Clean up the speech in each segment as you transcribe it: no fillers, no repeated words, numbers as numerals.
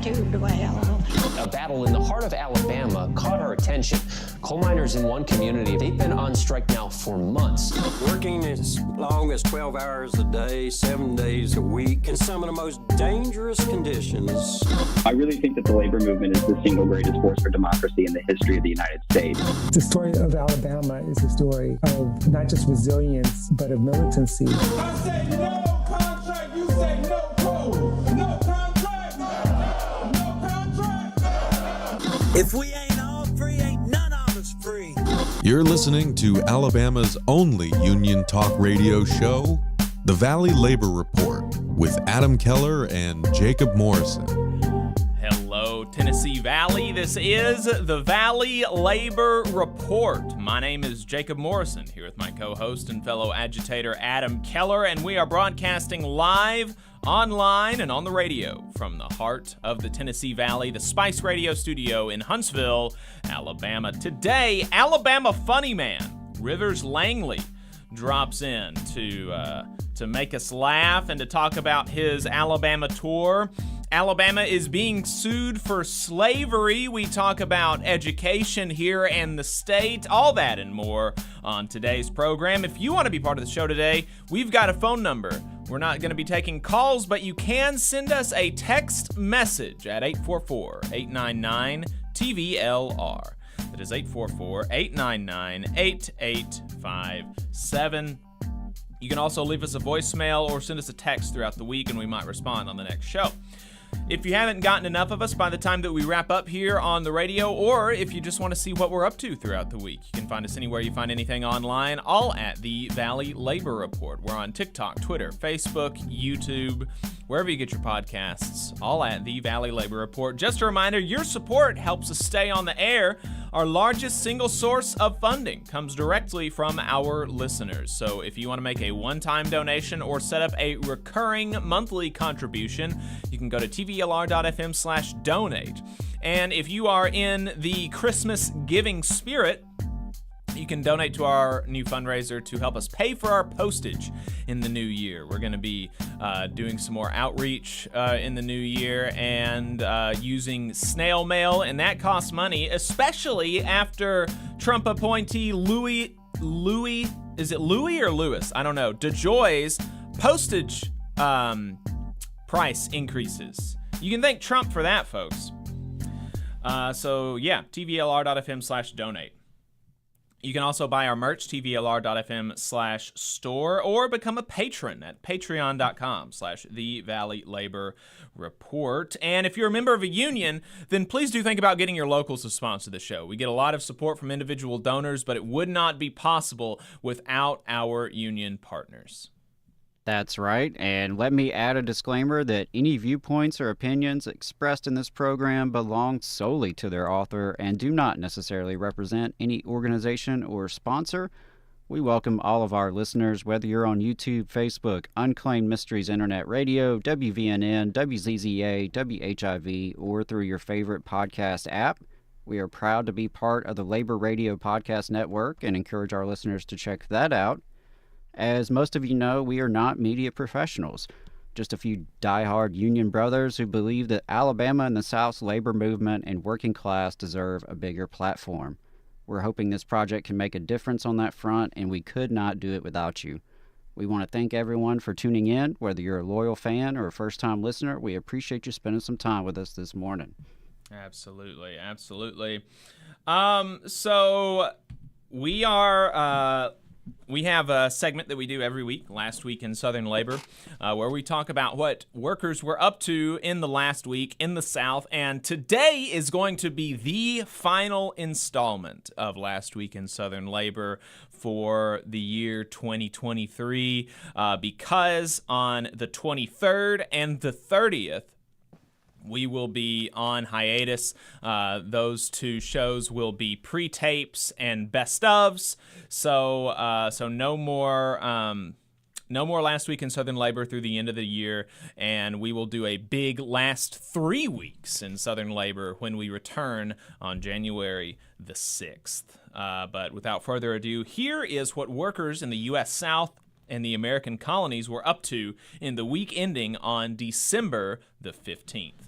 attitude the way I want. A battle in the heart of Alabama caught our attention. Coal miners in one community, they've been on strike now for months. Working as long as 12 hours a day, 7 days a week, in some of the most dangerous conditions. I really think that the labor movement is the single greatest force for democracy in the history of the United States. The story of Alabama is a story of not just resilience, but of militancy. I say no contract, you say no code. No contract, no contract. If we ain't all free, ain't none of us free. You're listening to Alabama's only union talk radio show, The Valley Labor Report, with Adam Keller and Jacob Morrison. Hello, Tennessee Valley. This is the Valley Labor Report. My name is Jacob Morrison, here with my co-host and fellow agitator Adam Keller, and we are broadcasting live, online, and on the radio from the heart of the Tennessee Valley, the Spice Radio Studio in Huntsville, Alabama. Today, Alabama funny man Rivers Langley drops in to make us laugh and to talk about his Alabama tour. Alabama is being sued for slavery. We talk about education here and the state, all that and more on today's program. If you want to be part of the show today, we've got a phone number. We're not going to be taking calls, but you can send us a text message at 844-899-TVLR. That is 844-899-8857. You can also leave us a voicemail or send us a text throughout the week, and we might respond on the next show. If you haven't gotten enough of us by the time that we wrap up here on the radio, or if you just want to see what we're up to throughout the week, you can find us anywhere you find anything online, all at the Valley Labor Report. We're on TikTok, Twitter, Facebook, YouTube, wherever you get your podcasts, all at the Valley Labor Report. Just a reminder, your support helps us stay on the air. Our largest single source of funding comes directly from our listeners. So if you want to make a one-time donation or set up a recurring monthly contribution, you can go to tvlr.fm/donate. And if you are in the Christmas giving spirit, you can donate to our new fundraiser to help us pay for our postage in the new year. We're going to be doing some more outreach in the new year and using snail mail, and that costs money, especially after Trump appointee Louis, is it Louis or Lewis? I don't know. DeJoy's postage price increases. You can thank Trump for that, folks. So yeah, tvlr.fm/donate. You can also buy our merch, tvlr.fm/store, or become a patron at patreon.com/The Valley Labor Report. And if you're a member of a union, then please do think about getting your locals to sponsor the show. We get a lot of support from individual donors, but it would not be possible without our union partners. That's right, and let me add a disclaimer that any viewpoints or opinions expressed in this program belong solely to their author and do not necessarily represent any organization or sponsor. We welcome all of our listeners, whether you're on YouTube, Facebook, Unclaimed Mysteries Internet Radio, WVNN, WZZA, WHIV, or through your favorite podcast app. We are proud to be part of the Labor Radio Podcast Network and encourage our listeners to check that out. As most of you know, we are not media professionals, just a few diehard union brothers who believe that Alabama and the South's labor movement and working class deserve a bigger platform. We're hoping this project can make a difference on that front, and we could not do it without you. We want to thank everyone for tuning in, whether you're a loyal fan or a first-time listener. We appreciate you spending some time with us this morning. Absolutely, absolutely. So we are... We have a segment that we do every week, Last Week in Southern Labor, where we talk about what workers were up to in the last week in the South. And today is going to be the final installment of Last Week in Southern Labor for the year 2023, because on the 23rd and the 30th, we will be on hiatus. Those two shows will be pre-tapes and best ofs. So no more Last Week in Southern Labor through the end of the year, and we will do a big last 3 weeks in Southern Labor when we return on January the 6th. But without further ado, here is what workers in the U.S. South and the American colonies were up to in the week ending on December the 15th.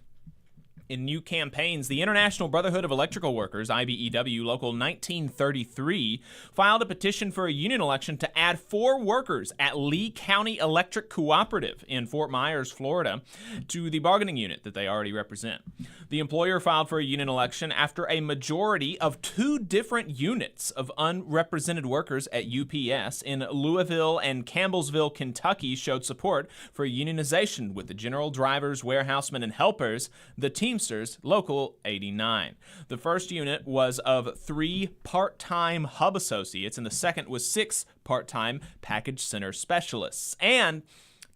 in new campaigns, the International Brotherhood of Electrical Workers, IBEW, Local 1933, filed a petition for a union election to add 4 workers at Lee County Electric Cooperative in Fort Myers, Florida, to the bargaining unit that they already represent. The employer filed for a union election after a majority of 2 different units of unrepresented workers at UPS in Louisville and Campbellsville, Kentucky, showed support for unionization with the general drivers, warehousemen, and helpers, the Teamsters, Local 89. The first unit was of 3 part-time hub associates, and the second was 6 part-time package center specialists. And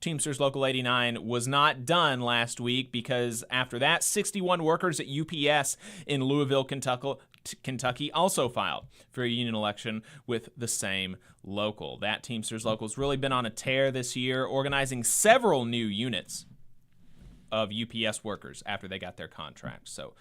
Teamsters Local 89 was not done last week, because after that, 61 workers at UPS in Louisville, Kentucky also filed for a union election with the same local. That Teamsters Local's really been on a tear this year, organizing several new units of UPS workers after they got their contract. So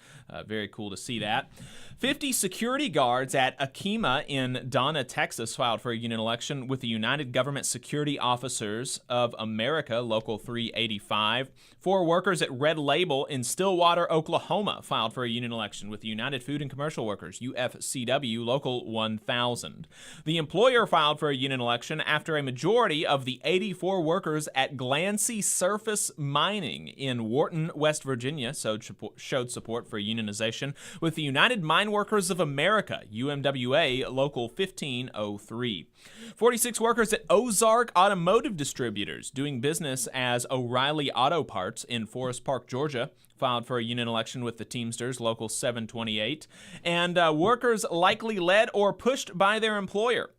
very cool to see that. 50 security guards at Akima in Donna, Texas filed for a union election with the United Government Security Officers of America, Local 385. 4 workers at Red Label in Stillwater, Oklahoma filed for a union election with the United Food and Commercial Workers, UFCW, Local 1000. The employer filed for a union election after a majority of the 84 workers at Glancy Surface Mining in Wharton, West Virginia, showed support for unionization with the United Mine Workers of America, UMWA, Local 1503. 46 workers at Ozark Automotive Distributors, doing business as O'Reilly Auto Parts in Forest Park, Georgia, filed for a union election with the Teamsters, Local 728. And workers likely led or pushed by their employer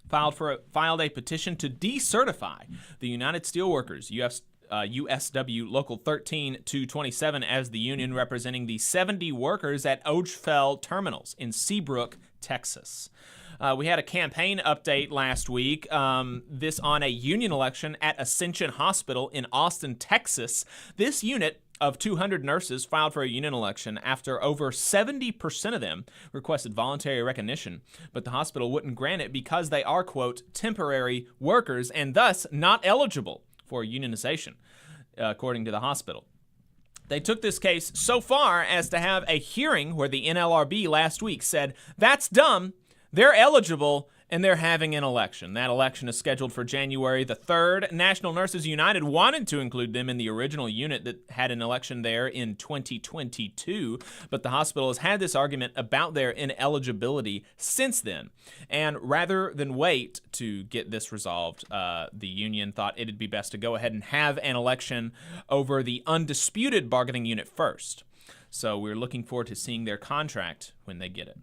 filed a petition to decertify the United Steelworkers, USW Local 13-227, as the union representing the 70 workers at Ogefell Terminals in Seabrook, Texas. We had a campaign update last week, this on a union election at Ascension Hospital in Austin, Texas. This unit of 200 nurses filed for a union election after over 70% of them requested voluntary recognition, but the hospital wouldn't grant it because they are, quote, temporary workers and thus not eligible for unionization, according to the hospital. They took this case so far as to have a hearing where the NLRB last week said, that's dumb, they're eligible, and they're having an election. That election is scheduled for January the 3rd. National Nurses United wanted to include them in the original unit that had an election there in 2022, but the hospital has had this argument about their ineligibility since then. And rather than wait to get this resolved, the union thought it'd be best to go ahead and have an election over the undisputed bargaining unit first. So we're looking forward to seeing their contract when they get it.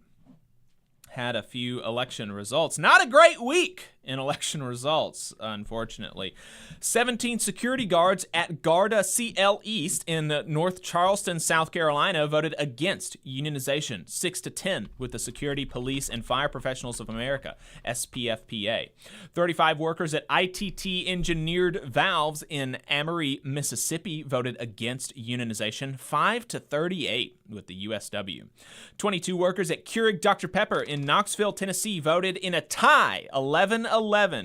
Had a few election results. Not a great week in election results, unfortunately. 17 security guards at Garda CL East in North Charleston, South Carolina, voted against unionization, 6-10, with the Security, Police, and Fire Professionals of America, SPFPA. 35 workers at ITT Engineered Valves in Amory, Mississippi, voted against unionization, 5-38, with the USW. 22 workers at Keurig Dr. Pepper in Knoxville, Tennessee, voted in a tie, 11-11,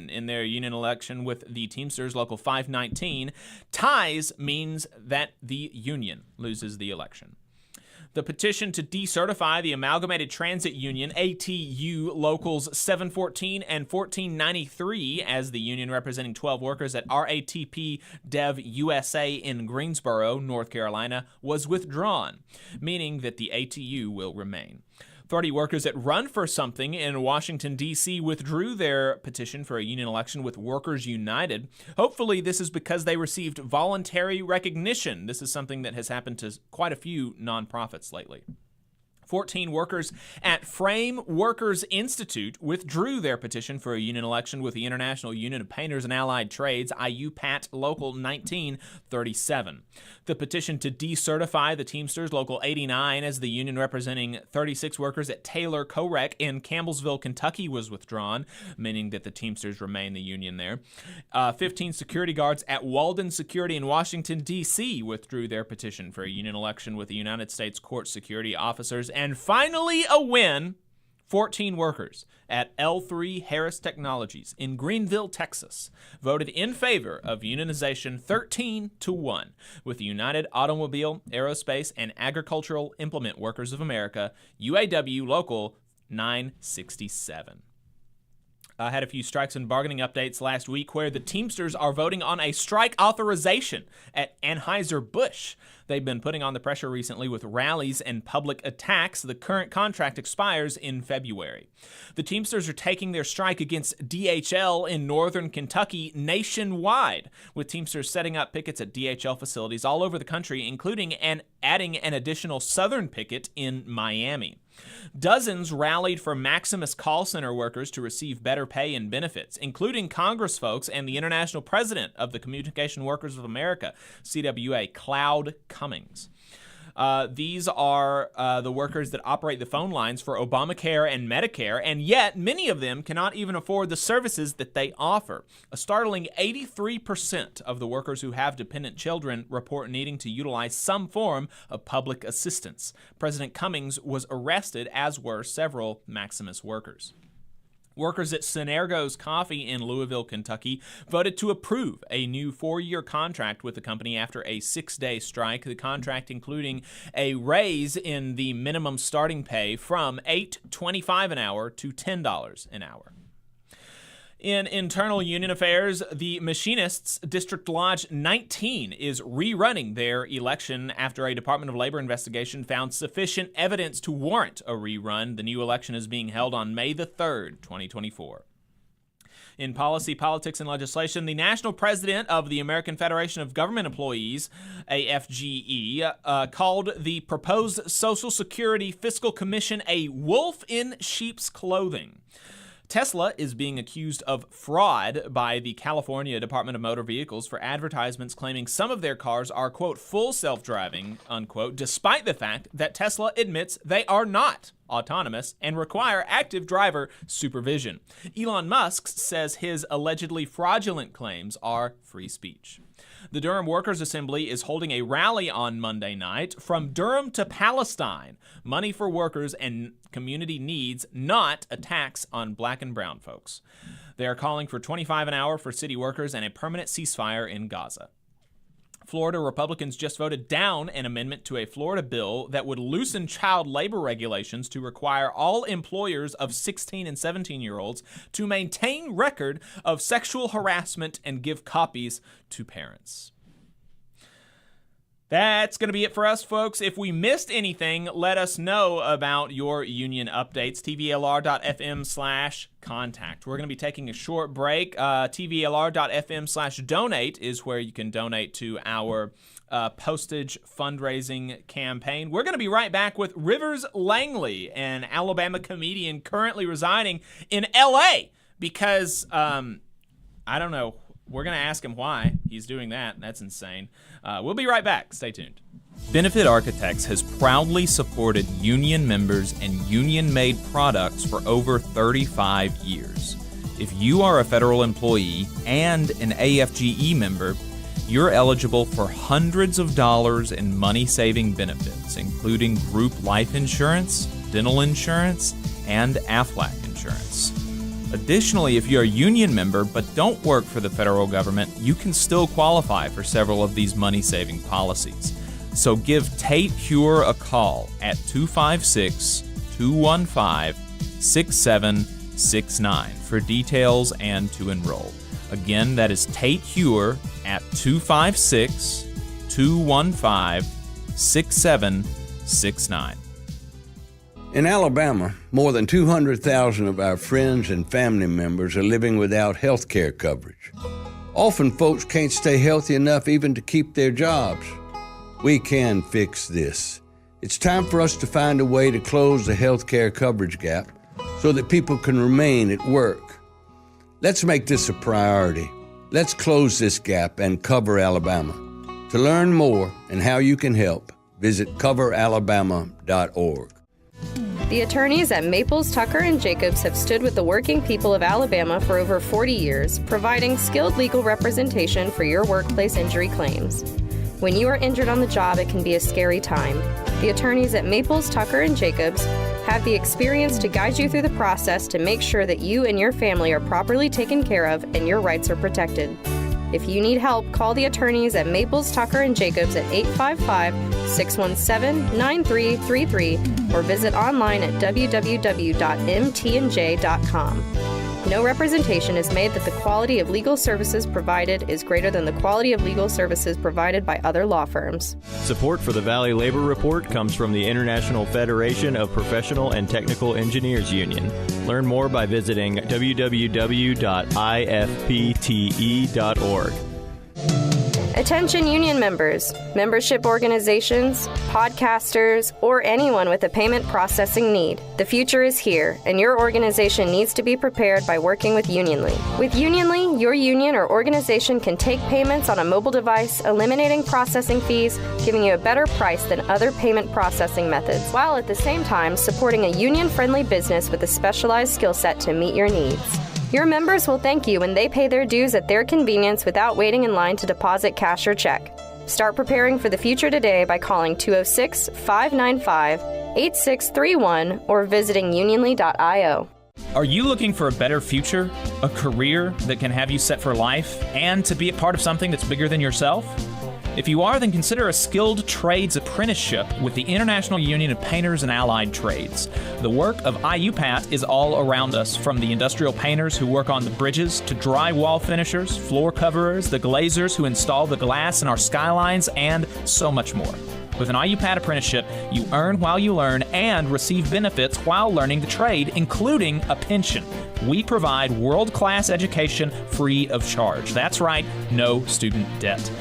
in their union election with the Teamsters Local 519. Ties means that the union loses the election. The petition to decertify the Amalgamated Transit Union, ATU, Locals 714 and 1493 as the union representing 12 workers at RATP Dev USA in Greensboro, North Carolina, was withdrawn, meaning that the ATU will remain. 30 workers at Run for Something in Washington, D.C. withdrew their petition for a union election with Workers United. Hopefully, this is because they received voluntary recognition. This is something that has happened to quite a few nonprofits lately. 14 workers at Frame Workers Institute withdrew their petition for a union election with the International Union of Painters and Allied Trades, IUPAT Local 1937. The petition to decertify the Teamsters Local 89 as the union representing 36 workers at Taylor Correc in Campbellsville, Kentucky was withdrawn, meaning that the Teamsters remain the union there. 15 security guards at Walden Security in Washington, D.C. withdrew their petition for a union election with the United States Court Security Officers. And finally, a win 14 workers at L3 Harris Technologies in Greenville, Texas, voted in favor of unionization 13-1 with the United Automobile, Aerospace, and Agricultural Implement Workers of America, UAW Local 967. I had a few strikes and bargaining updates last week where the Teamsters are voting on a strike authorization at Anheuser-Busch. They've been putting on the pressure recently with rallies and public attacks. The current contract expires in February. The Teamsters are taking their strike against DHL in northern Kentucky nationwide, with Teamsters setting up pickets at DHL facilities all over the country, including adding an additional southern picket in Miami. Dozens rallied for Maximus call center workers to receive better pay and benefits, including Congress folks and the international president of the Communication Workers of America, CWA, Cloud Cummings. These are the workers that operate the phone lines for Obamacare and Medicare, and yet many of them cannot even afford the services that they offer. A startling 83% of the workers who have dependent children report needing to utilize some form of public assistance. President Cummings was arrested, as were several Maximus workers. Workers at Synergo's Coffee in Louisville, Kentucky, voted to approve a new 4-year contract with the company after a 6-day strike. The contract including a raise in the minimum starting pay from $8.25 an hour to $10 an hour. In internal union affairs, the Machinists District Lodge 19 is rerunning their election after a Department of Labor investigation found sufficient evidence to warrant a rerun. The new election is being held on May the 3rd, 2024. In policy, politics, and legislation, the national president of the American Federation of Government Employees, AFGE, called the proposed Social Security Fiscal Commission a wolf in sheep's clothing. Tesla is being accused of fraud by the California Department of Motor Vehicles for advertisements claiming some of their cars are, quote, full self-driving, unquote, despite the fact that Tesla admits they are not autonomous and require active driver supervision. Elon Musk says his allegedly fraudulent claims are free speech. The Durham Workers' Assembly is holding a rally on Monday night, From Durham to Palestine, money for workers and community needs, not a tax on black and brown folks. They are calling for $25 an hour for city workers and a permanent ceasefire in Gaza. Florida Republicans just voted down an amendment to a Florida bill that would loosen child labor regulations to require all employers of 16 and 17-year-olds to maintain record of sexual harassment and give copies to parents. That's going to be it for us, folks. If we missed anything, let us know about your union updates. TVLR.fm/contact. We're going to be taking a short break. TVLR.fm/donate is where you can donate to our postage fundraising campaign. We're going to be right back with Rivers Langley, an Alabama comedian currently residing in L.A. because, I don't know, we're going to ask him why he's doing that. That's insane. We'll be right back. Stay tuned. Benefit Architects has proudly supported union members and union-made products for over 35 years. If you are a federal employee and an AFGE member, you're eligible for hundreds of dollars in money-saving benefits, including group life insurance, dental insurance, and AFLAC insurance. Additionally, if you're a union member but don't work for the federal government, you can still qualify for several of these money-saving policies. So give Tate Hure a call at 256-215-6769 for details and to enroll. Again, that is Tate Hure at 256-215-6769. In Alabama, more than 200,000 of our friends and family members are living without health care coverage. Often folks can't stay healthy enough even to keep their jobs. We can fix this. It's time for us to find a way to close the health care coverage gap so that people can remain at work. Let's make this a priority. Let's close this gap and cover Alabama. To learn more and how you can help, visit coveralabama.org. The attorneys at Maples, Tucker & Jacobs have stood with the working people of Alabama for over 40 years, providing skilled legal representation for your workplace injury claims. When you are injured on the job, it can be a scary time. The attorneys at Maples, Tucker & Jacobs have the experience to guide you through the process to make sure that you and your family are properly taken care of and your rights are protected. If you need help, call the attorneys at Maples, Tucker, and Jacobs at 855-617-9333 or visit online at www.mtnj.com. No representation is made that the quality of legal services provided is greater than the quality of legal services provided by other law firms. Support for the Valley Labor Report comes from the International Federation of Professional and Technical Engineers Union. Learn more by visiting www.ifpte.org. Attention union members, membership organizations, podcasters, or anyone with a payment processing need. The future is here, and your organization needs to be prepared by working with Unionly. With Unionly, your union or organization can take payments on a mobile device, eliminating processing fees, giving you a better price than other payment processing methods, while at the same time supporting a union-friendly business with a specialized skill set to meet your needs. Your members will thank you when they pay their dues at their convenience without waiting in line to deposit cash or check. Start preparing for the future today by calling 206-595-8631 or visiting unionly.io. Are you looking for a better future, a career that can have you set for life, and to be a part of something that's bigger than yourself? If you are, then consider a skilled trades apprenticeship with the International Union of Painters and Allied Trades. The work of IUPAT is all around us, from the industrial painters who work on the bridges to drywall finishers, floor coverers, the glazers who install the glass in our skylines, and so much more. With an IUPAT apprenticeship, you earn while you learn and receive benefits while learning the trade, including a pension. We provide world-class education free of charge. That's right, no student debt.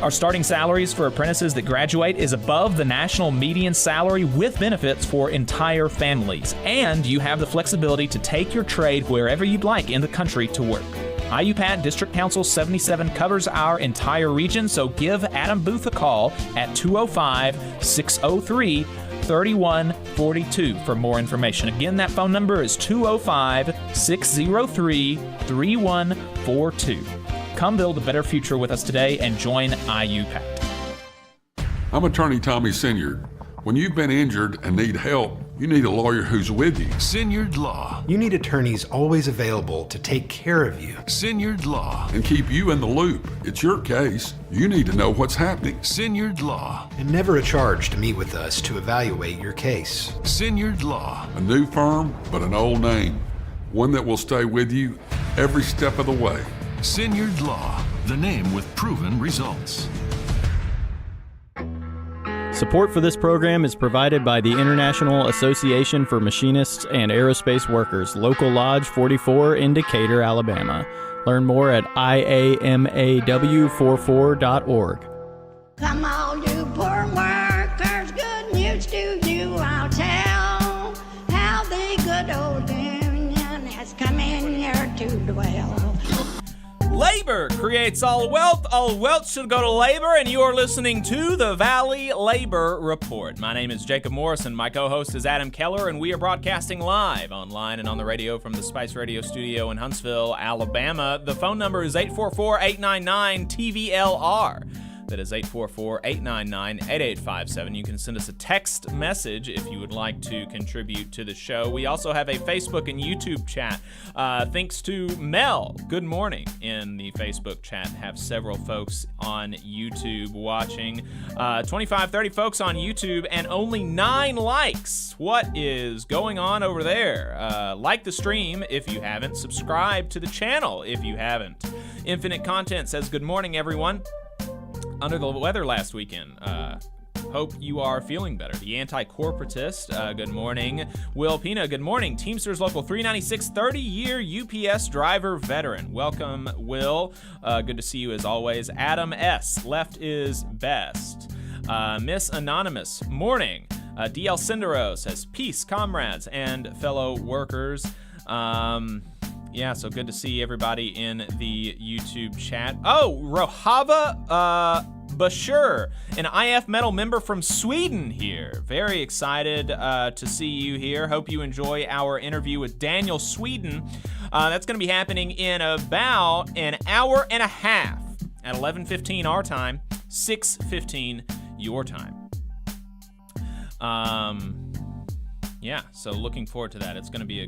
Our starting salaries for apprentices that graduate is above the national median salary with benefits for entire families. And you have the flexibility to take your trade wherever you'd like in the country to work. IUPAT District Council 77 covers our entire region, so give Adam Booth a call at 205-603-3142 for more information. Again, that phone number is 205-603-3142. Come build a better future with us today and join IUPAT. I'm attorney Tommy Sinyard. When you've been injured and need help, you need a lawyer who's with you. Sinyard Law. You need attorneys always available to take care of you. Sinyard Law. And keep you in the loop. It's your case. You need to know what's happening. Sinyard Law. And never a charge to meet with us to evaluate your case. Sinyard Law. A new firm, but an old name. One that will stay with you every step of the way. Sinyard Law, the name with proven results. Support for this program is provided by the International Association for Machinists and Aerospace Workers, Local Lodge 44 in Decatur, Alabama. Learn more at iamaw44.org. Come on, you poor workers, good news to you I'll tell. How the good old union has come in here to dwell. Labor creates all wealth. All wealth should go to labor, and you are listening to the Valley Labor Report. My name is Jacob Morrison. My co-host is Adam Keller, and we are broadcasting live online and on the radio from the Spice Radio studio in Huntsville, Alabama. The phone number is 844-899-TVLR. That is 844-899-8857. You can send us a text message if you would like to contribute to the show. We also have a Facebook and YouTube chat. Thanks to Mel, good morning, in the Facebook chat. Have several folks on YouTube watching. 25, 30 folks on YouTube and only 9 likes. What is going on over there? Like the stream if you haven't. Subscribe to the channel if you haven't. Infinite Content says, good morning, everyone. Under the weather last weekend. Hope you are feeling better. The Anti-Corporatist, good morning. Will Pina, good morning. Teamsters Local 396, 30-year UPS driver veteran. Welcome, Will. Good to see you as always. Adam S., left is best. Miss Anonymous, morning. DL Cindero says, peace, comrades and fellow workers. Yeah, so good to see everybody in the YouTube chat. Oh, Rohava Bashir, an IF Metal member from Sweden here. Very excited to see you here. Hope you enjoy our interview with Daniel Sweden. That's going to be happening in about an hour and a half at 11:15 our time, 6:15 your time. Yeah, so looking forward to that. It's going to be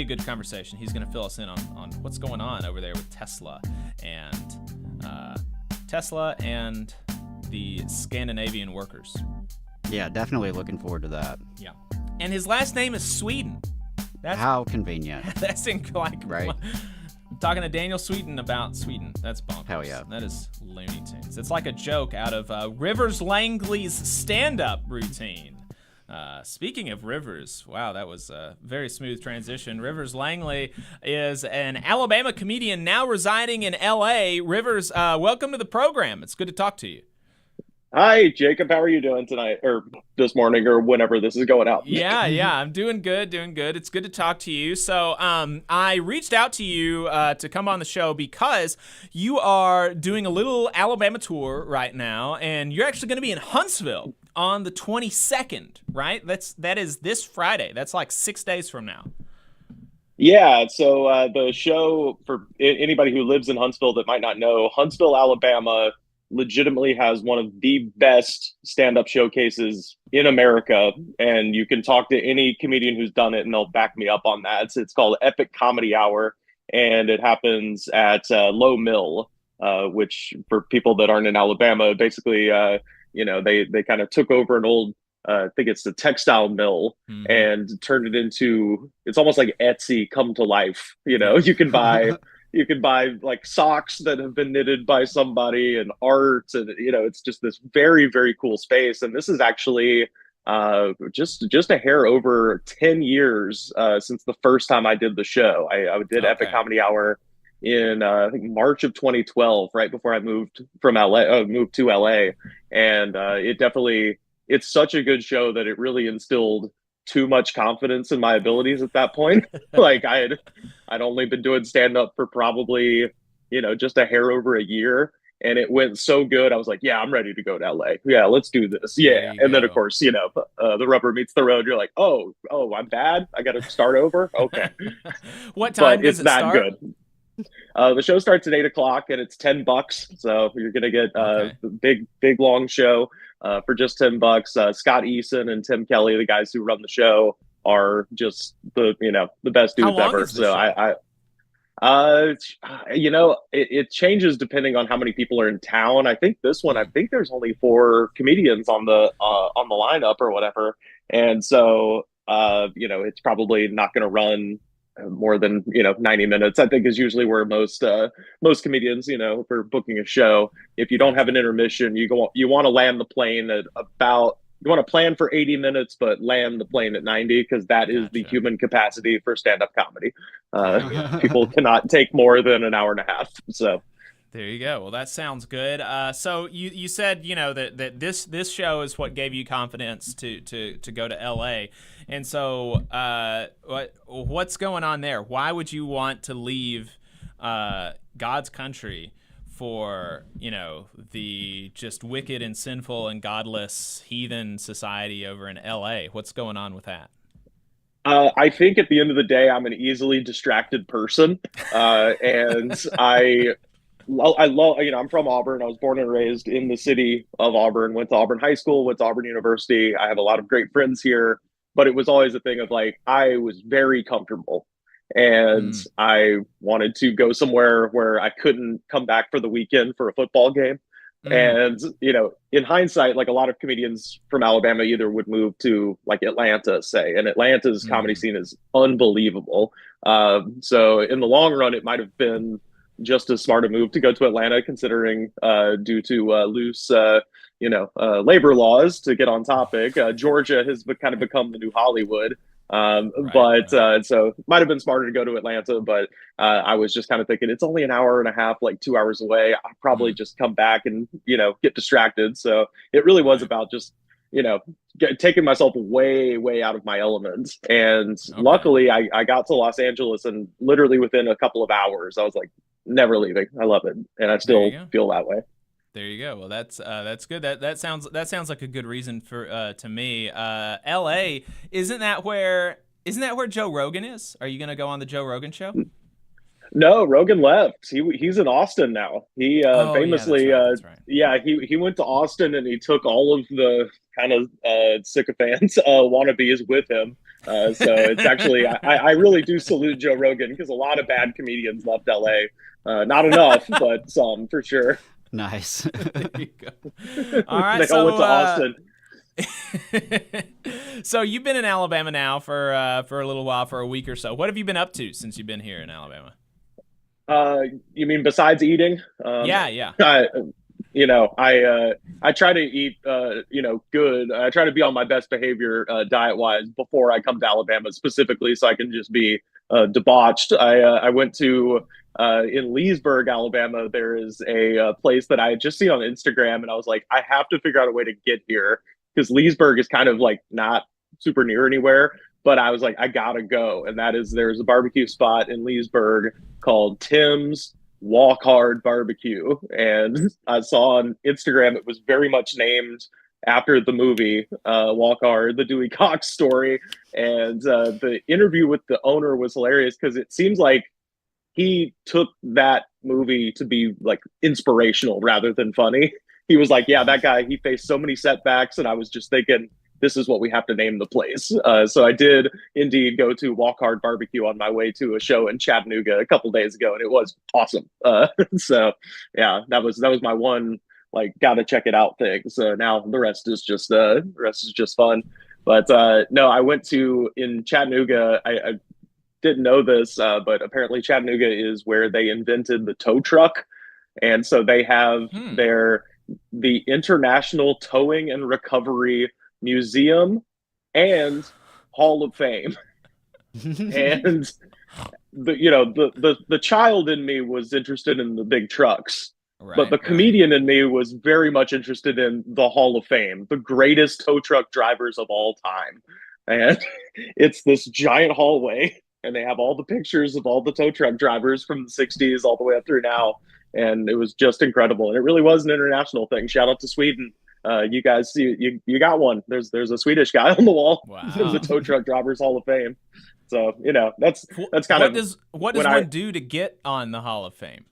a good conversation. He's going to fill us in on what's going on over there with Tesla and the Scandinavian workers. Yeah, definitely looking forward to that. Yeah, and his last name is Sweden. That's how convenient. That's right. Talking to Daniel Sweden about Sweden. That's bonkers. Hell yeah. That is Looney Tunes. It's like a joke out of Rivers Langley's stand-up routine. Speaking of Rivers, wow, that was a very smooth transition. Rivers Langley is an Alabama comedian now residing in L.A. Rivers, welcome to the program. It's good to talk to you. Hi, Jacob. How are you doing tonight, or this morning, or whenever this is going out? Yeah, I'm doing good. It's good to talk to you. So I reached out to you to come on the show because you are doing a little Alabama tour right now, and you're actually going to be in Huntsville on the 22nd, right? That is this Friday. That's like 6 days from now. Yeah, so the show, for anybody who lives in Huntsville that might not know, Huntsville, Alabama legitimately has one of the best stand-up showcases in America, and you can talk to any comedian who's done it and they'll back me up on that. It's called Epic Comedy Hour, and it happens at Low Mill, which for people that aren't in Alabama, basically they kind of took over an old I think it's the textile mill, and turned it into, it's almost like Etsy come to life. You can buy like socks that have been knitted by somebody, and art, and it's just this very, very cool space. And this is actually just a hair over 10 years since the first time I did the show. I did Epic Comedy Hour in I think March of 2012, right before I moved to LA, and it's such a good show that it really instilled too much confidence in my abilities at that point. Like I'd only been doing stand-up for probably, just a hair over a year. And it went so good. I was like, yeah, I'm ready to go to LA. Yeah, let's do this. Yeah. And then of course, the rubber meets the road. You're like, oh, I'm bad. I got to start over. Okay. What time does it start? It's that good. The show starts at 8:00 and it's $10. So you're going to get the big, long show. For just $10. Scott Eason and Tim Kelly, the guys who run the show, are just the best dudes ever. So it changes depending on how many people are in town. I think this one, there's only 4 comedians on the lineup or whatever, and so it's probably not going to run more than 90 minutes. I think is usually where most comedians, for booking a show, if you don't have an intermission, you want to land the plane at about, you want to plan for 80 minutes but land the plane at 90, because that is the human capacity for stand-up comedy. People cannot take more than an hour and a half. So there you go. Well, that sounds good. So you said that this show is what gave you confidence to go to LA, and so what's going on there? Why would you want to leave God's country for the just wicked and sinful and godless heathen society over in LA? What's going on with that? I think at the end of the day, I'm an easily distracted person, and I love, I'm from Auburn. I was born and raised in the city of Auburn, went to Auburn High School, went to Auburn University. I have a lot of great friends here, but it was always a thing of like, I was very comfortable, and I wanted to go somewhere where I couldn't come back for the weekend for a football game. And, in hindsight, like a lot of comedians from Alabama either would move to like Atlanta, say, and Atlanta's comedy scene is unbelievable. So in the long run, it might've been just as smart a move to go to Atlanta, considering due to loose, labor laws, to get on topic. Georgia has kind of become the new Hollywood. So it might have been smarter to go to Atlanta, but I was just kind of thinking it's only an hour and a half, like 2 hours away. I'll probably just come back and, get distracted. So it really was about just, taking myself way, way out of my element. And luckily I got to Los Angeles, and literally within a couple of hours, I was like, never leaving. I love it. And I still feel that way. There you go. Well, that's good. That sounds like a good reason for to me. L.A. isn't that where Joe Rogan is? Are you going to go on the Joe Rogan show? No, Rogan left. He's in Austin now. He famously, that's right. He went to Austin, and he took all of the kind of sycophants wannabes with him. So it's actually, I really do salute Joe Rogan, because a lot of bad comedians left LA. Not enough, but some for sure. Nice. There you go. All right, They all went to Austin. So you've been in Alabama now for a little while, for a week or so. What have you been up to since you've been here in Alabama? You mean besides eating? Yeah. I try to eat, good. I try to be on my best behavior diet-wise before I come to Alabama specifically, so I can just be debauched. I went to in Leesburg, Alabama. There is a place that I had just seen on Instagram, and I was like, I have to figure out a way to get here, because Leesburg is kind of like not super near anywhere. But I was like, I gotta go, and there's a barbecue spot in Leesburg called Tim's Walk Hard Barbecue, and I saw on Instagram it was very much named after the movie Walk Hard, the Dewey Cox story. And the interview with the owner was hilarious, because it seems like he took that movie to be like inspirational rather than funny. He was like, yeah, that guy, he faced so many setbacks, and I was just thinking, this is what we have to name the place. So I did indeed go to Walk Hard Barbecue on my way to a show in Chattanooga a couple days ago, and it was awesome. So yeah, that was my one like gotta check it out thing. So now the rest is just fun. But no, I went to in Chattanooga. I didn't know this, but apparently Chattanooga is where they invented the tow truck, and so they have the International Towing and Recovery Museum and Hall of Fame. And the child in me was interested in the big trucks, but the comedian in me was very much interested in the Hall of Fame, the greatest tow truck drivers of all time. And it's this giant hallway, and they have all the pictures of all the tow truck drivers from the 60s all the way up through now. And it was just incredible. And it really was an international thing. Shout out to Sweden. You guys, you got one. There's a Swedish guy on the wall in the Tow Truck Drivers Hall of Fame. So that's kind of what does one do to get on the Hall of Fame?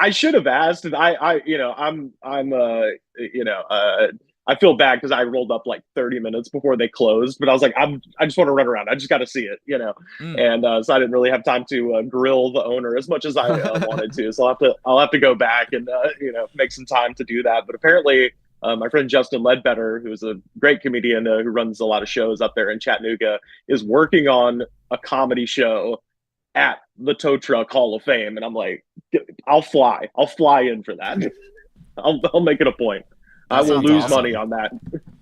I should have asked, and I feel bad because I rolled up like 30 minutes before they closed, but I was like, I just want to run around. I just got to see it, And so I didn't really have time to grill the owner as much as I wanted to. So I'll have to go back and make some time to do that. But apparently, my friend Justin Ledbetter, who's a great comedian who runs a lot of shows up there in Chattanooga, is working on a comedy show at the Tow Truck Hall of Fame, and I'm like, I'll fly in for that. I'll make it a point. I will lose money on that.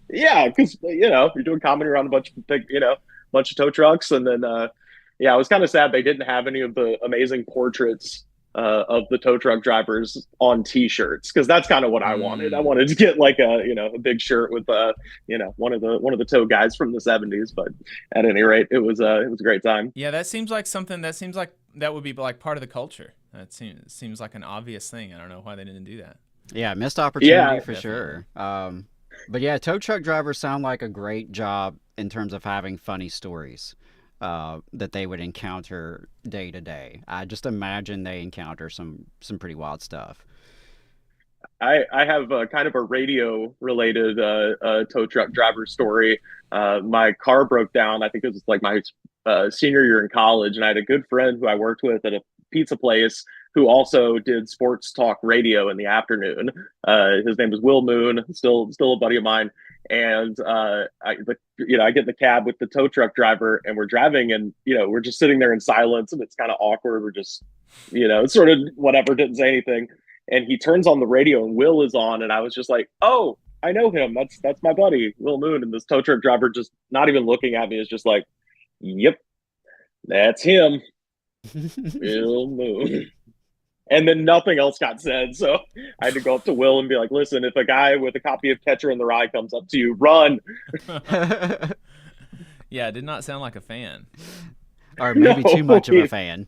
Yeah, because you're doing comedy around a bunch of tow trucks, and then I was kind of sad they didn't have any of the amazing portraits of the tow truck drivers on T-shirts, because that's kind of what I wanted. I wanted to get like a big shirt with one of the tow guys from the 70s. But at any rate, it was a great time. Yeah, that seems like that would be like part of the culture. That seems like an obvious thing. I don't know why they didn't do that. Yeah, missed opportunity for sure. But yeah, tow truck drivers sound like a great job in terms of having funny stories that they would encounter day to day. I just imagine they encounter some pretty wild stuff. I have kind of a radio related tow truck driver story. My car broke down. I think it was like my senior year in college, and I had a good friend who I worked with at a pizza place who also did sports talk radio in the afternoon. His name was Will Moon, still a buddy of mine. And I get in the cab with the tow truck driver, and we're driving, and we're just sitting there in silence, and it's kind of awkward. We're just sort of whatever, didn't say anything. And he turns on the radio, and Will is on, and I was just like, oh, I know him. That's my buddy, Will Moon. And this tow truck driver, just not even looking at me, is just like, yep, that's him. Will Moon. And then nothing else got said. So I had to go up to Will and be like, listen, if a guy with a copy of Catcher in the Rye comes up to you, run. Yeah, it did not sound like a fan. Or maybe too much of a fan.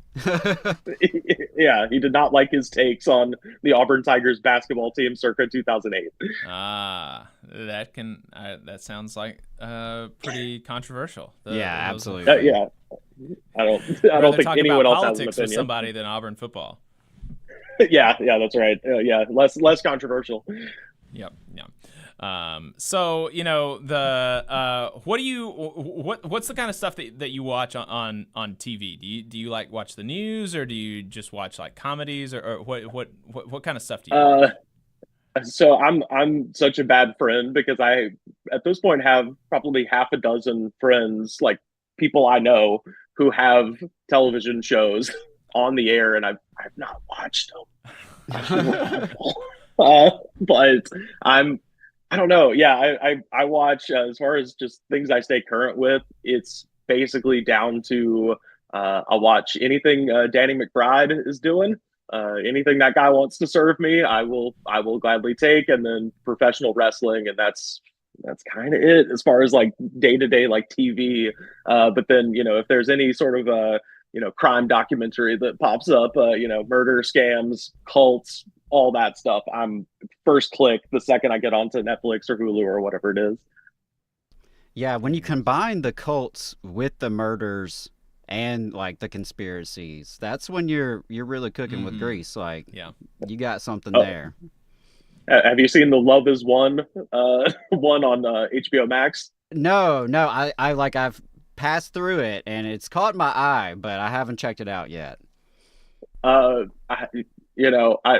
Yeah, he did not like his takes on the Auburn Tigers basketball team circa 2008. That sounds like pretty controversial. Absolutely. Yeah. I don't think anyone else has an opinion. With somebody than Auburn football. Yeah, that's right. Less controversial. Yep. So what's the kind of stuff that you watch on TV? Do you like watch the news, or do you just watch like comedies, or what kind of stuff do you watch? So I'm such a bad friend because I at this point have probably half a dozen friends, like people I know, who have television shows on the air, and I've not watched them. But I don't know. Yeah, I watch as far as just things I stay current with. It's basically down to I'll watch anything Danny McBride is doing. Anything that guy wants to serve me, I will gladly take. And then professional wrestling, and that's kind of it as far as like day to day like TV. But then if there's any sort of crime documentary that pops up, murder, scams, cults, all that stuff, I'm first click the second I get onto Netflix or Hulu or whatever it is. Yeah, when you combine the cults with the murders and like the conspiracies, that's when you're really cooking with grease. Like, you got something there. Have you seen the Love Is One one on HBO Max? No, I've passed through it and it's caught my eye, but I haven't checked it out yet.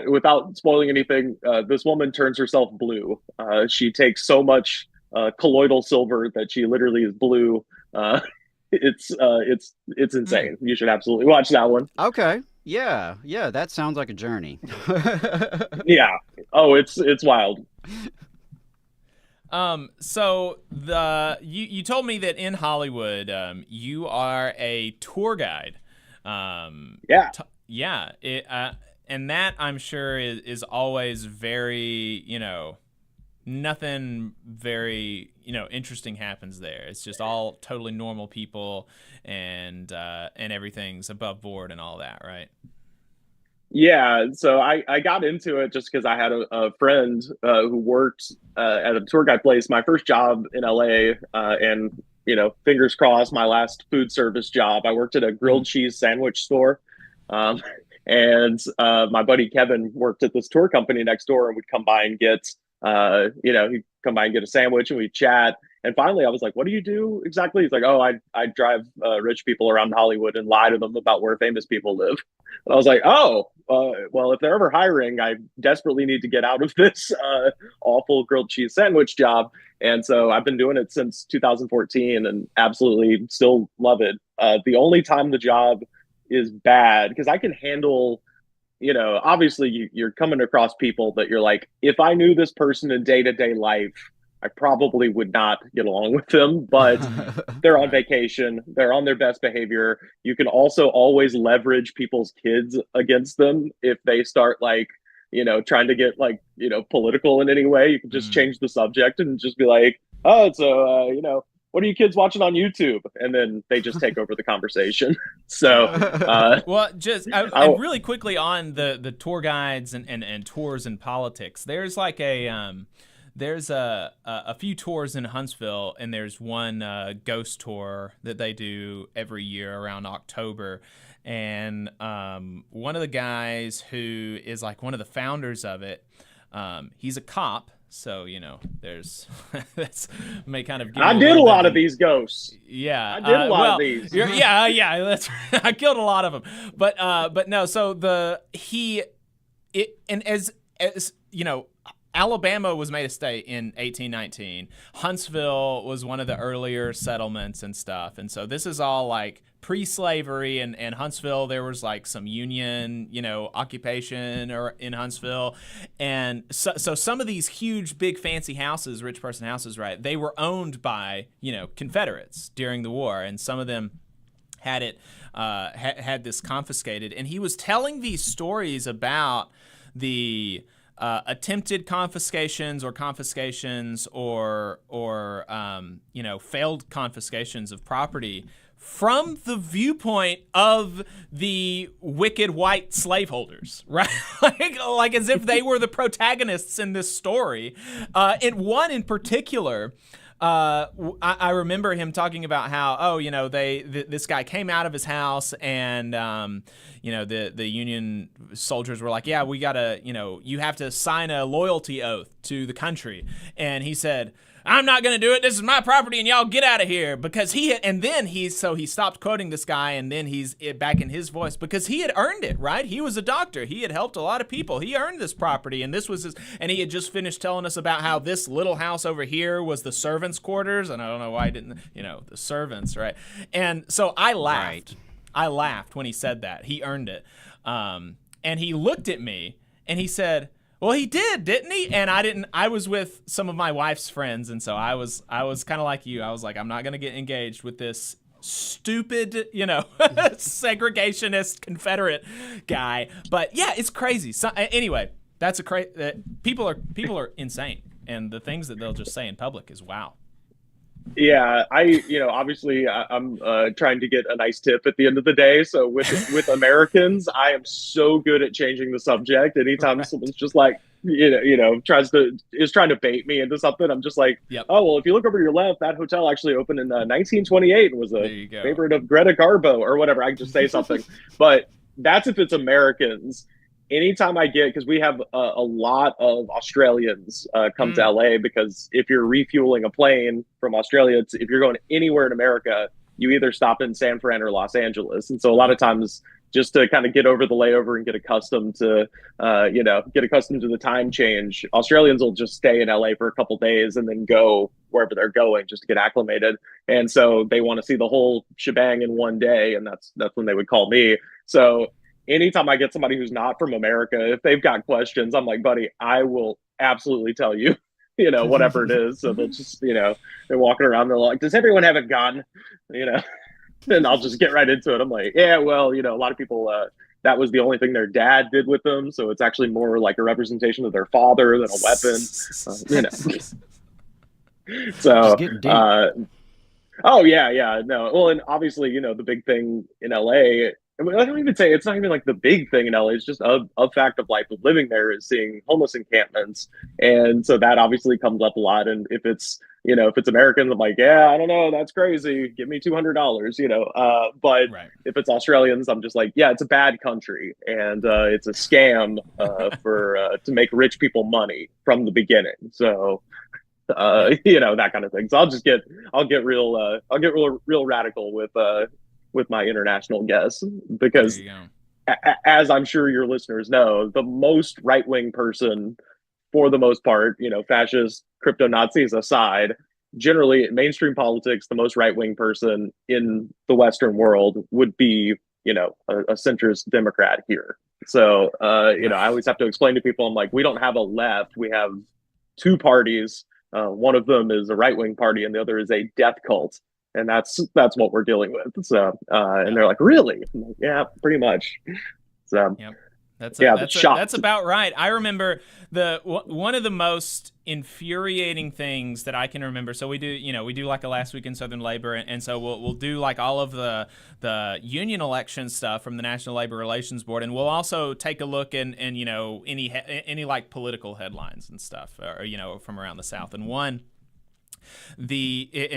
Without spoiling anything, this woman turns herself blue. She takes so much colloidal silver that she literally is blue. It's insane. You should absolutely watch that one. Okay. Yeah, that sounds like a journey. Yeah. Oh, it's wild. So you told me that in Hollywood, you are a tour guide. And that I'm sure is always very, nothing very, interesting happens there. It's just all totally normal people, and everything's above board and all that, right? Yeah, so I got into it just because I had a friend who worked at a tour guide place. My first job in LA, and fingers crossed, my last food service job. I worked at a grilled cheese sandwich store, and my buddy Kevin worked at this tour company next door, and would come by and get he'd come by and get a sandwich, and we'd chat. And finally, I was like, "What do you do exactly?" He's like, "Oh, I drive rich people around Hollywood and lie to them about where famous people live." And I was like, "Oh, well, if they're ever hiring, I desperately need to get out of this awful grilled cheese sandwich job." And so I've been doing it since 2014, and absolutely still love it. The only time the job is bad, because I can handle, obviously you're coming across people that you're like, if I knew this person in day-to-day life, I probably would not get along with them, but they're on vacation. They're on their best behavior. You can also always leverage people's kids against them if they start trying to get political in any way. You can just change the subject and just be like, "Oh, so, what are you kids watching on YouTube?" And then they just take over the conversation. So, well, and really quickly on the tour guides and tours and politics, there's like there's a few tours in Huntsville, and there's one ghost tour that they do every year around October. And one of the guys who is like one of the founders of it, he's a cop. So, there's that's may kind of. I did a lot of these ghosts. Yeah, I did a lot of these. Yeah. That's I killed a lot of them. But no. So as Alabama was made a state in 1819. Huntsville was one of the earlier settlements and stuff. And so this is all like pre-slavery, and Huntsville, there was like some Union, occupation in Huntsville. And so some of these huge, big, fancy houses, rich person houses, right, they were owned by, Confederates during the war. And some of them had it, had this confiscated. And he was telling these stories about the attempted confiscations or failed confiscations of property from the viewpoint of the wicked white slaveholders, right? like as if they were the protagonists in this story. And one in particular, I remember him talking about how, this guy came out of his house and, the Union soldiers were like, yeah, we gotta, you have to sign a loyalty oath to the country. And he said, I'm not going to do it. This is my property and y'all get out of here. Because he stopped quoting this guy and then he's back in his voice because he had earned it, right? He was a doctor. He had helped a lot of people. He earned this property and this was his, and he had just finished telling us about how this little house over here was the servants' quarters. And I don't know why I didn't, the servants, right? And so I laughed. Right. I laughed when he said that. He earned it. And he looked at me and he said, well, he did, didn't he? And I didn't. I was with some of my wife's friends, and so I was kind of like you. I was like, I'm not going to get engaged with this stupid, segregationist Confederate guy. But yeah, it's crazy. So, anyway, that's people are insane, and the things that they'll just say in public is wow. Yeah, obviously I'm trying to get a nice tip at the end of the day. So with Americans, I am so good at changing the subject. Anytime someone's just like, trying to bait me into something, I'm just like, oh, well, if you look over to your left, that hotel actually opened in 1928 and was a favorite of Greta Garbo or whatever. I can just say something. But that's if it's Americans. Anytime I get, because we have a lot of Australians come to LA, because if you're refueling a plane from Australia, if you're going anywhere in America, you either stop in San Fran or Los Angeles. And so a lot of times, just to kind of get over the layover and get accustomed to, the time change, Australians will just stay in LA for a couple days and then go wherever they're going just to get acclimated. And so they want to see the whole shebang in one day, and that's when they would call me. So anytime I get somebody who's not from America, if they've got questions, I'm like, buddy, I will absolutely tell you, whatever it is. So they'll just, they're walking around, they're like, does everyone have a gun? And I'll just get right into it. I'm like, yeah, well, a lot of people, that was the only thing their dad did with them. So it's actually more like a representation of their father than a weapon, So, oh yeah, no. Well, and obviously, the big thing in LA, I don't even say it's not even like the big thing in LA. It's just a fact of life of living there is seeing homeless encampments, and so that obviously comes up a lot. And if it's Americans, I'm like, yeah, I don't know, that's crazy. Give me $200, But if it's Australians, I'm just like, yeah, it's a bad country, and it's a scam to make rich people money from the beginning. So. That kind of thing. So I'll get real radical with my international guests, because as I'm sure your listeners know, the most right-wing person, for the most part, fascist, crypto Nazis aside, generally in mainstream politics, the most right-wing person in the Western world would be, a centrist Democrat here. So, I always have to explain to people, I'm like, we don't have a left. We have two parties. One of them is a right-wing party and the other is a death cult. And that's what we're dealing with. So, and they're like, really? I'm like, yeah, pretty much. So, that's about right. I remember one of the most infuriating things that I can remember. So we do like a Last Week in Southern Labor, and so we'll do like all of the union election stuff from the National Labor Relations Board, and we'll also take a look in any like political headlines and stuff, or from around the South. And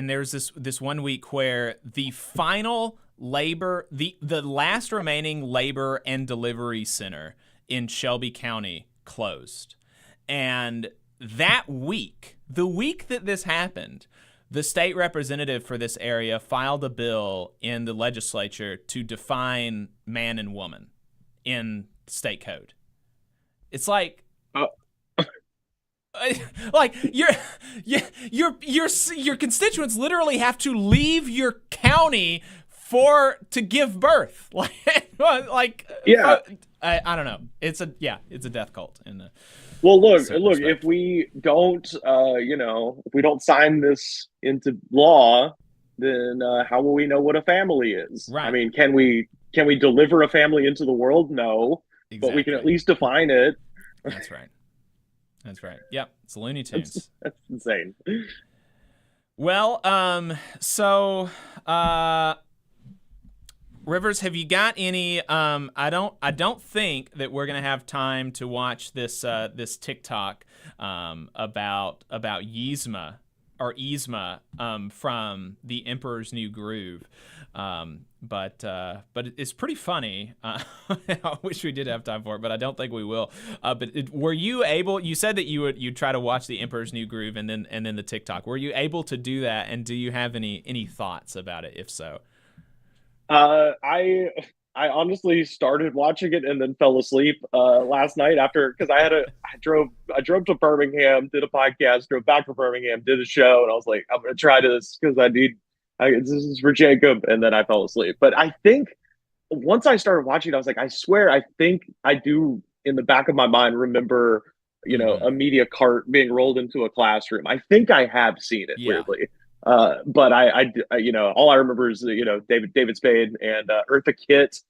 there's this 1 week where the final labor, the last remaining labor and delivery center in Shelby County closed. And that week, the week that this happened, the state representative for this area filed a bill in the legislature to define man and woman in state code. It's like, like your constituents literally have to leave your county to give birth. I don't know. It's a death cult. Well, look, if we don't, if we don't sign this into law, then how will we know what a family is? Right. I mean, can we deliver a family into the world? No, exactly. But we can at least define it. That's right. Yep, it's Looney Tunes. That's insane. Well, Rivers, have you got any? I don't think that we're gonna have time to watch this TikTok about Yzma Yzma from The Emperor's New Groove. But it's pretty funny. I wish we did have time for it, but I don't think we will. Were you able? You said that you'd try to watch The Emperor's New Groove and then the TikTok. Were you able to do that? And do you have any thoughts about it? If so, I honestly started watching it and then fell asleep last night because I drove to Birmingham, did a podcast, drove back to Birmingham, did a show, and I was like, I'm gonna try this because this is for Jacob, and then I fell asleep. But I think once I started watching it, I was like, I swear, I think I do in the back of my mind remember, a media cart being rolled into a classroom. I think I have seen it weirdly. But I all I remember is, David Spade and Eartha Kitt,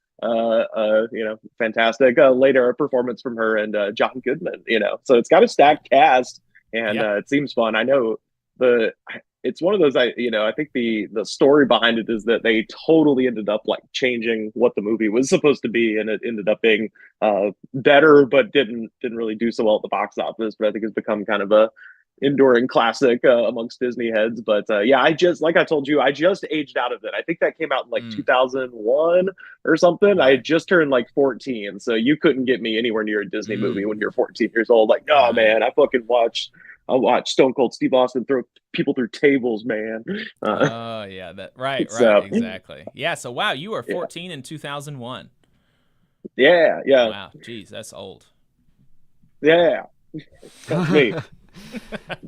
fantastic. Later a performance from her and John Goodman, so it's got a stacked cast and it seems fun. I know it's one of those, I think the story behind it is that they totally ended up like changing what the movie was supposed to be, and it ended up being better, but didn't really do so well at the box office. But I think it's become kind of a enduring classic amongst Disney heads. But like I told you, I just aged out of it. I think that came out in like 2001 or something. I had just turned like 14, so you couldn't get me anywhere near a Disney movie when you're 14 years old. Like, no, man, I watched Stone Cold Steve Austin throw people through tables, man. Right, exactly. Yeah, so wow, you were 14 in 2001. Yeah. Wow, geez, that's old. Yeah, that's me.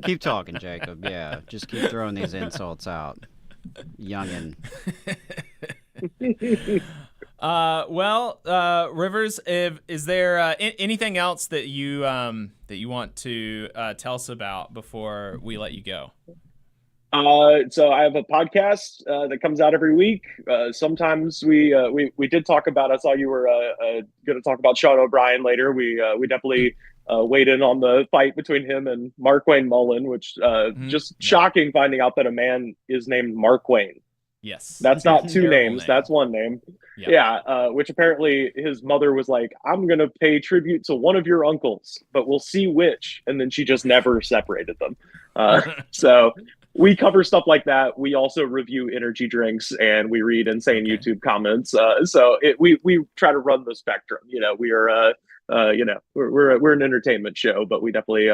Keep talking, Jacob. Yeah, just keep throwing these insults out, youngin. Rivers, is there anything else that you want to tell us about before we let you go? So I have a podcast that comes out every week. Sometimes we did talk about. I saw you were going to talk about Sean O'Brien later. We definitely weighed in on the fight between him and Mark-Wayne Mullen, which just shocking finding out that a man is named Mark-Wayne. Yes, that's not two names. That's one name. Which apparently his mother was like, I'm going to pay tribute to one of your uncles, but we'll see which. And then she just never separated them. So we cover stuff like that. We also review energy drinks and we read insane YouTube comments. We try to run the spectrum. We are, we're an entertainment show, but we definitely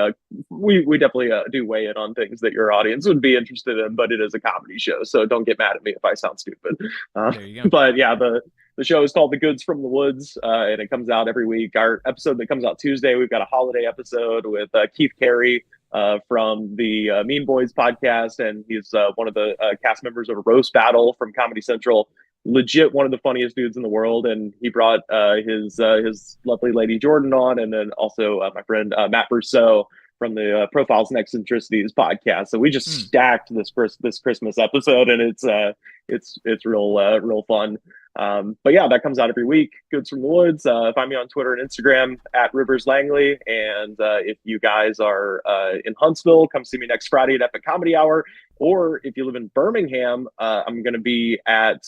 do weigh in on things that your audience would be interested in. But it is a comedy show, so don't get mad at me if I sound stupid. There you go. But yeah, the show is called The Goods from the Woods, and it comes out every week. Our episode that comes out Tuesday, we've got a holiday episode with Keith Carey from the Mean Boys podcast, and he's one of the cast members of Roast Battle from Comedy Central. Legit one of the funniest dudes in the world, and he brought his lovely lady Jordan on, and then also my friend Matt Brousseau from the Profiles and Eccentricities podcast. So we just stacked this Christmas episode, and it's real fun. But yeah, that comes out every week. Goods from the Woods. Find me on Twitter and Instagram at Rivers Langley. And if you guys are in Huntsville, come see me next Friday at Epic Comedy Hour. Or if you live in Birmingham, I'm going to be at,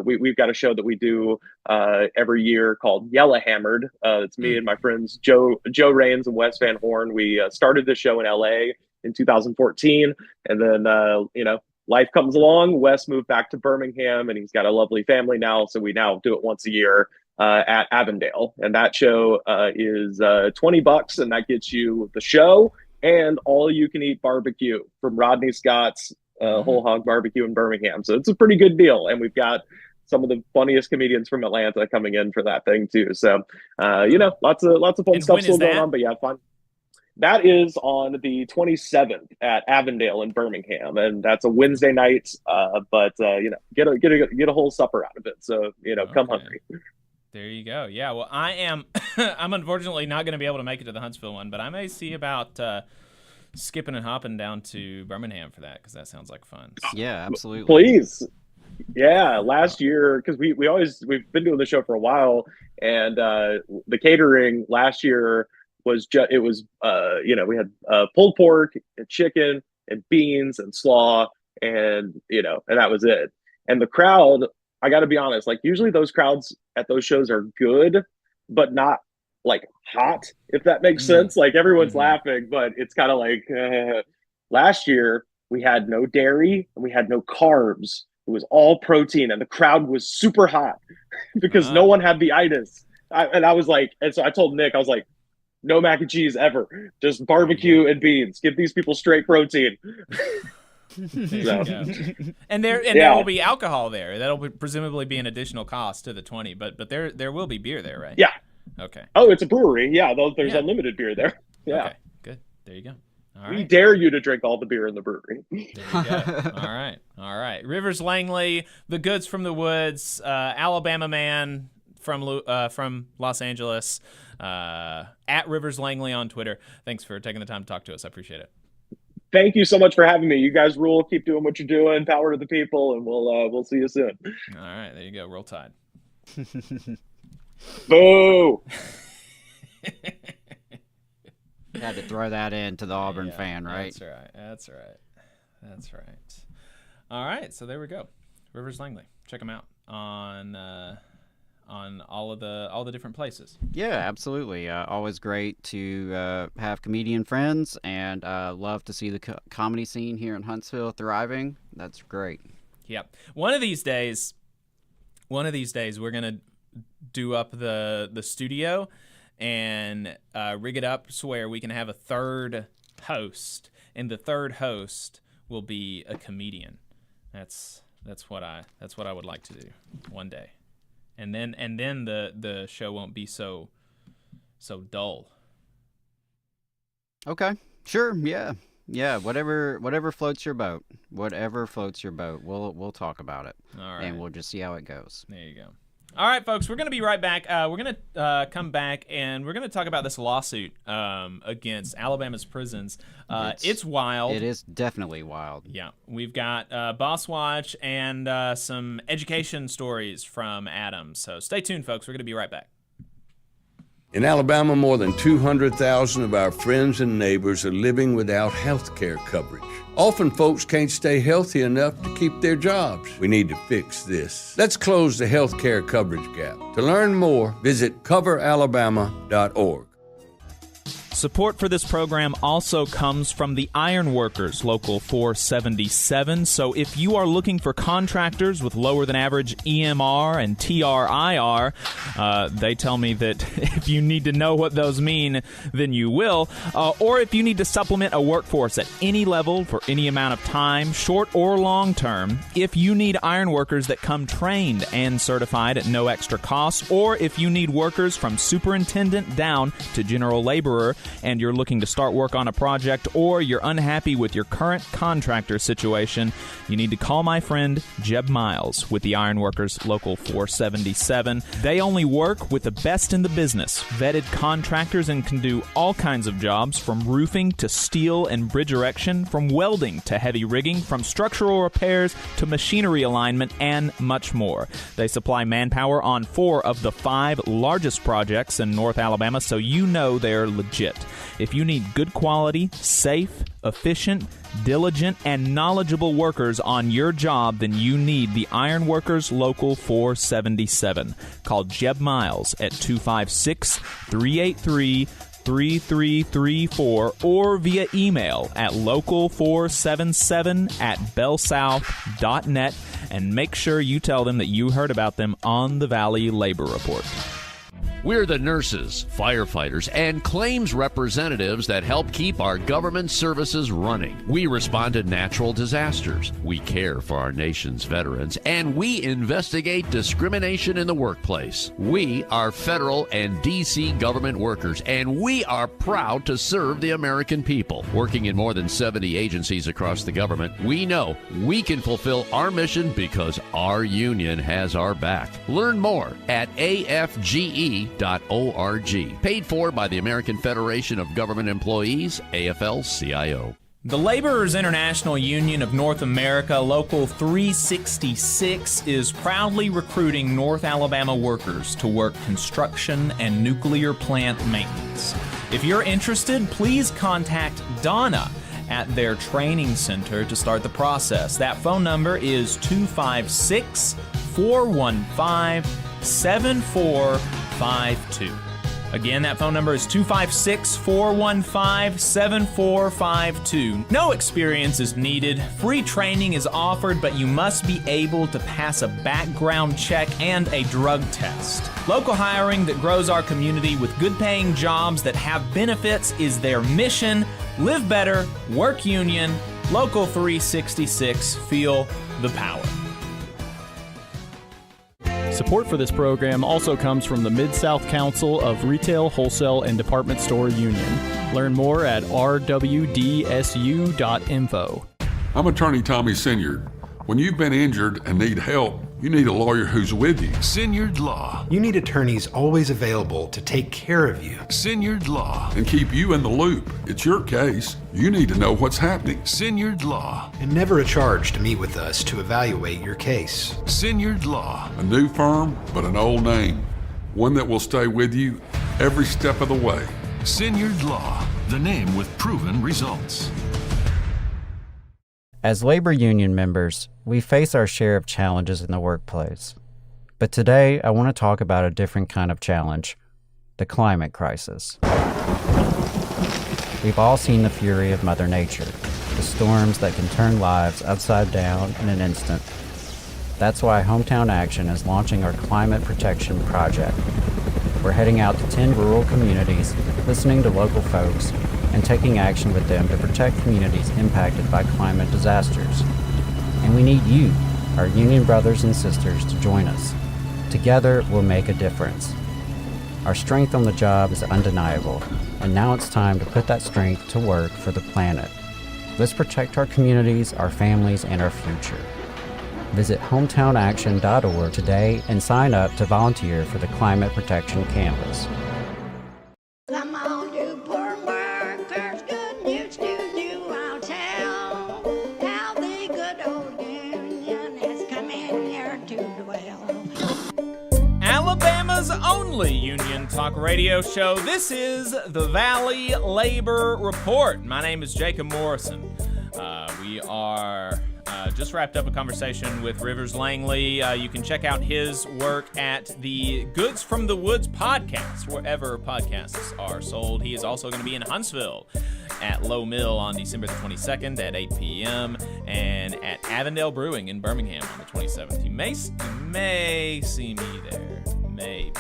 we've got a show that we do every year called Yellowhammered. It's me and my friends Joe Raines and Wes Van Horn. We started this show in LA in 2014. And then, life comes along. Wes moved back to Birmingham and he's got a lovely family now. So we now do it once a year at Avondale. And that show is $20, and that gets you the show and all you can eat barbecue from Rodney Scott's Whole Hog Barbecue in Birmingham. So it's a pretty good deal. And we've got some of the funniest comedians from Atlanta coming in for that thing too. So, lots of fun stuff still going on, but yeah, fun. That is on the 27th at Avondale in Birmingham, and that's a Wednesday night. Get a whole supper out of it. So come hungry. There you go. Yeah. Well, I'm unfortunately not going to be able to make it to the Huntsville one, but I may see about skipping and hopping down to Birmingham for that because that sounds like fun. So. Yeah, absolutely. Please. Yeah, last year, because we've been doing the show for a while, and the catering last year was we had pulled pork and chicken and beans and slaw and that was it. And the crowd, I got to be honest, like usually those crowds at those shows are good, but not like hot, if that makes sense. Like everyone's laughing, but it's kind of like last year we had no dairy, and we had no carbs. It was all protein, and the crowd was super hot because no one had the itis. And so I told Nick, I was like, no mac and cheese ever, just barbecue and beans. Give these people straight protein. And there will be alcohol there. That'll presumably be an additional cost to the 20, but there will be beer there, right? Yeah. Okay. Oh, it's a brewery. Yeah, there's unlimited beer there. Yeah. Okay, good. There you go. All We right. dare you to drink all the beer in the brewery. There you go. All right. Rivers Langley, the goods from the woods, Alabama man from Los Angeles, at Rivers Langley on Twitter. Thanks for taking the time to talk to us. I appreciate it. Thank you so much for having me. You guys rule. Keep doing what you're doing. Power to the people, and we'll see you soon. All right, there you go. Roll Tide. Boo! Had to throw that in to the Auburn fan, right? That's right. All right, so there we go. Rivers Langley. Check them out on all the different places. Yeah, absolutely. Always great to have comedian friends, and love to see the comedy scene here in Huntsville thriving. That's great. Yep. One of these days we're gonna do up the studio and rig it up so where we can have a third host, and the third host will be a comedian. That's what I would like to do one day. And then the show won't be so dull. Okay, sure, yeah. Whatever floats your boat. Whatever floats your boat. We'll talk about it. All right. And we'll just see how it goes. There you go. All right, folks, we're going to be right back. We're going to come back, and we're going to talk about this lawsuit against Alabama's prisons. It's wild. It is definitely wild. Yeah. We've got Boss Watch and some education stories from Adam. So stay tuned, folks. We're going to be right back. In Alabama, more than 200,000 of our friends and neighbors are living without health care coverage. Often folks can't stay healthy enough to keep their jobs. We need to fix this. Let's close the health care coverage gap. To learn more, visit coveralabama.org. Support for this program also comes from the Iron Workers, Local 477. So if you are looking for contractors with lower than average EMR and TRIR, they tell me that if you need to know what those mean, then you will. Or if you need to supplement a workforce at any level for any amount of time, short or long term, if you need iron workers that come trained and certified at no extra cost, or if you need workers from superintendent down to general laborer, and you're looking to start work on a project, or you're unhappy with your current contractor situation, you need to call my friend Jeb Miles with the Iron Workers Local 477. They only work with the best in the business, vetted contractors, and can do all kinds of jobs, from roofing to steel and bridge erection, from welding to heavy rigging, from structural repairs to machinery alignment, and much more. They supply manpower on 4 of the 5 largest projects in North Alabama, so you know they're legit. If you need good quality, safe, efficient, diligent, and knowledgeable workers on your job, then you need the Iron Workers Local 477. Call Jeb Miles at 256-383-3334 or via email at local477@bellsouth.net, and make sure you tell them that you heard about them on the Valley Labor Report. We're the nurses, firefighters, and claims representatives that help keep our government services running. We respond to natural disasters. We care for our nation's veterans, and we investigate discrimination in the workplace. We are federal and D.C. government workers, and we are proud to serve the American people. Working in more than 70 agencies across the government, we know we can fulfill our mission because our union has our back. Learn more at afge.org. Paid for by the American Federation of Government Employees, AFL-CIO. The Laborers International Union of North America, Local 366, is proudly recruiting North Alabama workers to work construction and nuclear plant maintenance. If you're interested, please contact Donna at their training center to start the process. That phone number is 256-415-7452. Again, that phone number is 256-415-7452. No experience is needed. Free training is offered, but you must be able to pass a background check and a drug test. Local hiring that grows our community with good-paying jobs that have benefits is their mission. Live better, work union, Local 366, feel the power. Support for this program also comes from the Mid-South Council of Retail, Wholesale, and Department Store Union. Learn more at rwdsu.info. I'm Attorney Tommy Sinyard. When you've been injured and need help, you need a lawyer who's with you. Sinyard Law. You need attorneys always available to take care of you. Sinyard Law. And keep you in the loop. It's your case. You need to know what's happening. Sinyard Law. And never a charge to meet with us to evaluate your case. Sinyard Law. A new firm, but an old name. One that will stay with you every step of the way. Sinyard Law. The name with proven results. As labor union members, we face our share of challenges in the workplace. But today, I want to talk about a different kind of challenge, the climate crisis. We've all seen the fury of Mother Nature, the storms that can turn lives upside down in an instant. That's why Hometown Action is launching our Climate Protection Project. We're heading out to 10 rural communities, listening to local folks, and taking action with them to protect communities impacted by climate disasters. And we need you, our union brothers and sisters, to join us. Together, we'll make a difference. Our strength on the job is undeniable, and now it's time to put that strength to work for the planet. Let's protect our communities, our families, and our future. Visit hometownaction.org today and sign up to volunteer for the Climate Protection Canvas. Come on, you poor workers, good news to you I'll tell, how the good old union has come in here to dwell. Alabama's only union talk radio show. This is the Valley Labor Report. My name is Jacob Morrison. We are just wrapped up a conversation with Rivers Langley. You can check out his work at the Goods from the Woods podcast, wherever podcasts are sold. He is also going to be in Huntsville at Low Mill on December the 22nd at 8 p.m. and at Avondale Brewing in Birmingham on the 27th. You may see me there. Maybe.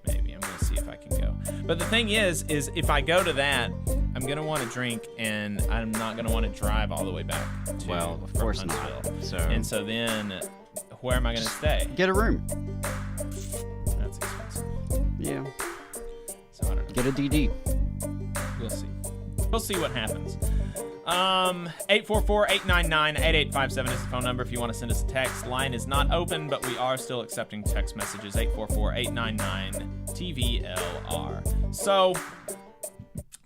I'm going to see if I can go. But the thing is if I go to that, I'm going to want to drink, and I'm not going to want to drive all the way back to of course Huntsville. Not. So then, where am I going to stay? Get a room. That's expensive. Yeah. So I don't know. Get a DD. We'll see. We'll see what happens. 844-899-8857 is the phone number if you want to send us a text. Line is not open, but we are still accepting text messages. 844-899-TVLR. So,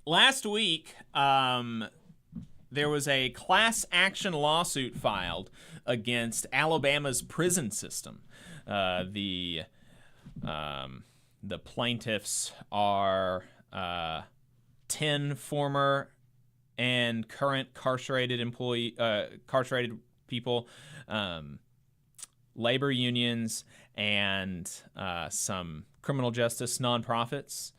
last week, there was a class action lawsuit filed against Alabama's prison system. The plaintiffs are 10 former and current carcerated people, labor unions, and some criminal justice nonprofits.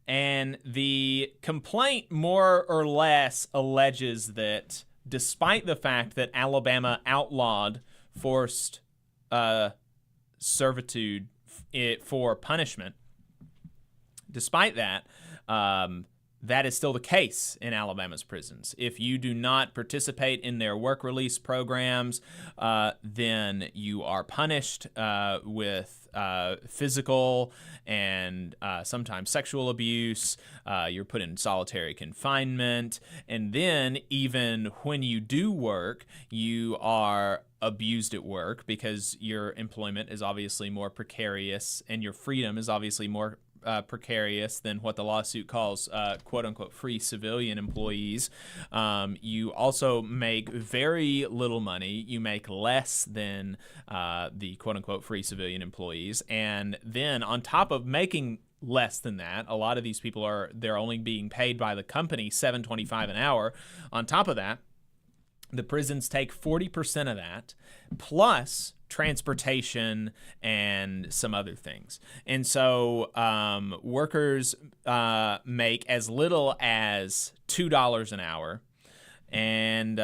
And the complaint more or less alleges that despite the fact that Alabama outlawed forced servitude for punishment, despite that, that is still the case in Alabama's prisons. If you do not participate in their work release programs, then you are punished with physical and sometimes sexual abuse. You're put in solitary confinement. And then even when you do work, you are abused at work because your employment is obviously more precarious and your freedom is obviously more precarious than what the lawsuit calls quote-unquote free civilian employees. You also make very little money. You make less than the quote-unquote free civilian employees. And then on top of making less than that, a lot of these people they're only being paid by the company $7.25 an hour. On top of that, the prisons take 40% of that, plus transportation and some other things. And so workers make as little as $2 an hour, and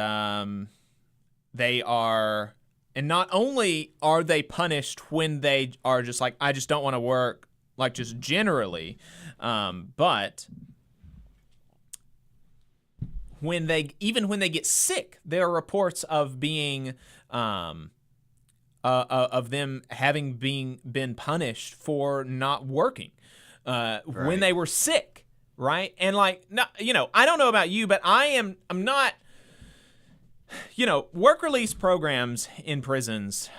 they are, and not only are they punished when they are just like, I just don't want to work, like just generally, but when they get sick, there are reports of being of them having been punished for not working when they were sick, right? And like, no, I don't know about you, but I'm not. Work release programs in prisons.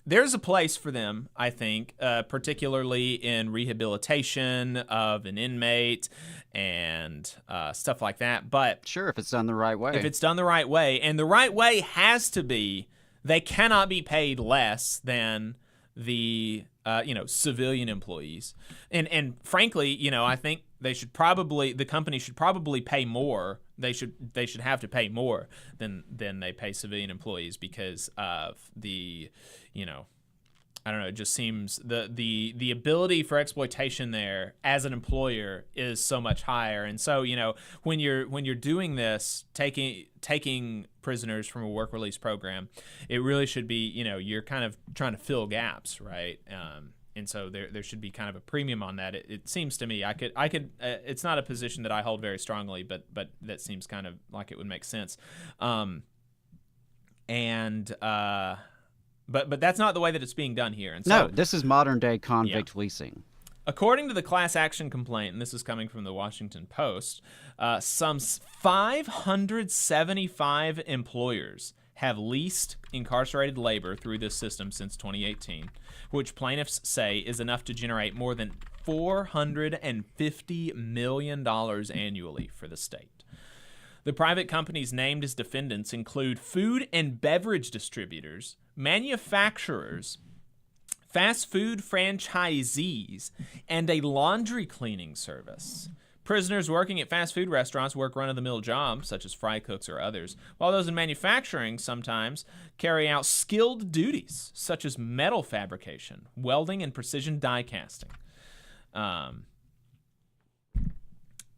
There's a place for them, I think, particularly in rehabilitation of an inmate and stuff like that. But sure, if it's done the right way. If it's done the right way, and the right way has to be, they cannot be paid less than the civilian employees. And frankly, I think the company should probably pay more. They should have to pay more than they pay civilian employees because of the, I don't know, it just seems the ability for exploitation there as an employer is so much higher. And so, when you're doing this, taking prisoners from a work release program, it really should be, you're kind of trying to fill gaps, right? And so there should be kind of a premium on that. It seems to me I could it's not a position that I hold very strongly, but that seems kind of like it would make sense. But that's not the way that it's being done here. And so, no, this is modern day convict leasing. According to the class action complaint, and this is coming from the Washington Post, some 575 employers have leased incarcerated labor through this system since 2018, which plaintiffs say is enough to generate more than $450 million annually for the state. The private companies named as defendants include food and beverage distributors, manufacturers, fast food franchisees, and a laundry cleaning service. Prisoners working at fast food restaurants work run-of-the-mill jobs, such as fry cooks or others, while those in manufacturing sometimes carry out skilled duties, such as metal fabrication, welding, and precision die casting.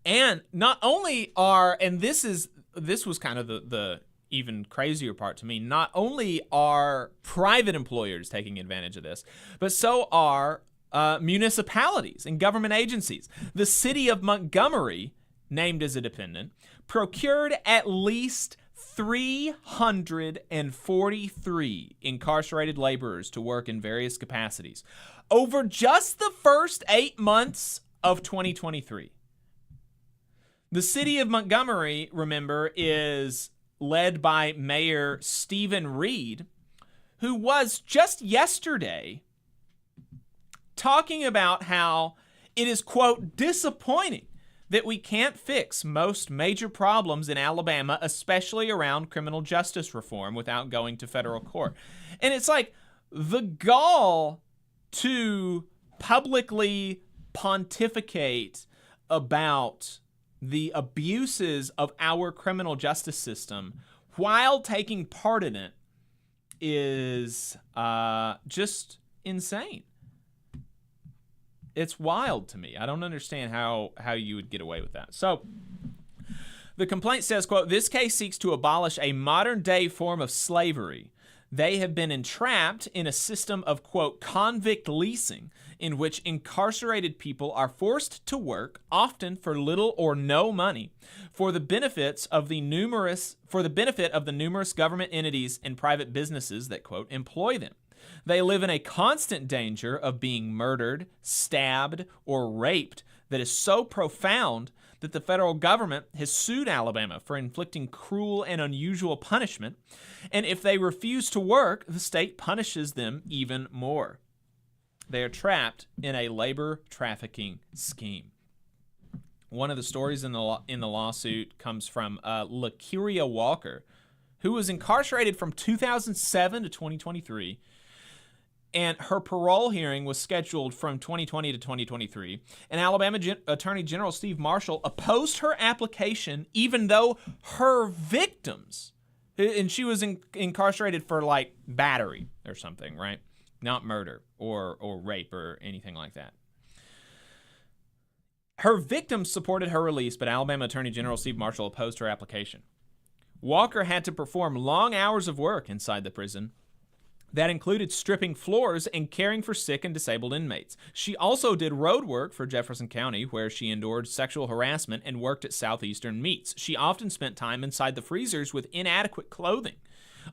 And not only and this was kind of the even crazier part to me, not only are private employers taking advantage of this, but so are municipalities and government agencies. The city of Montgomery, named as a defendant, procured at least 343 incarcerated laborers to work in various capacities over just the first 8 months of 2023. The city of Montgomery, remember, is led by Mayor Stephen Reed, who was just yesterday talking about how it is, quote, disappointing that we can't fix most major problems in Alabama, especially around criminal justice reform, without going to federal court. And it's like the gall to publicly pontificate about the abuses of our criminal justice system while taking part in it is just insane. It's wild to me. I don't understand how you would get away with that. So the complaint says, quote, this case seeks to abolish a modern-day form of slavery. They have been entrapped in a system of, quote, convict leasing, in which incarcerated people are forced to work, often for little or no money, for the benefit of the numerous government entities and private businesses that, quote, employ them. They live in a constant danger of being murdered, stabbed, or raped that is so profound that the federal government has sued Alabama for inflicting cruel and unusual punishment, and if they refuse to work, the state punishes them even more. They are trapped in a labor trafficking scheme. One of the stories in the lawsuit comes from LaKyria Walker, who was incarcerated from 2007 to 2023, and her parole hearing was scheduled from 2020 to 2023. And Alabama Attorney General Steve Marshall opposed her application even though her victims And she was incarcerated for, like, battery or something, right? Not murder or rape or anything like that. Her victims supported her release, but Alabama Attorney General Steve Marshall opposed her application. Walker had to perform long hours of work inside the prison. That included stripping floors and caring for sick and disabled inmates. She also did road work for Jefferson County, where she endured sexual harassment and worked at Southeastern Meats. She often spent time inside the freezers with inadequate clothing.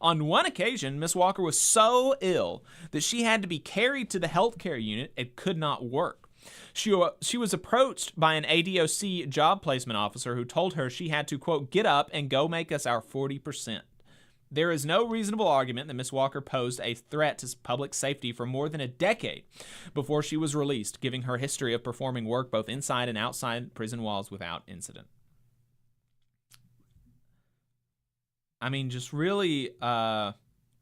On one occasion, Miss Walker was so ill that she had to be carried to the healthcare unit and could not work. She was approached by an ADOC job placement officer who told her she had to, quote, get up and go make us our 40%. There is no reasonable argument that Miss Walker posed a threat to public safety for more than a decade before she was released, giving her history of performing work both inside and outside prison walls without incident. I mean, just really,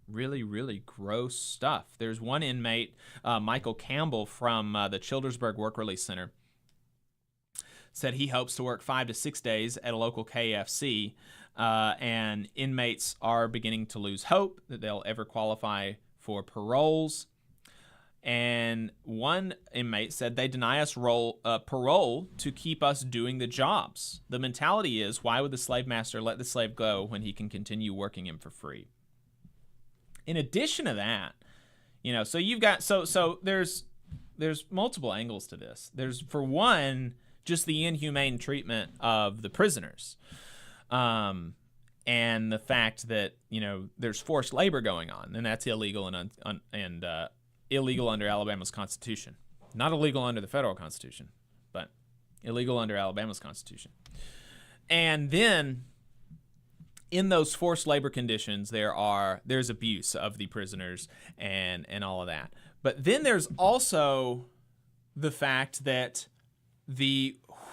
really gross stuff. There's one inmate, Michael Campbell from the Childersburg Work Release Center, said he hopes to work 5 to 6 days at a local KFC. And inmates are beginning to lose hope that they'll ever qualify for paroles. And one inmate said they deny us parole to keep us doing the jobs. The mentality is, why would the slave master let the slave go when he can continue working him for free? In addition to that, so you've got so there's multiple angles to this. There's, for one, just the inhumane treatment of the prisoners. And the fact that, there's forced labor going on, and that's illegal and illegal under Alabama's Constitution. Not illegal under the federal Constitution, but illegal under Alabama's Constitution. And then in those forced labor conditions, there's abuse of the prisoners and all of that. But then there's also the fact that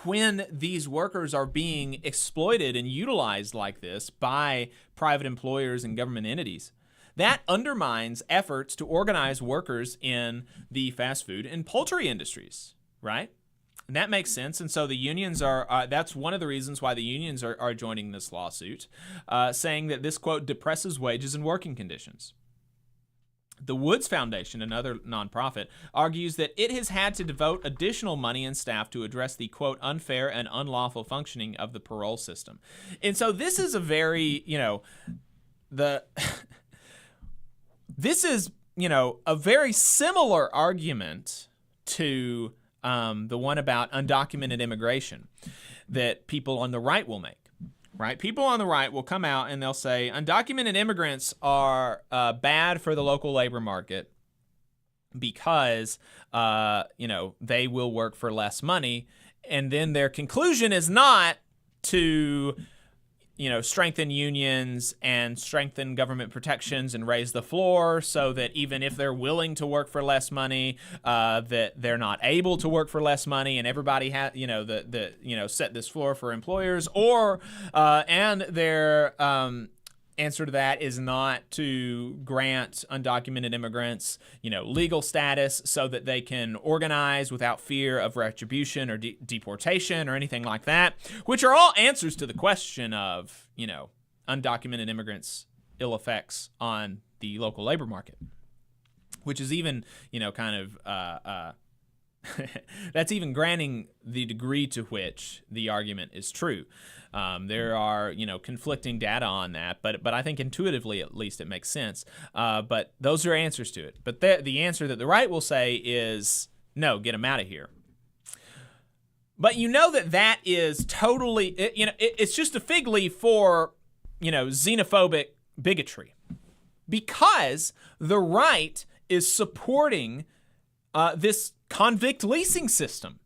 when these workers are being exploited and utilized like this by private employers and government entities, that undermines efforts to organize workers in the fast food and poultry industries, right? And that makes sense. And so the unions that's one of the reasons why the unions are joining this lawsuit, saying that this, quote, depresses wages and working conditions. The Woods Foundation, another nonprofit, argues that it has had to devote additional money and staff to address the, quote, unfair and unlawful functioning of the parole system. And so this is a very, this is, a very similar argument to the one about undocumented immigration that people on the right will make. Right? People on the right will come out and they'll say undocumented immigrants are bad for the local labor market because, they will work for less money. And then their conclusion is not to, strengthen unions and strengthen government protections and raise the floor so that even if they're willing to work for less money, that they're not able to work for less money, and everybody has, set this floor for employers, or and their answer to that is not to grant undocumented immigrants, legal status so that they can organize without fear of retribution or deportation or anything like that, which are all answers to the question of, undocumented immigrants' ill effects on the local labor market, which is even, that's even granting the degree to which the argument is true. There are, conflicting data on that, but I think intuitively, at least, it makes sense. But those are answers to it. But the answer that the right will say is, no, get them out of here. But that is totally, it's just a fig leaf for, xenophobic bigotry, because the right is supporting this convict leasing system.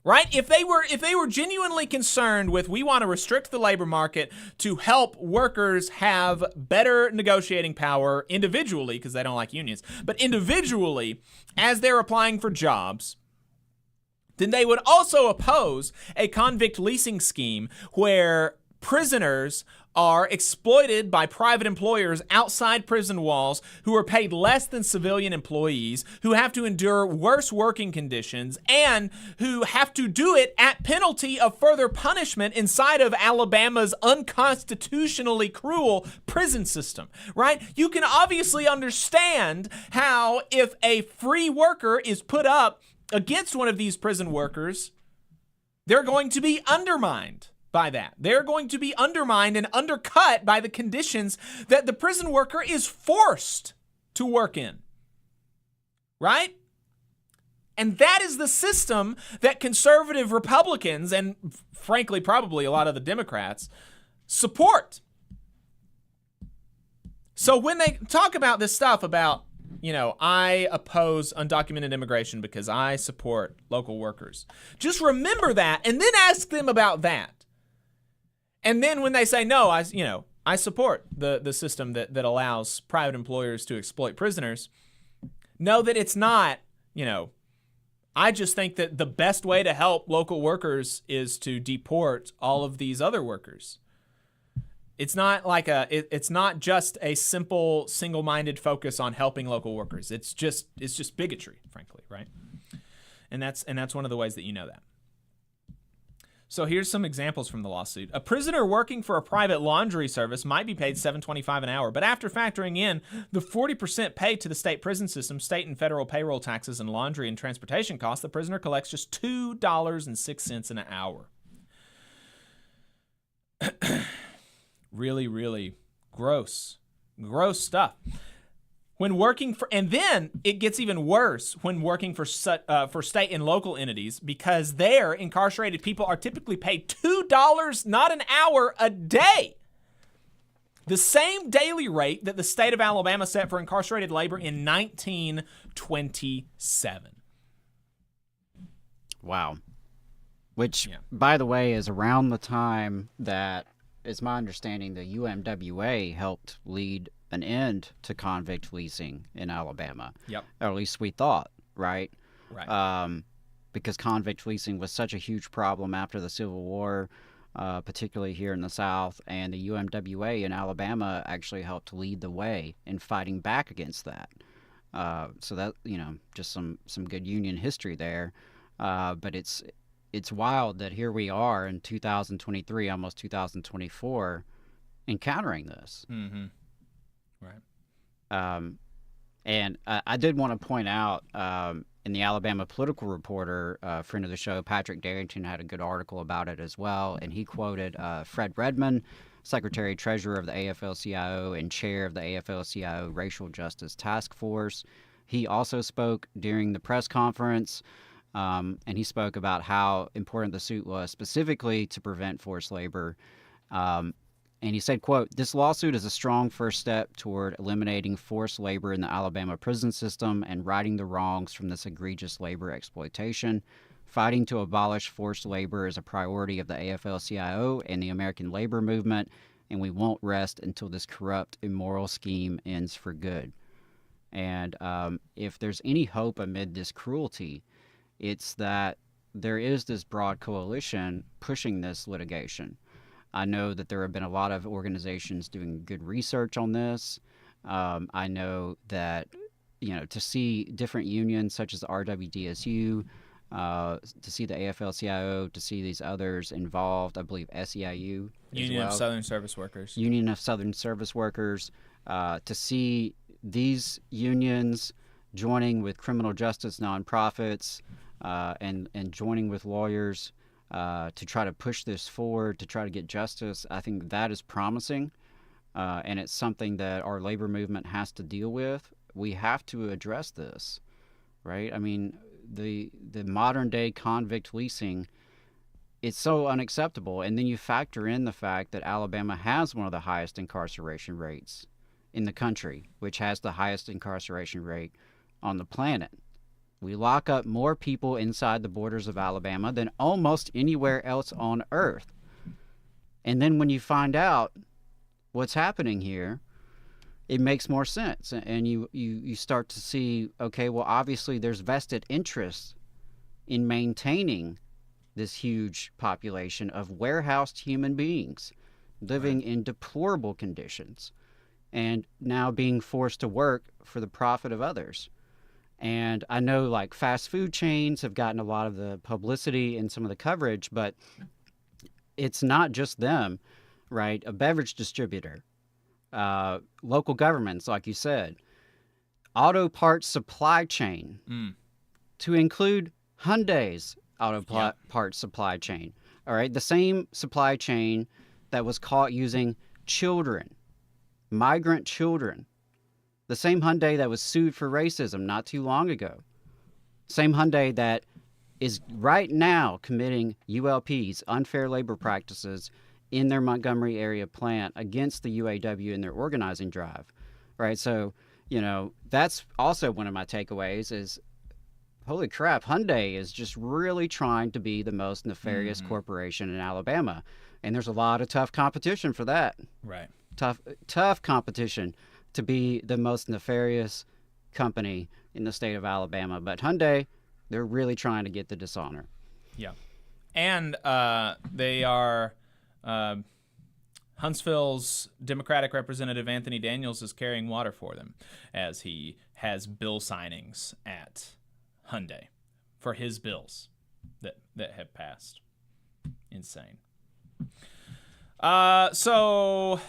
Right? If they were genuinely concerned with, we want to restrict the labor market to help workers have better negotiating power individually, because they don't like unions, but individually as they're applying for jobs, then they would also oppose a convict leasing scheme where prisoners are exploited by private employers outside prison walls who are paid less than civilian employees, who have to endure worse working conditions, and who have to do it at penalty of further punishment inside of Alabama's unconstitutionally cruel prison system, right? You can obviously understand how if a free worker is put up against one of these prison workers, they're going to be undermined by that. They're going to be undermined and undercut by the conditions that the prison worker is forced to work in. Right? And that is the system that conservative Republicans, and frankly, probably a lot of the Democrats, support. So when they talk about this stuff about, I oppose undocumented immigration because I support local workers, just remember that and then ask them about that. And then when they say, no, I support the system that allows private employers to exploit prisoners, know that it's not, I just think that the best way to help local workers is to deport all of these other workers. It's not like it's not just a simple single-minded focus on helping local workers. It's just bigotry, frankly, right? And that's one of the ways that you know that. So here's some examples from the lawsuit. A prisoner working for a private laundry service might be paid $7.25 an hour, but after factoring in the 40% paid to the state prison system, state and federal payroll taxes, and laundry and transportation costs, the prisoner collects just $2.06 an hour. Really, really gross stuff. When working for, and then it gets even worse when working for state and local entities, because there incarcerated people are typically paid $2, not an hour, a day. The same daily rate that the state of Alabama set for incarcerated labor in 1927. Wow. Which, by the way, is around the time that, it's my understanding, the UMWA helped lead an end to convict leasing in Alabama. Yep. Or at least we thought, right? Right. Because convict leasing was such a huge problem after the Civil War, particularly here in the South, and the UMWA in Alabama actually helped lead the way in fighting back against that. So that, just some good Union history there. But it's wild that here we are in 2023, almost 2024, encountering this. Mm-hmm. Right. And I did want to point out, in the Alabama Political Reporter, a friend of the show, Patrick Darrington, had a good article about it as well, and he quoted Fred Redmond, Secretary-Treasurer of the AFL-CIO and Chair of the AFL-CIO Racial Justice Task Force. He also spoke during the press conference, and he spoke about how important the suit was specifically to prevent forced labor. And he said, quote, "This lawsuit is a strong first step toward eliminating forced labor in the Alabama prison system and righting the wrongs from this egregious labor exploitation. Fighting to abolish forced labor is a priority of the AFL-CIO and the American labor movement, and we won't rest until this corrupt, immoral scheme ends for good." And if there's any hope amid this cruelty, it's that there is this broad coalition pushing this litigation. I know that there have been a lot of organizations doing good research on this. I know that, to see different unions such as the RWDSU, to see the AFL-CIO, to see these others involved, I believe SEIU Union of Southern Service Workers. Union of Southern Service Workers, to see these unions joining with criminal justice nonprofits and joining with lawyers to try to push this forward, to try to get justice. I think that is promising, and it's something that our labor movement has to deal with. We have to address this, right? I mean, the modern day convict leasing, it's so unacceptable. And then you factor in the fact that Alabama has one of the highest incarceration rates in the country, which has the highest incarceration rate on the planet. We lock up more people inside the borders of Alabama than almost anywhere else on earth. And then when you find out what's happening here, it makes more sense. And you start to see, okay, well, obviously there's vested interest in maintaining this huge population of warehoused human beings living in deplorable conditions, and now being forced to work for the profit of others. And I know like fast food chains have gotten a lot of the publicity and some of the coverage, but it's not just them, right? A beverage distributor, local governments, like you said, auto parts supply chain, to include Hyundai's auto parts supply chain. All right, the same supply chain that was caught using children, migrant children. The same Hyundai that was sued for racism not too long ago. Same Hyundai that is right now committing ULPs, unfair labor practices, in their Montgomery area plant against the UAW in their organizing drive. Right, so, you know, that's also one of my takeaways is, holy crap, Hyundai is just really trying to be the most nefarious corporation in Alabama. And there's a lot of tough competition for that. Right. Tough competition to be the most nefarious company in the state of Alabama. But Hyundai, they're really trying to get the dishonor. Yeah. And they are, Huntsville's Democratic Representative Anthony Daniels is carrying water for them as he has bill signings at Hyundai for his bills that have passed. Insane. So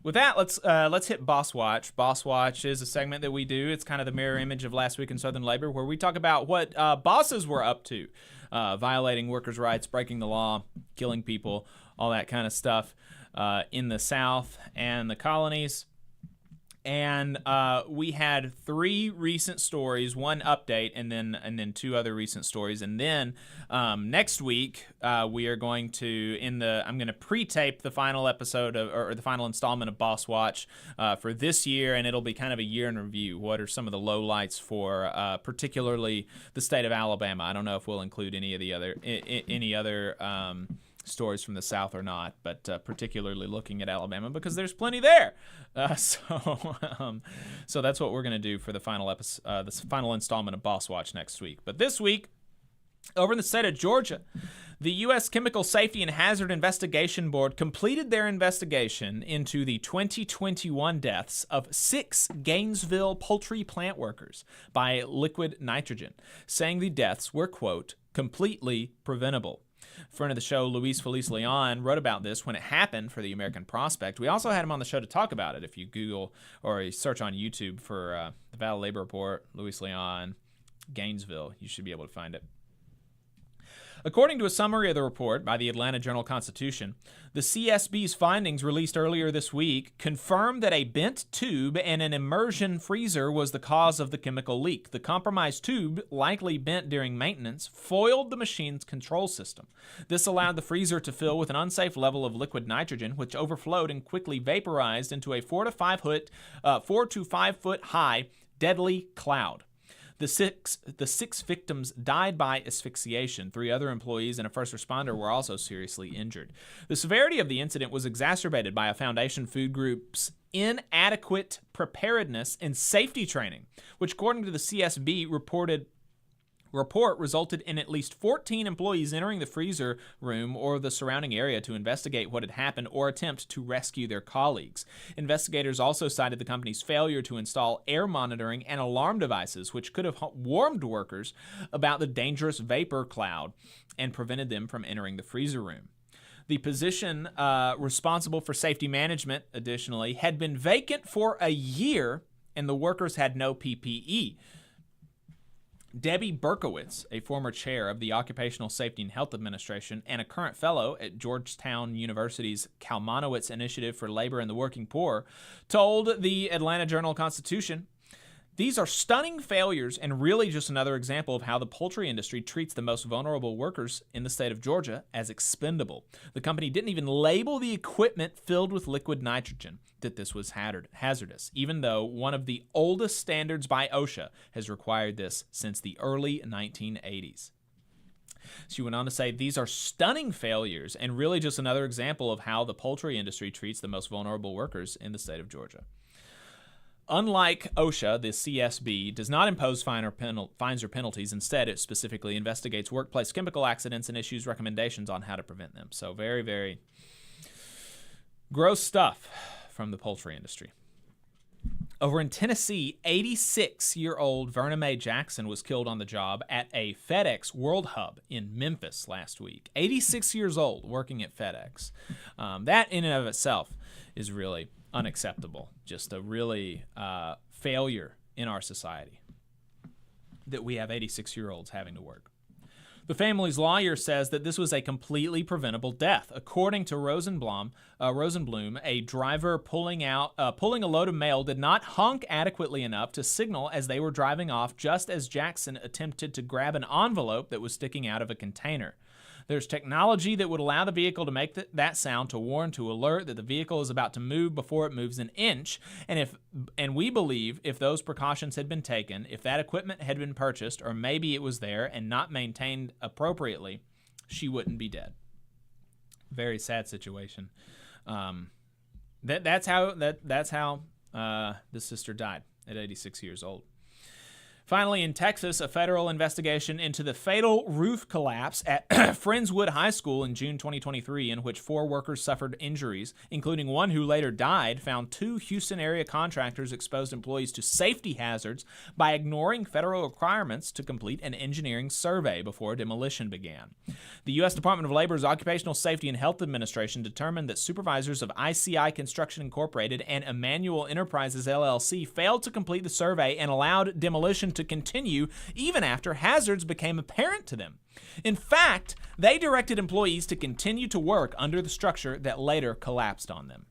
with that, let's hit Boss Watch. Boss Watch is a segment that we do. It's kind of the mirror image of Last Week in Southern Labor, where we talk about what bosses were up to, violating workers' rights, breaking the law, killing people, all that kind of stuff in the South and the colonies. And we had 3 recent stories, 1 update, and then 2 other recent stories. And then next week we are going to I'm going to pre-tape the final episode or the final installment of Boss Watch for this year, and it'll be kind of a year in review. What are some of the lowlights for particularly the state of Alabama? I don't know if we'll include any of the other stories from the South or not, but particularly looking at Alabama because there's plenty there. So that's what we're going to do for the final episode, this final installment of Boss Watch next week. But this week, over in the state of Georgia, the U.S. Chemical Safety and Hazard Investigation Board completed their investigation into the 2021 deaths of 6 Gainesville poultry plant workers by liquid nitrogen, saying the deaths were, quote, completely preventable. Friend of the show, Luis Feliz Leon, wrote about this when it happened for the American Prospect. We also had him on the show to talk about it. If you Google or you search on YouTube for the Valley Labor Report, Luis Leon, Gainesville, you should be able to find it. According to a summary of the report by the Atlanta Journal-Constitution, the CSB's findings released earlier this week confirmed that a bent tube and an immersion freezer was the cause of the chemical leak. The compromised tube, likely bent during maintenance, foiled the machine's control system. This allowed the freezer to fill with an unsafe level of liquid nitrogen, which overflowed and quickly vaporized into a 4 to 5 foot high deadly cloud. The six victims died by asphyxiation. 3 other employees and a first responder were also seriously injured. The severity of the incident was exacerbated by a Foundation Food Group's inadequate preparedness and safety training, which, according to the CSB, report resulted in at least 14 employees entering the freezer room or the surrounding area to investigate what had happened or attempt to rescue their colleagues. Investigators also cited the company's failure to install air monitoring and alarm devices, which could have warned workers about the dangerous vapor cloud and prevented them from entering the freezer room. The position responsible for safety management, additionally, had been vacant for a year, and the workers had no PPE. Debbie Berkowitz, a former chair of the Occupational Safety and Health Administration and a current fellow at Georgetown University's Kalmanowitz Initiative for Labor and the Working Poor, told the Atlanta Journal-Constitution, "These are stunning failures and really just another example of how the poultry industry treats the most vulnerable workers in the state of Georgia as expendable. The company didn't even label the equipment filled with liquid nitrogen that this was hazardous, even though one of the oldest standards by OSHA has required this since the early 1980s. She went on to say, "These are stunning failures and really just another example of how the poultry industry treats the most vulnerable workers in the state of Georgia." Unlike OSHA, the CSB does not impose fines or penalties. Instead, it specifically investigates workplace chemical accidents and issues recommendations on how to prevent them. So very, very Gross stuff from the poultry industry. Over in Tennessee, 86-year-old Verna Mae Jackson was killed on the job at a FedEx World Hub in Memphis last week. 86 years old, working at FedEx. That in and of itself is really unacceptable. Just a really failure in our society that we have 86-year-olds having to work. The family's lawyer says that this was a completely preventable death. According to Rosenblum, a driver pulling a load of mail did not honk adequately enough to signal as they were driving off, just as Jackson attempted to grab an envelope that was sticking out of a container. There's technology that would allow the vehicle to make that sound to warn, to alert that the vehicle is about to move before it moves an inch. And we believe if those precautions had been taken, if that equipment had been purchased, or maybe it was there and not maintained appropriately, she wouldn't be dead. Very sad situation. That's how this sister died at 86 years old. Finally, in Texas, a federal investigation into the fatal roof collapse at Friendswood High School in June 2023, in which 4 workers suffered injuries, including one who later died, found 2 Houston area contractors exposed employees to safety hazards by ignoring federal requirements to complete an engineering survey before demolition began. The U.S. Department of Labor's Occupational Safety and Health Administration determined that supervisors of ICI Construction Incorporated and Emmanuel Enterprises LLC failed to complete the survey and allowed demolition to continue even after hazards became apparent to them. In fact, they directed employees to continue to work under the structure that later collapsed on them.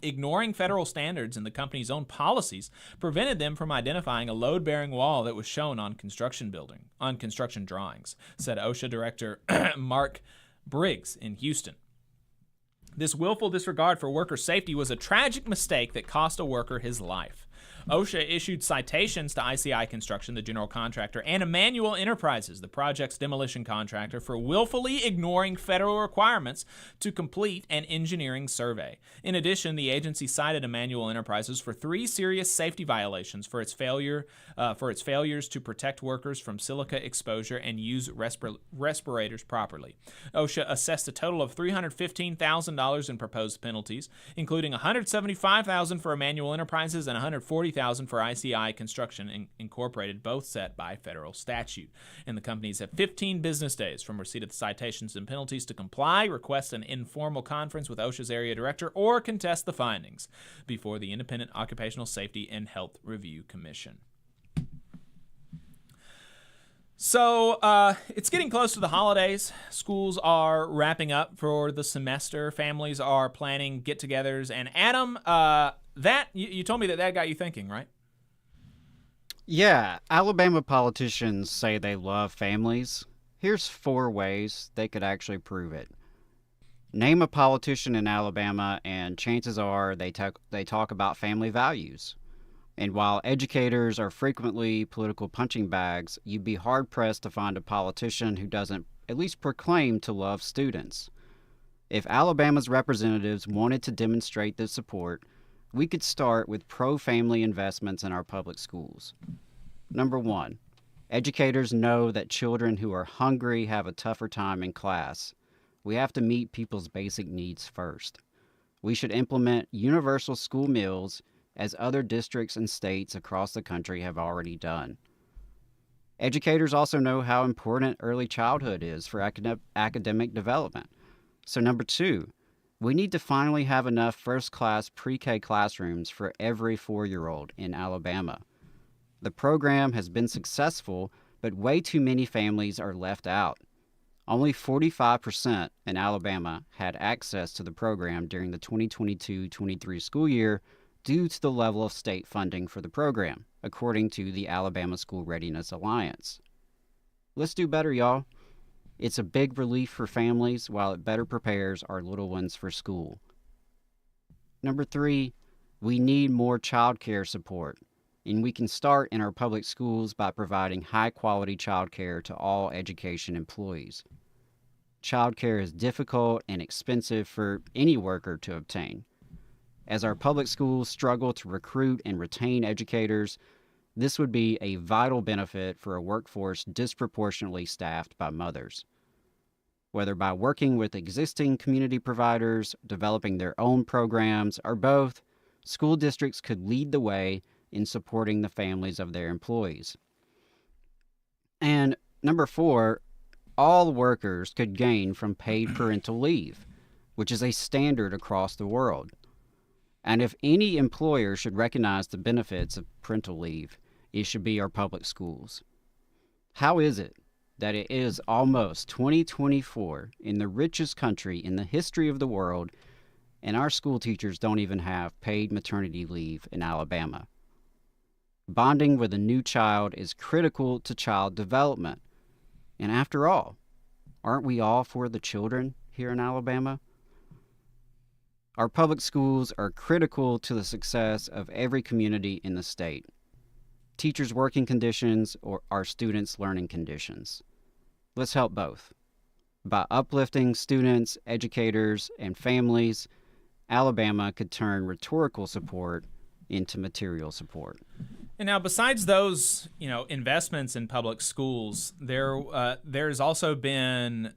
Ignoring federal standards and the company's own policies prevented them from identifying a load-bearing wall that was shown on construction drawings, said OSHA Director Mark Briggs in Houston. This willful disregard for worker safety was a tragic mistake that cost a worker his life. OSHA issued citations to ICI Construction, the general contractor, and Emmanuel Enterprises, the project's demolition contractor, for willfully ignoring federal requirements to complete an engineering survey. In addition, the agency cited Emmanuel Enterprises for 3 serious safety violations for its failures to protect workers from silica exposure and use respirators properly. OSHA assessed a total of $315,000 in proposed penalties, including $175,000 for Emmanuel Enterprises and $140,000 for ICI Construction Incorporated, both set by federal statute. And the companies have 15 business days from receipt of the citations and penalties to comply, request an informal conference with OSHA's area director, or contest the findings before the Independent Occupational Safety and Health Review Commission. So it's getting close to the holidays. Schools are wrapping up for the semester. Families are planning get-togethers. And Adam, you told me that got you thinking, right? Yeah, Alabama politicians say they love families. Here's 4 ways they could actually prove it. Name a politician in Alabama, and chances are they talk about family values. And while educators are frequently political punching bags, you'd be hard-pressed to find a politician who doesn't at least proclaim to love students. If Alabama's representatives wanted to demonstrate this support, we could start with pro-family investments in our public schools. Number 1, educators know that children who are hungry have a tougher time in class. We have to meet people's basic needs first. We should implement universal school meals, as other districts and states across the country have already done. Educators also know how important early childhood is for academic development. So number 2, we need to finally have enough first-class pre-K classrooms for every 4-year-old in Alabama. The program has been successful, but way too many families are left out. Only 45% in Alabama had access to the program during the 2022-23 school year, due to the level of state funding for the program, according to the Alabama School Readiness Alliance. Let's do better, y'all. It's a big relief for families while it better prepares our little ones for school. Number 3, we need more child care support, and we can start in our public schools by providing high-quality child care to all education employees. Child care is difficult and expensive for any worker to obtain. As our public schools struggle to recruit and retain educators, this would be a vital benefit for a workforce disproportionately staffed by mothers. Whether by working with existing community providers, developing their own programs, or both, school districts could lead the way in supporting the families of their employees. And number 4, all workers could gain from paid parental leave, which is a standard across the world. And if any employer should recognize the benefits of parental leave, it should be our public schools. How is it that it is almost 2024 in the richest country in the history of the world, and our school teachers don't even have paid maternity leave in Alabama? Bonding with a new child is critical to child development. And after all, aren't we all for the children here in Alabama? Our public schools are critical to the success of every community in the state. Teachers' working conditions or our students' learning conditions. Let's help both. By uplifting students, educators, and families, Alabama could turn rhetorical support into material support. And now, besides those, investments in public schools, there's also been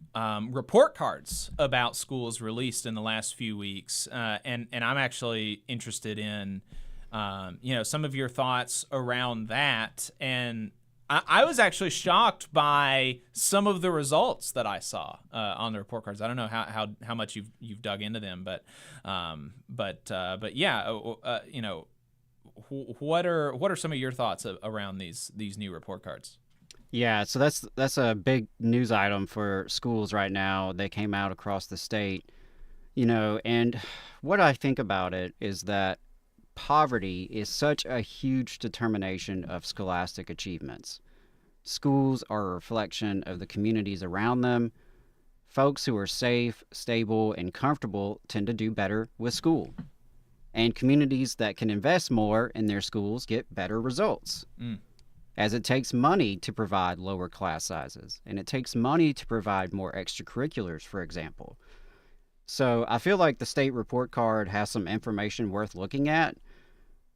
report cards about schools released in the last few weeks, and I'm actually interested in, some of your thoughts around that. And I was actually shocked by some of the results that I saw on the report cards. I don't know how much you've dug into them, but yeah, what are some of your thoughts around these new report cards? Yeah, so that's a big news item for schools right now. They came out across the state, and what I think about it is that poverty is such a huge determination of scholastic achievements. Schools are a reflection of the communities around them. Folks who are safe, stable, and comfortable tend to do better with school. And communities that can invest more in their schools get better results. As it takes money to provide lower class sizes, and it takes money to provide more extracurriculars, for example. So I feel like the state report card has some information worth looking at,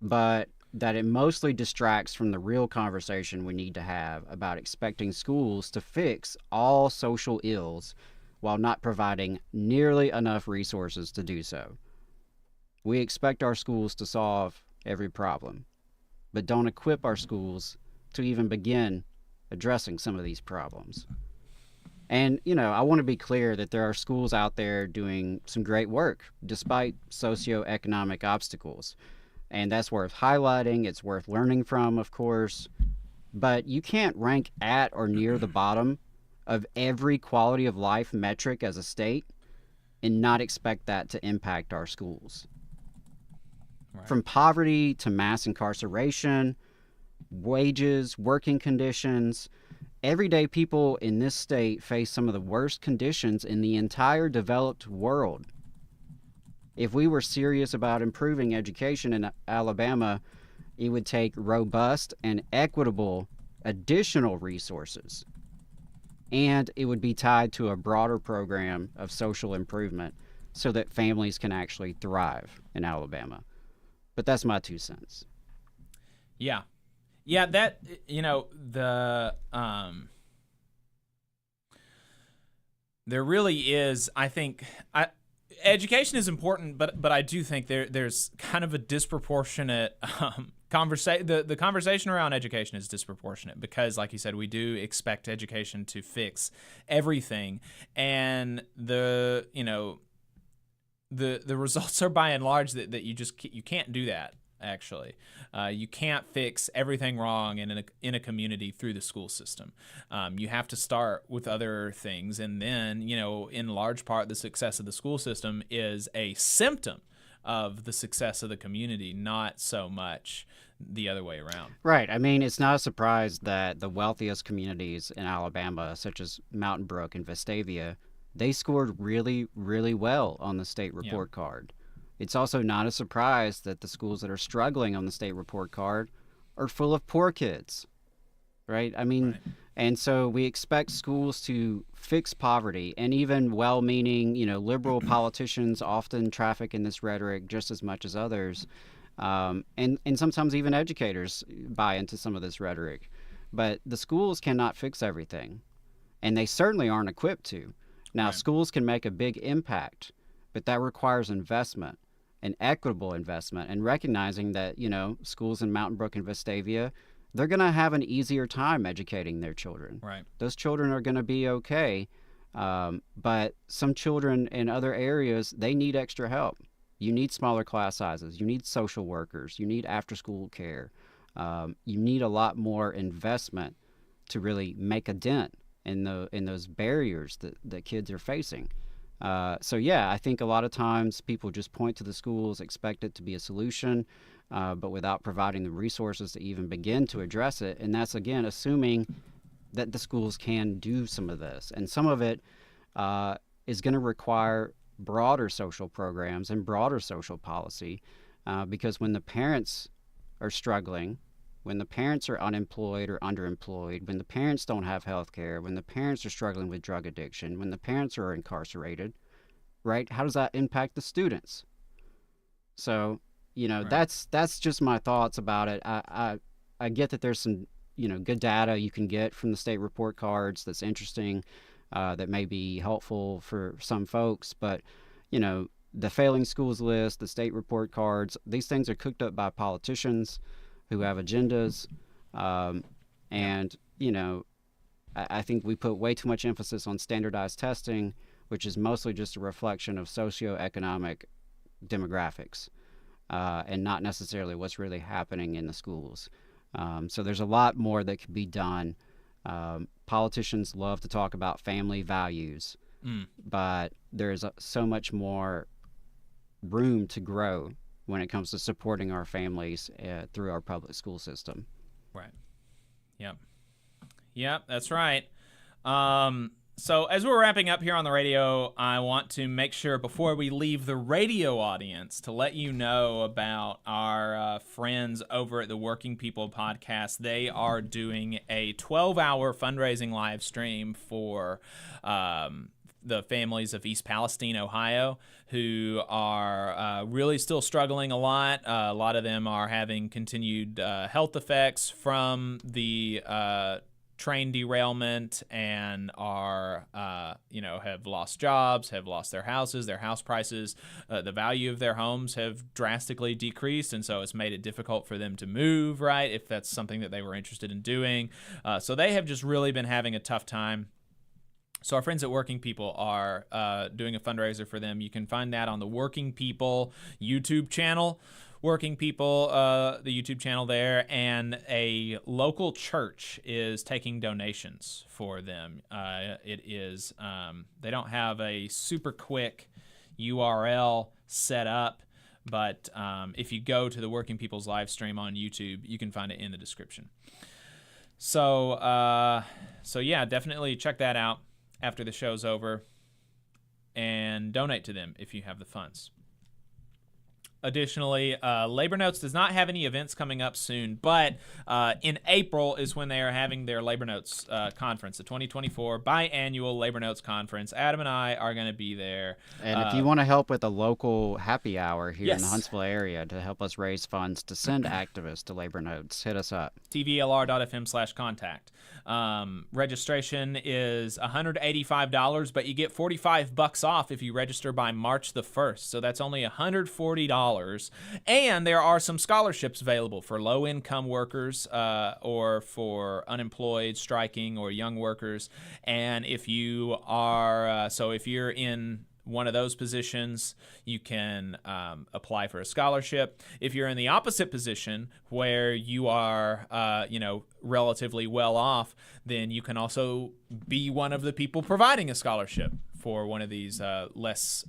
but that it mostly distracts from the real conversation we need to have about expecting schools to fix all social ills while not providing nearly enough resources to do so. We expect our schools to solve every problem, but don't equip our schools to even begin addressing some of these problems. And, I want to be clear that there are schools out there doing some great work despite socioeconomic obstacles. And that's worth highlighting. It's worth learning from, of course. But you can't rank at or near the bottom of every quality of life metric as a state and not expect that to impact our schools. Right. From poverty to mass incarceration, wages, working conditions, everyday people in this state face some of the worst conditions in the entire developed world. If we were serious about improving education in Alabama, it would take robust and equitable additional resources. And it would be tied to a broader program of social improvement so that families can actually thrive in Alabama. But that's my 2 cents. Yeah. Yeah, that, there really is, I think, education is important, but I do think there's kind of a disproportionate conversation. The conversation around education is disproportionate because, like you said, we do expect education to fix everything, and the results are by and large that you can't do that. Actually, you can't fix everything wrong in a community through the school system. You have to start with other things, and then in large part, the success of the school system is a symptom of the success of the community, not so much the other way around. Right. I mean, it's not a surprise that the wealthiest communities in Alabama, such as Mountain Brook and Vestavia, they scored really, really well on the state report card. It's also not a surprise that the schools that are struggling on the state report card are full of poor kids, right? I mean, and so we expect schools to fix poverty, and even well-meaning, liberal politicians often traffic in this rhetoric just as much as others, and sometimes even educators buy into some of this rhetoric. But the schools cannot fix everything, and they certainly aren't equipped to. Now, schools can make a big impact, but that requires investment, an equitable investment, and recognizing that, schools in Mountain Brook and Vestavia, they're going to have an easier time educating their children. Right. Those children are going to be okay, but some children in other areas, they need extra help. You need smaller class sizes. You need social workers. You need after-school care. You need a lot more investment to really make a dent in those barriers that kids are facing. I think a lot of times people just point to the schools, expect it to be a solution, but without providing the resources to even begin to address it. And that's, again, assuming that the schools can do some of this. And some of it is going to require broader social programs and broader social policy, because when the parents are struggling, when the parents are unemployed or underemployed, when the parents don't have health care, when the parents are struggling with drug addiction, when the parents are incarcerated, right? How does that impact the students? So, that's just my thoughts about it. I get that there's some, good data you can get from the state report cards that's interesting, that may be helpful for some folks, but, the failing schools list, the state report cards, these things are cooked up by politicians who have agendas, and I think we put way too much emphasis on standardized testing, which is mostly just a reflection of socioeconomic demographics, and not necessarily what's really happening in the schools. So there's a lot more that could be done. Politicians love to talk about family values, but there's so much more room to grow when it comes to supporting our families through our public school system. Right. Yep, that's right. So as we're wrapping up here on the radio, I want to make sure before we leave the radio audience to let you know about our friends over at the Working People podcast. They are doing a 12-hour fundraising live stream for the families of East Palestine, Ohio, who are really still struggling a lot. A lot of them are having continued health effects from the train derailment and are, have lost jobs, have lost their houses, their house prices, the value of their homes have drastically decreased, and so it's made it difficult for them to move, right, if that's something that they were interested in doing. So they have just really been having a tough time. So our friends at Working People are doing a fundraiser for them. You can find that on the Working People YouTube channel. Working People, the YouTube channel there, and a local church is taking donations for them. It is, they don't have a super quick URL set up, but if you go to the Working People's live stream on YouTube, you can find it in the description. So yeah, definitely check that out after the show's over and donate to them if you have the funds. Additionally, Labor Notes does not have any events coming up soon, but in April is when they are having their Labor Notes conference, the 2024 biannual Labor Notes conference. Adam and I are going to be there. And if you want to help with a local happy hour here in the Yes. Huntsville area to help us raise funds to send activists to Labor Notes, hit us up. TVLR.fm/contact. Registration is $185, but you get $45 off if you register by March the 1st. So that's only $140. And there are some scholarships available for low-income workers or for unemployed, striking, or young workers. And if you are, if you're in one of those positions, you can apply for a scholarship. If you're in the opposite position where you are, relatively well off, then you can also be one of the people providing a scholarship for one of these less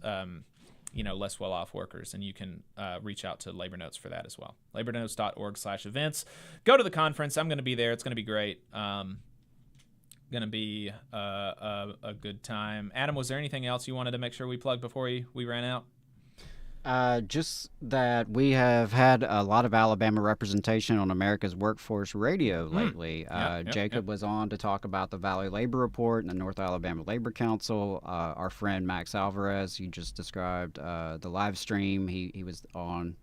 well-off workers, and you can reach out to Labor Notes for that as well. LaborNotes.org/events. Go to the conference. I'm going to be there. It's going to be great. Going to be a good time. Adam, was there anything else you wanted to make sure we plugged before we ran out? Just that we have had a lot of Alabama representation on America's Workforce Radio lately. Jacob was on to talk about the Valley Labor Report and the North Alabama Labor Council. Our friend Max Alvarez, you just described the live stream. He was on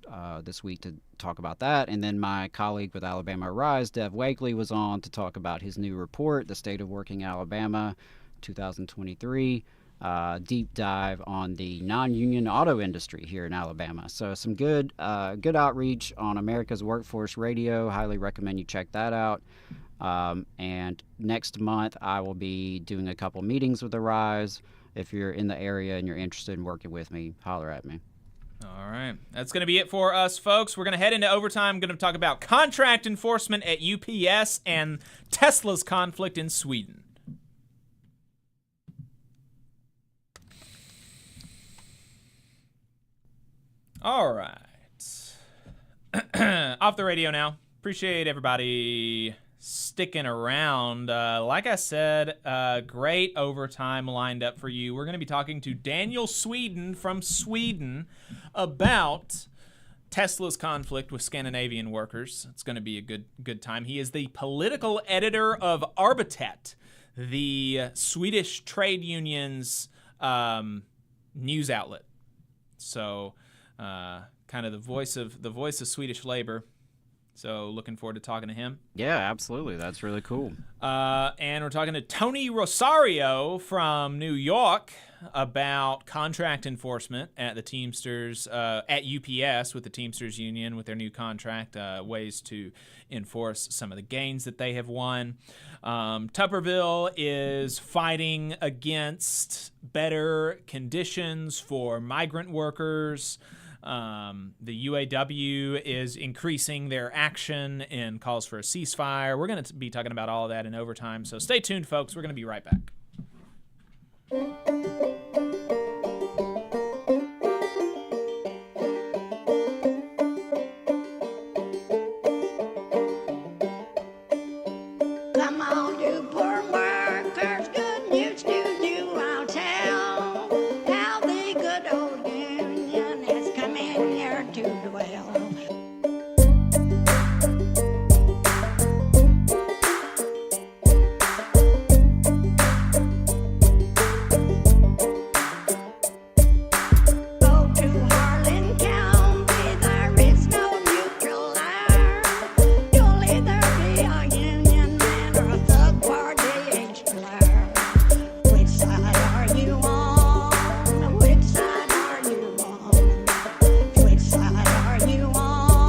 this week to talk about that. And then my colleague with Alabama Rise, Dev Wakely, was on to talk about his new report, The State of Working Alabama 2023. deep dive on the non-union auto industry here in Alabama. So some good outreach on America's Workforce Radio. Highly recommend you check that out. And next month, I will be doing a couple meetings with the Rise. If you're in the area and you're interested in working with me, holler at me. All right. That's going to be it for us, folks. We're going to head into overtime. Going to talk about contract enforcement at UPS and Tesla's conflict in Sweden. All right. Off the radio now. Appreciate everybody sticking around. Like I said, great overtime lined up for you. We're going to be talking to Daniel Sweden from Sweden about Tesla's conflict with Scandinavian workers. It's going to be a good time. He is the political editor of Arbetet, the Swedish trade union's news outlet. So, kind of the voice of Swedish labor. So looking forward to talking to him. Yeah, absolutely. That's really cool. And we're talking to Tony Rosario from New York about contract enforcement at the Teamsters, at UPS with the Teamsters Union with their new contract, ways to enforce some of the gains that they have won. Tuberville is fighting against better conditions for migrant workers. The UAW is increasing their action and calls for a ceasefire. We're going to be talking about all of that in overtime, so stay tuned, folks. We're going to be right back. Come on, you poor workers, good news to you I'll tell. How the good old union has come in here to dwell. Go to Harlan County, there is no neutral there. You'll either be a union man or a thug party explorer. Which side are you on? Which side are you on? Which side are you on?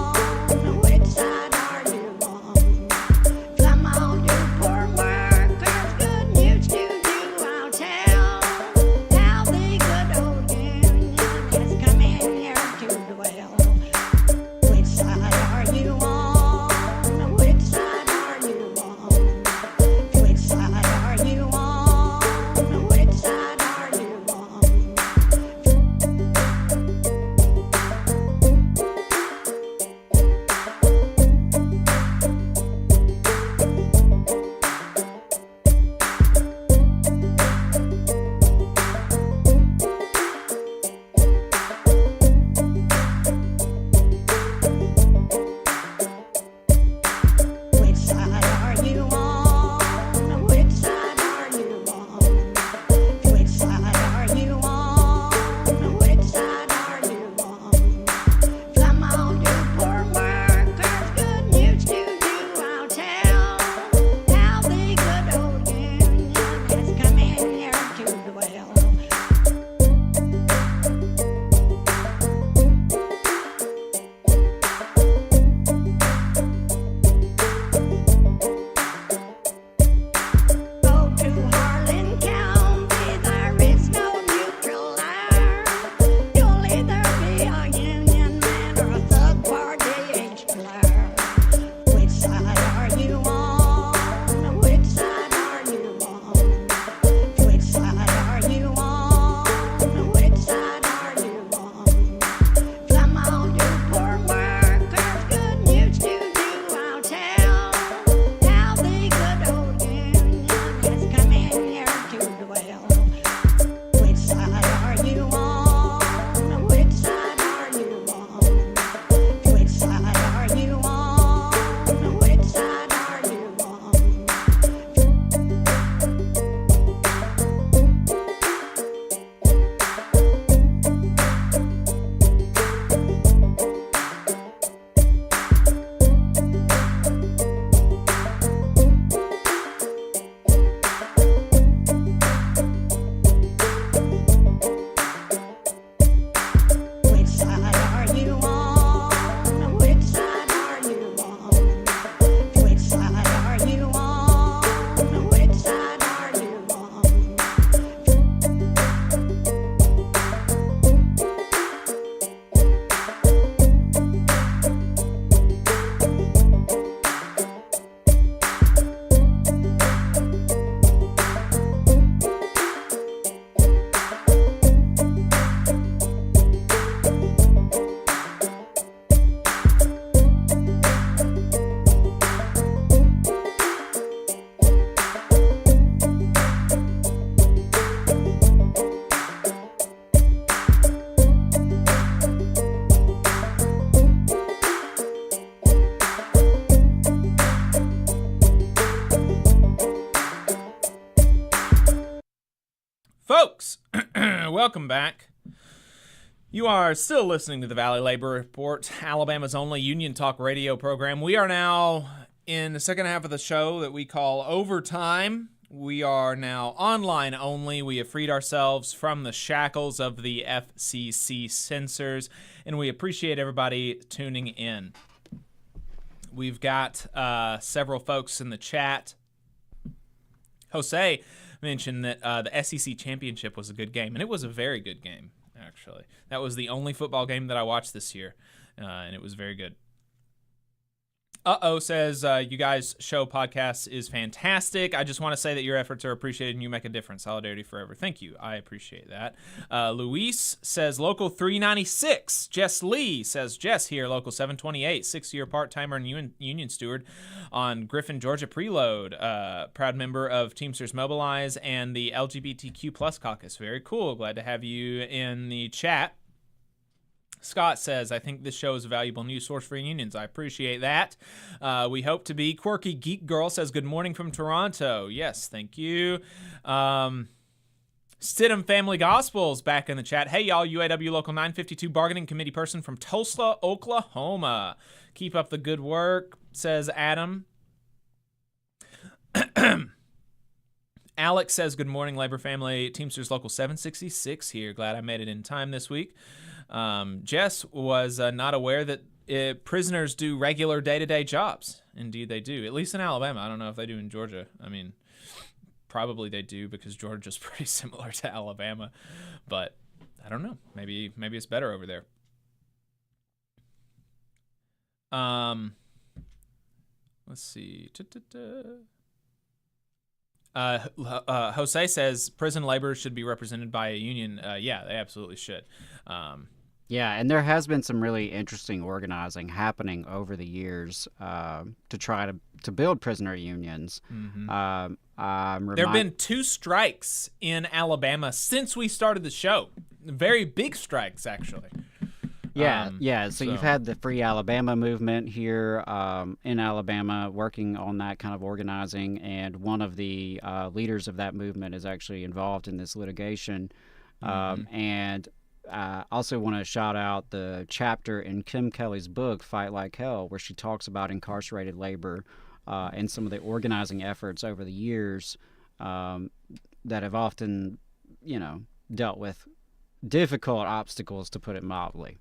welcome back. You are still listening to the Valley Labor Report, Alabama's only union talk radio program. We are now in the second half of the show that we call Overtime. We are now online only. We have freed ourselves from the shackles of the FCC censors, and we appreciate everybody tuning in. We've got several folks in the chat. Jose mentioned that the SEC championship was a good game, and it was a very good game, actually. That was the only football game that I watched this year, and it was very good. Uh-oh says, you guys' show podcast is fantastic. I just want to say that your efforts are appreciated and you make a difference. Solidarity forever. Thank you. I appreciate that. Luis says, Local 396. Jess Lee says, Jess here, Local 728, 6-year part-timer and union steward on Griffin, Georgia Preload. Proud member of Teamsters Mobilize and the LGBTQ plus caucus. Very cool. Glad to have you in the chat. Scott says, I think this show is a valuable news source for unions. I appreciate that. We hope to be. Quirky Geek Girl says, good morning from Toronto. Yes, thank you. Stidham Family Gospels back in the chat. Hey, y'all, UAW Local 952 Bargaining Committee person from Tulsa, Oklahoma. Keep up the good work, says Adam. Alex says, good morning, Labor Family. Teamsters Local 766 here. Glad I made it in time this week. Jess was not aware that prisoners do regular day-to-day jobs. Indeed they do, at least in Alabama. I don't know if they do in Georgia. I mean, probably they do because Georgia's pretty similar to Alabama. But I don't know. Maybe it's better over there. Let's see. Jose says prison labor should be represented by a union. Yeah, they absolutely should. Yeah, and there has been some really interesting organizing happening over the years to try to build prisoner unions. Mm-hmm. There have been 2 strikes in Alabama since we started the show. Very big strikes, actually. Yeah. So you've had the Free Alabama movement here in Alabama working on that kind of organizing, and one of the leaders of that movement is actually involved in this litigation. And I also want to shout out the chapter in Kim Kelly's book, Fight Like Hell, where she talks about incarcerated labor and some of the organizing efforts over the years that have often, dealt with difficult obstacles, to put it mildly.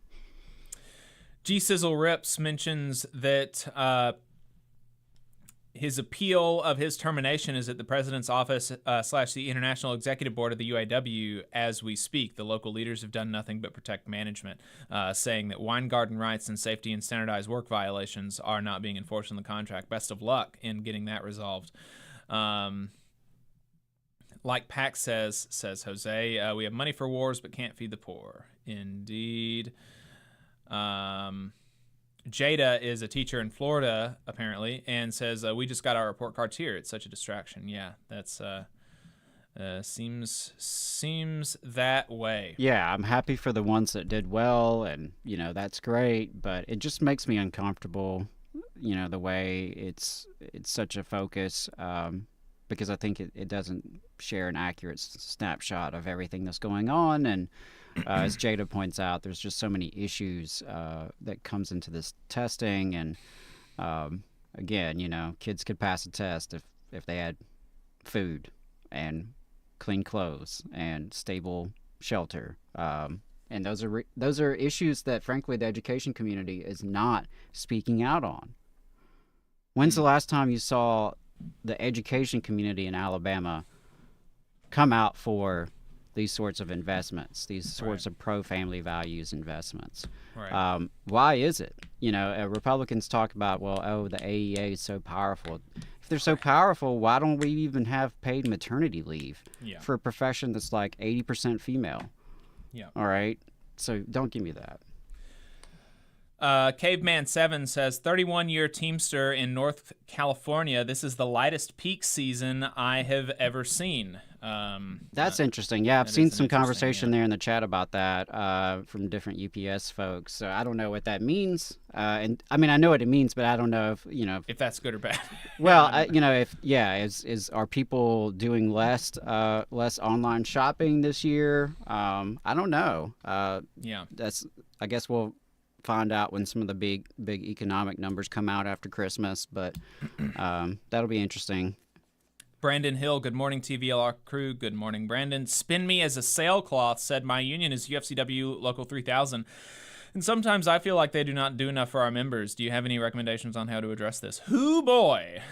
G Sizzle Rips mentions that his appeal of his termination is at the president's office / the International Executive Board of the UAW as we speak. The local leaders have done nothing but protect management, saying that Weingarten rights and safety and standardized work violations are not being enforced in the contract. Best of luck in getting that resolved. Like Pac says Jose, we have money for wars but can't feed the poor. Indeed. Jada is a teacher in Florida, apparently, and says, we just got our report cards here. It's such a distraction. Yeah, that's seems that way. Yeah, I'm happy for the ones that did well, and, that's great, but it just makes me uncomfortable, the way it's such a focus, because I think it doesn't share an accurate snapshot of everything that's going on, and as Jada points out, there's just so many issues that comes into this testing, and again, kids could pass a test if they had food and clean clothes and stable shelter, and those are issues that, frankly, the education community is not speaking out on. When's the last time you saw the education community in Alabama come out for these sorts of investments, these sorts of pro-family values investments? Right. Why is it? Republicans talk about, the AEA is so powerful. If they're so powerful, why don't we even have paid maternity leave for a profession that's like 80% female? Yeah. All right? So don't give me that. Caveman7 says, 31-year Teamster in North California. This is the lightest peak season I have ever seen. That's interesting. Yeah, I've that seen is an some interesting, conversation there in the chat about that from different UPS folks. So I don't know what that means. And I mean, I know what it means, but I don't know if that's good or bad. Well, are people doing less online shopping this year? I don't know. Yeah. I guess we'll find out when some of the big economic numbers come out after Christmas, but that'll be interesting. Brandon Hill, good morning, TVLR crew. Good morning, Brandon. Spin me as a sailcloth, said my union is UFCW Local 3000. And sometimes I feel like they do not do enough for our members. Do you have any recommendations on how to address this? Hoo boy.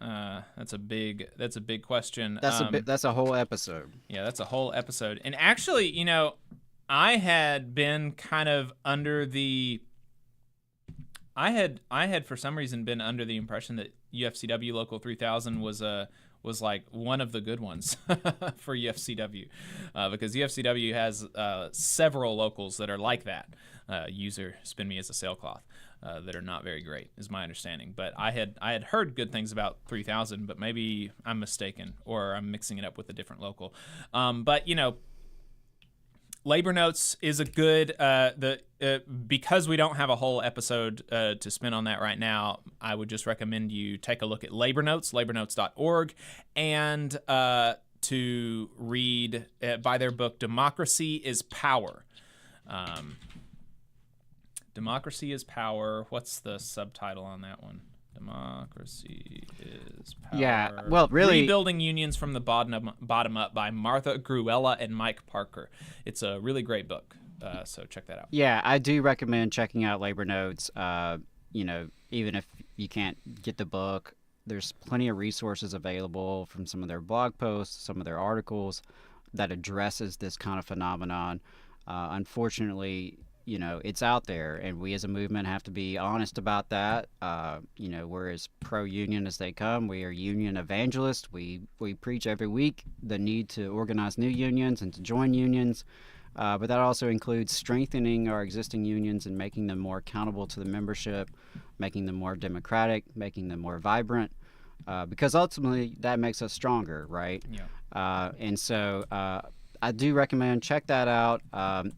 That's a big question. That's a whole episode. Yeah, that's a whole episode. And actually, I had been kind of under the I had for some reason been under the impression that UFCW Local 3000 was like one of the good ones for UFCW, because UFCW has several locals that are like that. User spin me as a sailcloth, that are not very great, is my understanding. But I had heard good things about 3000, but maybe I'm mistaken or I'm mixing it up with a different local. But Labor Notes is a good because we don't have a whole episode to spend on that right now. I would just recommend you take a look at Labor Notes, labornotes.org, and to read by their book Democracy is Power. Democracy is Power. What's the subtitle on that one? Democracy is Power. Yeah, well, really... Rebuilding Unions from the Bottom Up by Martha Gruella and Mike Parker. It's a really great book, so check that out. Yeah, I do recommend checking out Labor Notes. Even if you can't get the book, there's plenty of resources available from some of their blog posts, some of their articles that addresses this kind of phenomenon. Unfortunately, it's out there, and we as a movement have to be honest about that. We're as pro-union as they come. We are union evangelists. We preach every week the need to organize new unions and to join unions, but that also includes strengthening our existing unions and making them more accountable to the membership, making them more democratic, making them more vibrant, because ultimately that makes us stronger, right? Yeah. And so I do recommend check that out.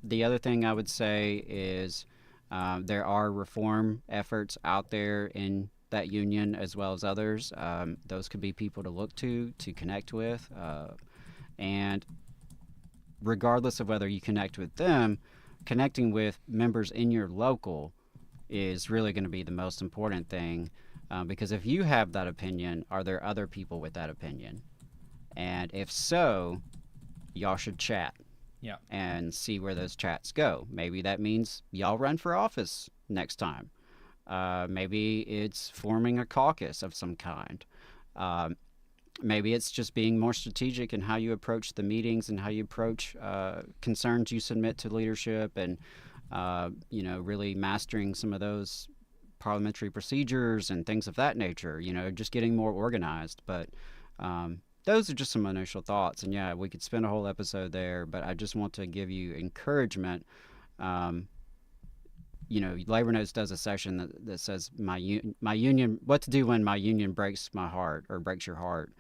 The other thing I would say is there are reform efforts out there in that union as well as others. Those could be people to look to connect with. And regardless of whether you connect with them, connecting with members in your local is really going to be the most important thing, because if you have that opinion, are there other people with that opinion? And if so, y'all should chat. Yeah. And see where those chats go. Maybe that means y'all run for office next time. Maybe it's forming a caucus of some kind. Maybe it's just being more strategic in how you approach the meetings and how you approach concerns you submit to leadership, and really mastering some of those parliamentary procedures and things of that nature. Just getting more organized. But those are just some initial thoughts, and yeah, we could spend a whole episode there, but I just want to give you encouragement. Labor Notes does a session that says my union, what to do when my union breaks my heart or breaks your heart.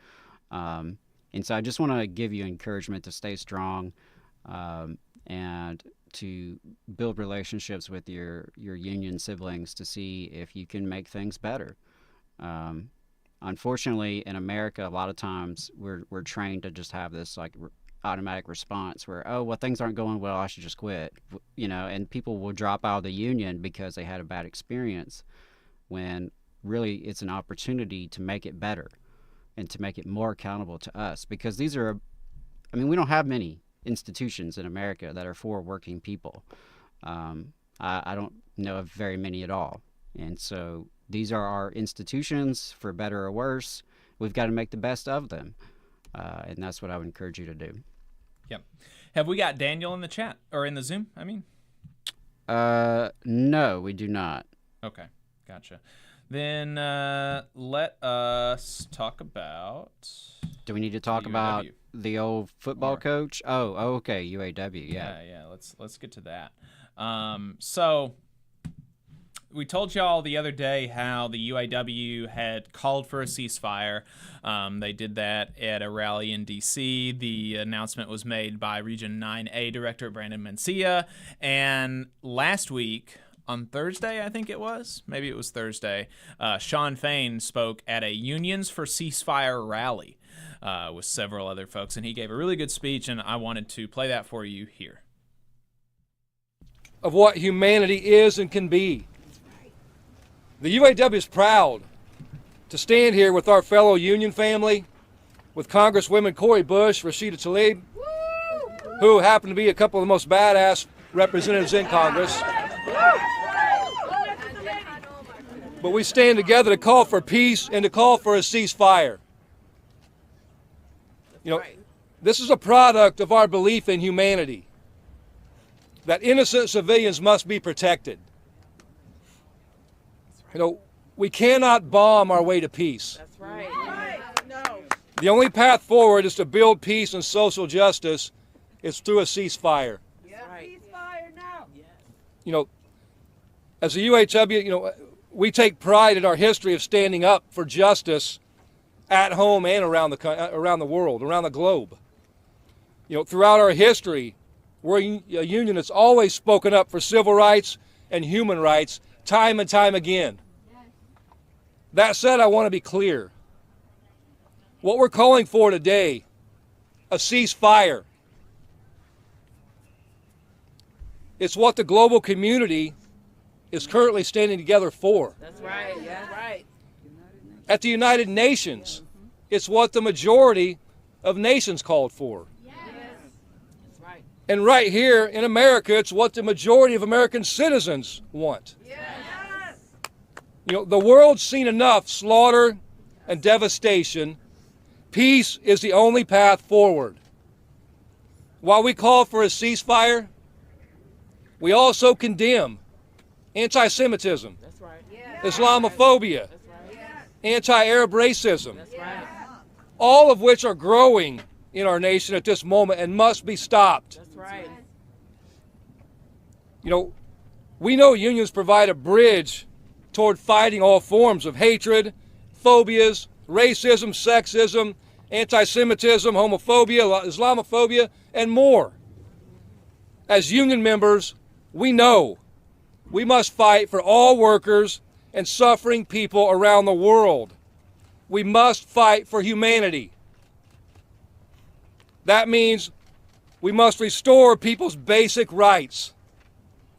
And so I just want to give you encouragement to stay strong, and to build relationships with your union siblings to see if you can make things better. Unfortunately, in America, a lot of times we're trained to just have this automatic response where, things aren't going well, I should just quit. And people will drop out of the union because they had a bad experience, when really it's an opportunity to make it better and to make it more accountable to us. Because we don't have many institutions in America that are for working people. I don't know of very many at all. And so these are our institutions, for better or worse. We've got to make the best of them. And that's what I would encourage you to do. Yep. Have we got Daniel in the chat, or in the Zoom, I mean? No, we do not. Okay, gotcha. Then let us talk about... Do we need to talk about the old football coach? Oh, okay, UAW, yeah. Yeah, let's get to that. So we told y'all the other day how the UAW had called for a ceasefire. They did that at a rally in D.C. The announcement was made by Region 9A Director Brandon Mencia. And last week, on Thursday, I think it was, maybe it was Thursday, Sean Fain spoke at a Unions for Ceasefire rally with several other folks, and he gave a really good speech, and I wanted to play that for you here. Of what humanity is and can be. The UAW is proud to stand here with our fellow union family, with Congresswomen Cori Bush, Rashida Tlaib, who happen to be a couple of the most badass representatives in Congress. But we stand together to call for peace and to call for a ceasefire. You know, this is a product of our belief in humanity, that innocent civilians must be protected. You know, we cannot bomb our way to peace. That's right. No. The only path forward is to build peace and social justice is through a ceasefire. Yeah. Right. Ceasefire now. You know, as a UAW, you know, we take pride in our history of standing up for justice at home and around the world, around the globe. You know, throughout our history, we're a union that's always spoken up for civil rights and human rights time and time again. That said, I want to be clear. What we're calling for today, a ceasefire, it's what the global community is currently standing together for. That's right, yeah. Right. At the United Nations, it's what the majority of nations called for. Yes. That's right. And right here in America, it's what the majority of American citizens want. Yes. You know, the world's seen enough slaughter and devastation. Peace is the only path forward. While we call for a ceasefire, we also condemn anti-Semitism, that's right. Islamophobia, that's right. Anti-Arab racism, that's right. All of which are growing in our nation at this moment and must be stopped. That's right. You know, we know unions provide a bridge toward fighting all forms of hatred, phobias, racism, sexism, anti-Semitism, homophobia, Islamophobia, and more. As union members, we know we must fight for all workers and suffering people around the world. We must fight for humanity. That means we must restore people's basic rights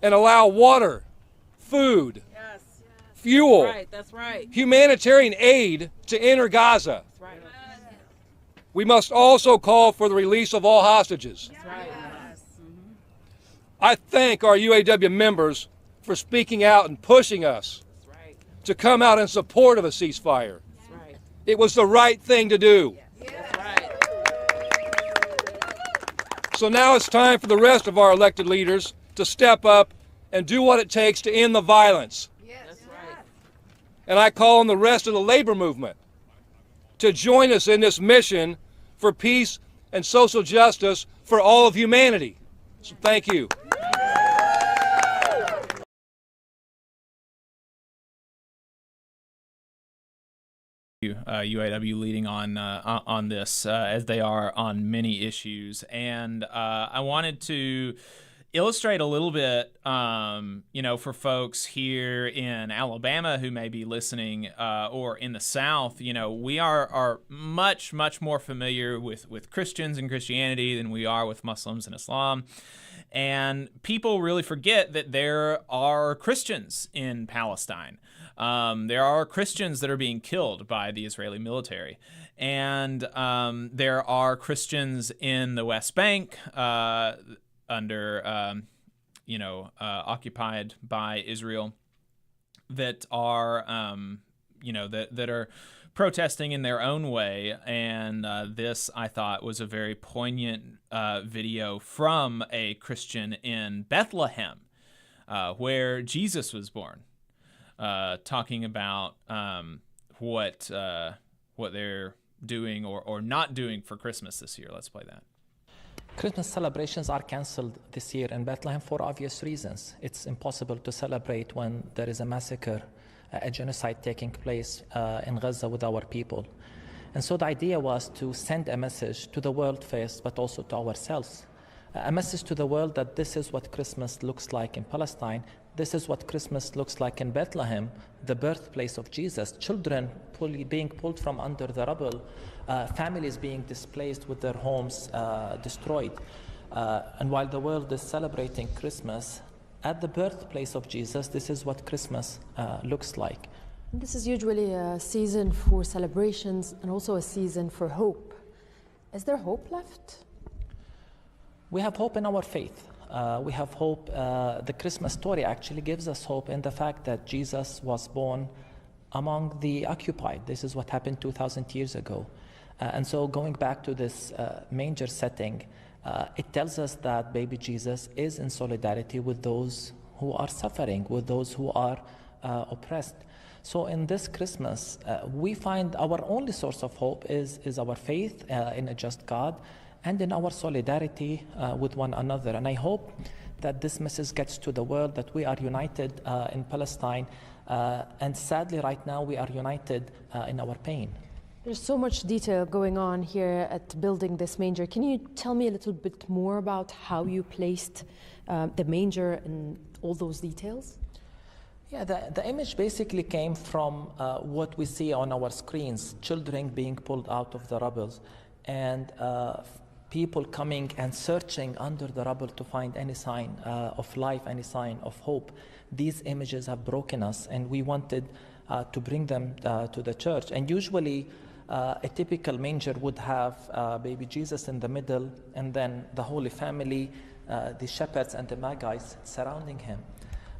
and allow water, food, fuel, that's right. Humanitarian aid to enter Gaza. That's right. We must also call for the release of all hostages. That's right. I thank our UAW members for speaking out and pushing us to come out in support of a ceasefire. Right. It was the right thing to do. Yes. Right. So now it's time for the rest of our elected leaders to step up and do what it takes to end the violence. Yes. That's right. And I call on the rest of the labor movement to join us in this mission for peace and social justice for all of humanity. So thank you. UAW leading on this as they are on many issues, and I wanted to illustrate a little bit, for folks here in Alabama who may be listening, or in the South. We are much more familiar with Christians and Christianity than we are with Muslims and Islam. And people really forget that there are Christians in Palestine. There are Christians that are being killed by the Israeli military. And there are Christians in the West Bank occupied by Israel that are, that are protesting in their own way. And this, I thought, was a very poignant video from a Christian in Bethlehem, where Jesus was born, talking about what they're doing or not doing for Christmas this year. Let's play that. Christmas celebrations are canceled this year in Bethlehem for obvious reasons. It's impossible to celebrate when there is a massacre, a genocide taking place in Gaza with our people. And so the idea was to send a message to the world first, but also to ourselves. A message to the world that this is what Christmas looks like in Palestine. This is what Christmas looks like in Bethlehem, the birthplace of Jesus. Children being pulled from under the rubble, families being displaced with their homes destroyed. And while the world is celebrating Christmas, at the birthplace of Jesus, this is what Christmas looks like. This is usually a season for celebrations and also a season for hope. Is there hope left? We have hope in our faith. We have hope. The Christmas story actually gives us hope in the fact that Jesus was born among the occupied. This is what happened 2,000 years ago. And so going back to this manger setting, it tells us that baby Jesus is in solidarity with those who are suffering, with those who are oppressed. So in this Christmas, we find our only source of hope is our faith in a just God, and in our solidarity with one another. And I hope that this message gets to the world, that we are united in Palestine, and sadly right now we are united in our pain. There's so much detail going on here at building this manger. Can you tell me a little bit more about how you placed the manger and all those details? Yeah, the image basically came from what we see on our screens, children being pulled out of the rubble, and people coming and searching under the rubble to find any sign of life, any sign of hope. These images have broken us, and we wanted to bring them to the church. And usually a typical manger would have baby Jesus in the middle, and then the Holy Family, the shepherds and the magi surrounding him.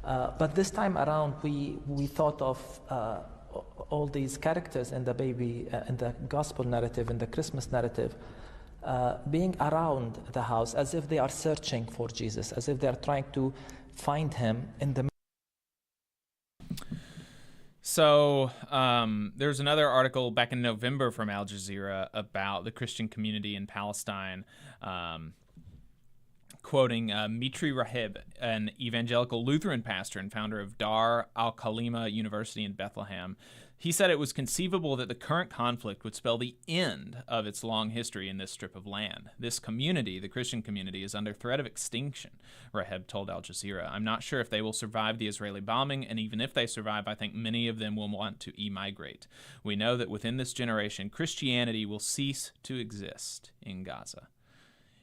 But this time around, we thought of all these characters in the in the gospel narrative, in the Christmas narrative, being around the house as if they are searching for Jesus, as if they are trying to find him in the. So there's another article back in November from Al Jazeera about the Christian community in Palestine, quoting Mitri Rahib, an evangelical Lutheran pastor and founder of Dar al-Kalima University in Bethlehem. He said it was conceivable that the current conflict would spell the end of its long history in this strip of land. This community, the Christian community, is under threat of extinction, Rahib told Al Jazeera. I'm not sure if they will survive the Israeli bombing, and even if they survive, I think many of them will want to emigrate. We know that within this generation, Christianity will cease to exist in Gaza.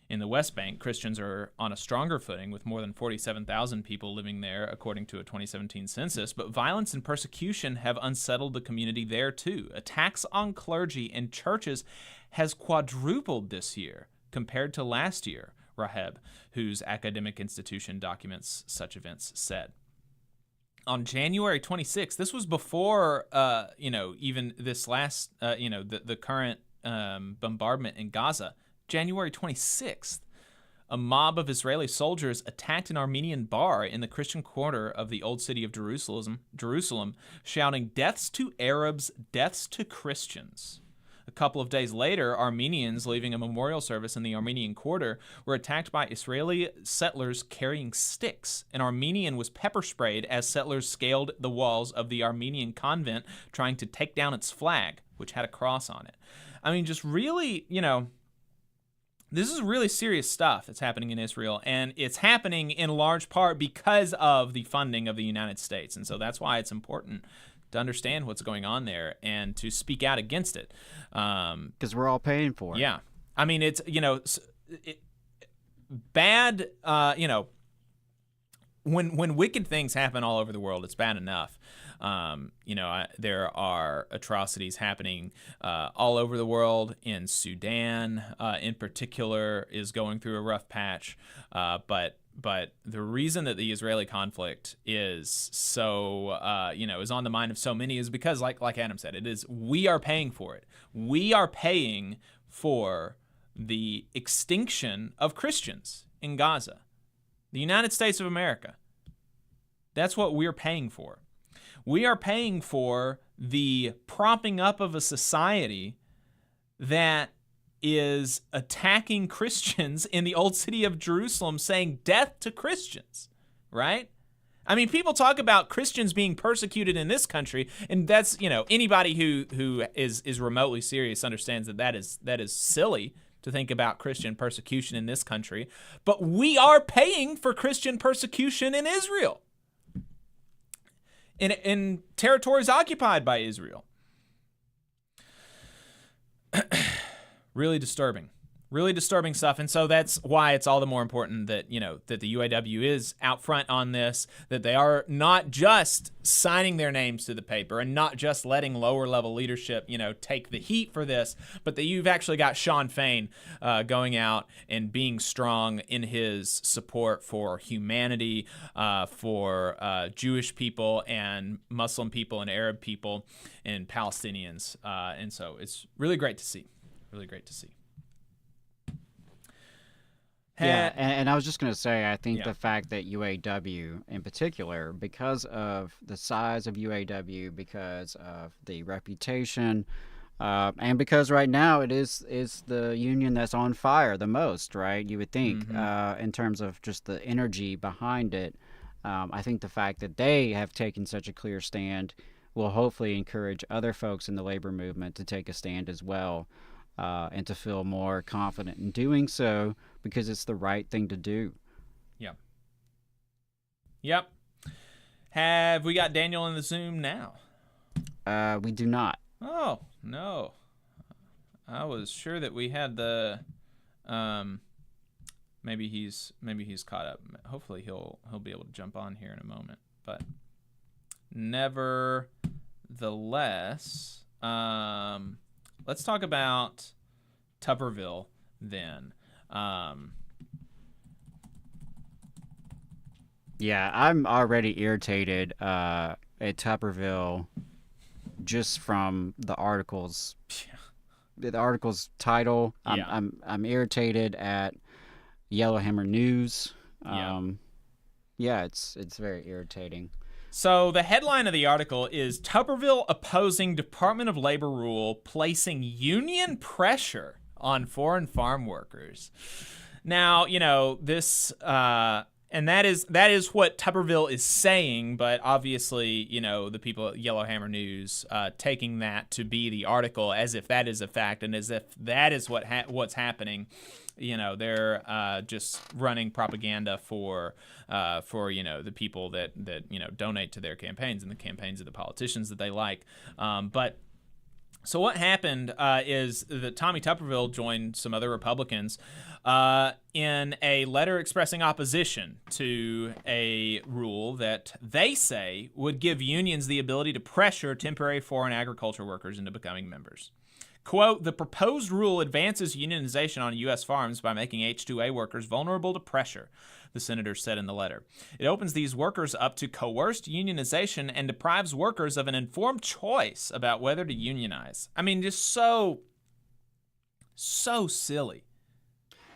In the West Bank, Christians are on a stronger footing, with more than 47,000 people living there, according to a 2017 census, but violence and persecution have unsettled the community there, too. Attacks on clergy and churches has quadrupled this year compared to last year, Raheb, whose academic institution documents such events, said. On January 26th, this was before, even this last, the current bombardment in Gaza. January 26th, a mob of Israeli soldiers attacked an Armenian bar in the Christian quarter of the old city of Jerusalem, shouting, "Deaths to Arabs, deaths to Christians." A couple of days later, Armenians leaving a memorial service in the Armenian quarter were attacked by Israeli settlers carrying sticks. An Armenian was pepper sprayed as settlers scaled the walls of the Armenian convent, trying to take down its flag, which had a cross on it. I mean, just really, this is really serious stuff that's happening in Israel, and it's happening in large part because of the funding of the United States. And so that's why it's important to understand what's going on there and to speak out against it. Because we're all paying for it. Yeah. I mean, it's, bad, when wicked things happen all over the world, it's bad enough. There are atrocities happening all over the world. In Sudan, in particular, is going through a rough patch. But the reason that the Israeli conflict is so, is on the mind of so many is because, like Adam said, we are paying for it. We are paying for the extinction of Christians in Gaza. The United States of America. That's what we're paying for. We are paying for the propping up of a society that is attacking Christians in the old city of Jerusalem, saying death to Christians, right? I mean, people talk about Christians being persecuted in this country, and that's, anybody who is remotely serious understands that is silly to think about Christian persecution in this country. But we are paying for Christian persecution in Israel, in territories occupied by Israel. Really disturbing stuff. And so that's why it's all the more important that, that the UAW is out front on this, that they are not just signing their names to the paper and not just letting lower level leadership, take the heat for this, but that you've actually got Sean Fain going out and being strong in his support for humanity, for Jewish people and Muslim people and Arab people and Palestinians. And so it's really great to see. Really great to see. Yeah, and I was just going to say, I think the fact that UAW in particular, because of the size of UAW, because of the reputation, and because right now it is the union that's on fire the most, right? You would think, in terms of just the energy behind it. I think the fact that they have taken such a clear stand will hopefully encourage other folks in the labor movement to take a stand as well. And to feel more confident in doing so because it's the right thing to do. Yep. Have we got Daniel in the Zoom now? We do not. Oh, no. I was sure that we had the maybe he's caught up. Hopefully he'll be able to jump on here in a moment. But nevertheless, let's talk about Tuberville then. Yeah, I'm already irritated at Tuberville just from the article's title. I'm irritated at Yellowhammer News. It's very irritating. So the headline of the article is Tuberville opposing Department of Labor rule placing union pressure on foreign farm workers. Now, this and that is what Tuberville is saying, but obviously, the people at Yellowhammer News taking that to be the article as if that is a fact and as if that is what's happening. They're just running propaganda for the people that donate to their campaigns and the campaigns of the politicians that they like. So what happened is that Tommy Tuberville joined some other Republicans in a letter expressing opposition to a rule that they say would give unions the ability to pressure temporary foreign agriculture workers into becoming members. Quote, the proposed rule advances unionization on U.S. farms by making H-2A workers vulnerable to pressure, the senator said in the letter. It opens these workers up to coerced unionization and deprives workers of an informed choice about whether to unionize. I mean, just so silly.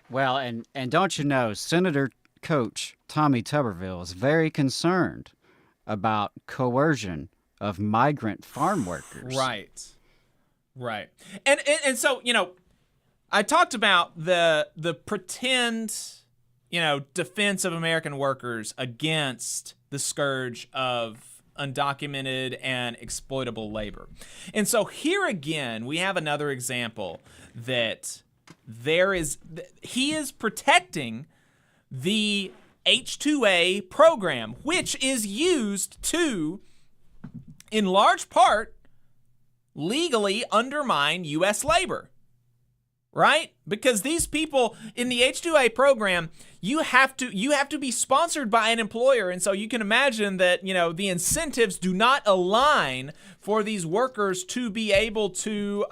Well, and don't you know, Senator Coach Tommy Tuberville is very concerned about coercion of migrant farm workers. Right. And so, I talked about the pretend, defense of American workers against the scourge of undocumented and exploitable labor. And so here again, we have another example that he is protecting the H-2A program, which is used to, in large part, legally undermine U.S. labor, right? Because these people in the H-2A program, you have to be sponsored by an employer, and so you can imagine that the incentives do not align for these workers to be able to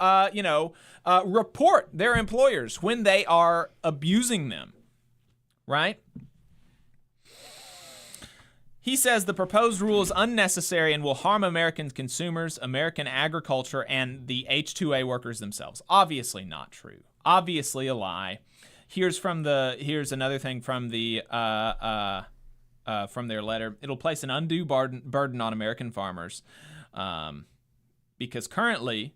report their employers when they are abusing them, right? He says the proposed rule is unnecessary and will harm American consumers, American agriculture, and the H-2A workers themselves. Obviously not true. Obviously a lie. Here's another thing from the from their letter. It'll place an undue burden on American farmers because currently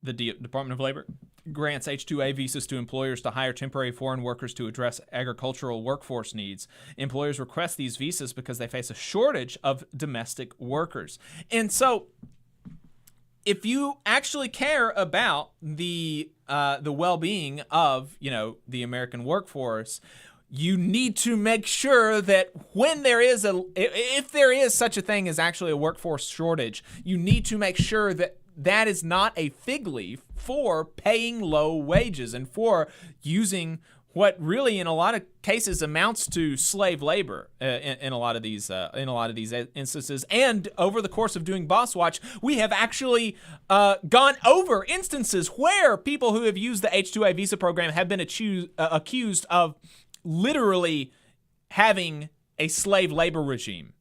the Department of Labor grants H-2A visas to employers to hire temporary foreign workers to address agricultural workforce needs. Employers request these visas because they face a shortage of domestic workers. And so if you actually care about the well-being of, the American workforce, you need to make sure that when if there is such a thing as actually a workforce shortage, you need to make sure that that is not a fig leaf for paying low wages and for using what really in a lot of cases amounts to slave labor in a lot of these instances. And over the course of doing Boss Watch, we have actually gone over instances where people who have used the H-2A visa program have been accused of literally having a slave labor regime.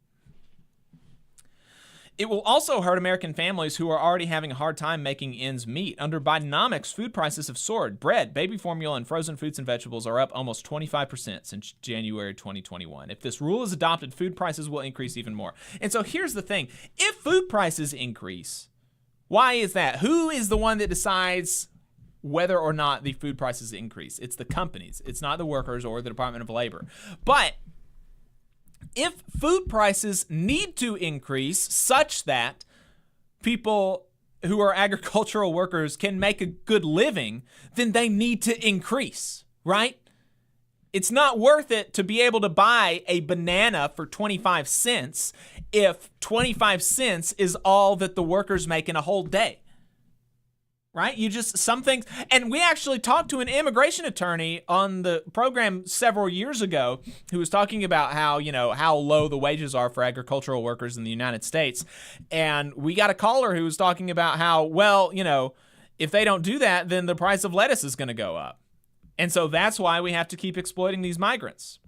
It will also hurt American families who are already having a hard time making ends meet. Under Bidenomics, food prices have soared. Bread, baby formula, and frozen fruits and vegetables are up almost 25% since January 2021. If this rule is adopted, food prices will increase even more. And so here's the thing. If food prices increase, why is that? Who is the one that decides whether or not the food prices increase? It's the companies. It's not the workers or the Department of Labor. But if food prices need to increase such that people who are agricultural workers can make a good living, then they need to increase, right? It's not worth it to be able to buy a banana for 25 cents if 25 cents is all that the workers make in a whole day. Right? Some things, and we actually talked to an immigration attorney on the program several years ago who was talking about how low the wages are for agricultural workers in the United States. And we got a caller who was talking about how, if they don't do that, then the price of lettuce is going to go up. And so that's why we have to keep exploiting these migrants.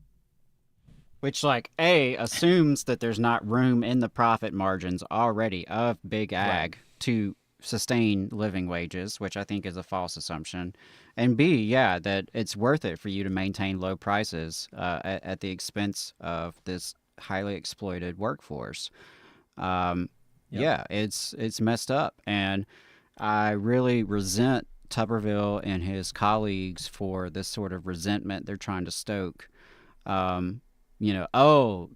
Which, assumes that there's not room in the profit margins already of big ag to sustain living wages, which I think is a false assumption. And B, that it's worth it for you to maintain low prices at the expense of this highly exploited workforce. It's messed up. And I really resent Tuberville and his colleagues for this sort of resentment they're trying to stoke.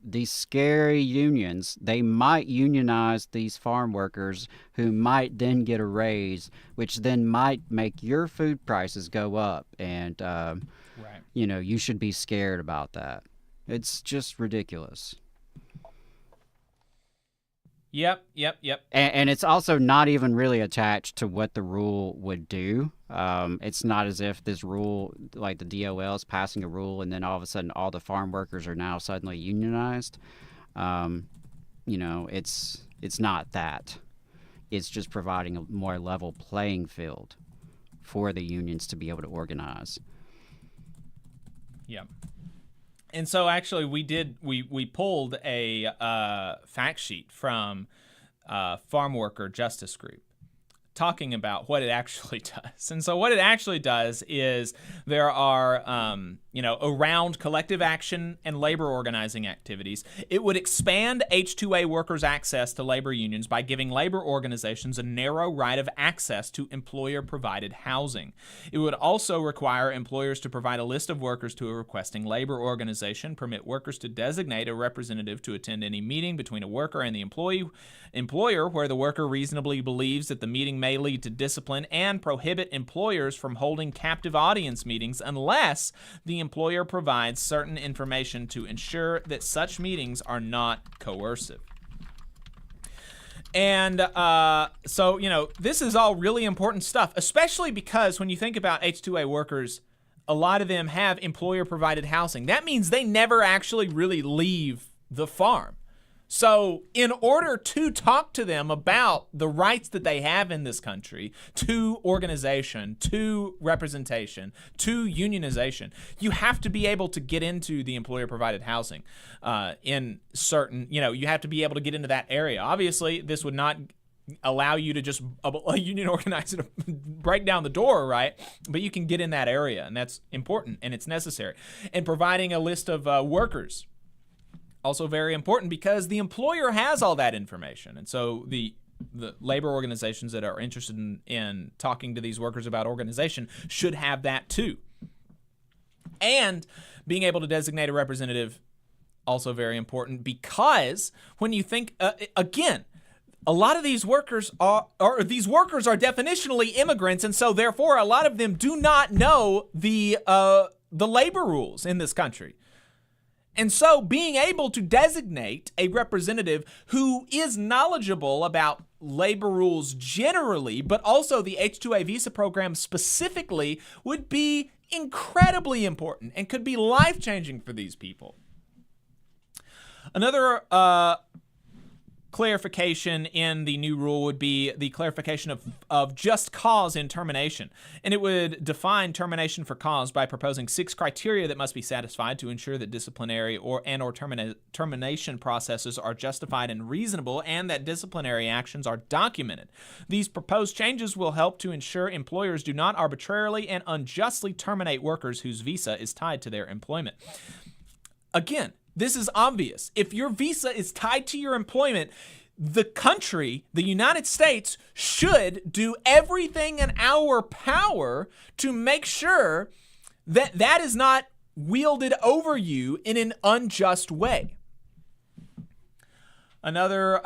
These scary unions, they might unionize these farm workers who might then get a raise, which then might make your food prices go up. And, you should be scared about that. It's just ridiculous. Yep. And it's also not even really attached to what the rule would do. It's not as if this rule, like the DOL is passing a rule and then all of a sudden all the farm workers are now suddenly unionized. It's not that. It's just providing a more level playing field for the unions to be able to organize. Yep. And so actually we pulled a fact sheet from Farm Worker Justice Group talking about what it actually does. And so what it actually does is there are, around collective action and labor organizing activities, it would expand H-2A workers' access to labor unions by giving labor organizations a narrow right of access to employer-provided housing. It would also require employers to provide a list of workers to a requesting labor organization, permit workers to designate a representative to attend any meeting between a worker and the employer where the worker reasonably believes that the meeting may lead to discipline, and prohibit employers from holding captive audience meetings unless the employer provides certain information to ensure that such meetings are not coercive. And this is all really important stuff, especially because when you think about H-2A workers, a lot of them have employer-provided housing. That means they never actually really leave the farm. So in order to talk to them about the rights that they have in this country, to organization, to representation, to unionization, you have to be able to get into the employer-provided housing in certain, you have to be able to get into that area. Obviously, this would not allow you to just union organize and break down the door, right? But you can get in that area, and that's important, and it's necessary. And providing a list of workers, also very important because the employer has all that information. And so the the labor organizations that are interested in talking to these workers about organization should have that too. And being able to designate a representative, also very important, because when you think, again, a lot of these workers are definitionally immigrants, and so therefore a lot of them do not know the labor rules in this country. And so being able to designate a representative who is knowledgeable about labor rules generally, but also the H-2A visa program specifically, would be incredibly important and could be life-changing for these people. Another clarification in the new rule would be the clarification of just cause in termination. And it would define termination for cause by proposing 6 criteria that must be satisfied to ensure that disciplinary or termination processes are justified and reasonable, and that disciplinary actions are documented. These proposed changes will help to ensure employers do not arbitrarily and unjustly terminate workers whose visa is tied to their employment. Again, this is obvious. If your visa is tied to your employment, the country, the United States, should do everything in our power to make sure that that is not wielded over you in an unjust way. Another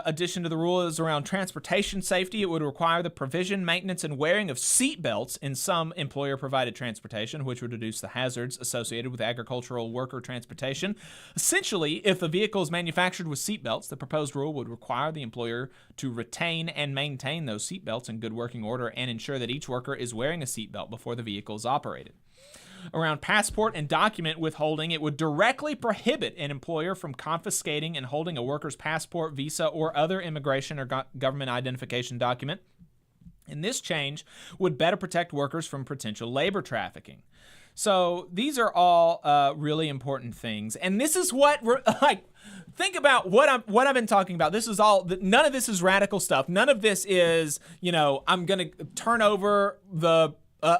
addition to the rule is around transportation safety. It would require the provision, maintenance, and wearing of seat belts in some employer-provided transportation, which would reduce the hazards associated with agricultural worker transportation. Essentially, if a vehicle is manufactured with seat belts, the proposed rule would require the employer to retain and maintain those seat belts in good working order and ensure that each worker is wearing a seat belt before the vehicle is operated. Around passport and document withholding, it would directly prohibit an employer from confiscating and holding a worker's passport, visa, or other immigration or government identification document. And this change would better protect workers from potential labor trafficking. So these are all really important things. And this is what think about what I've been talking about. This is all, none of this is radical stuff. None of this is, I'm going to turn over the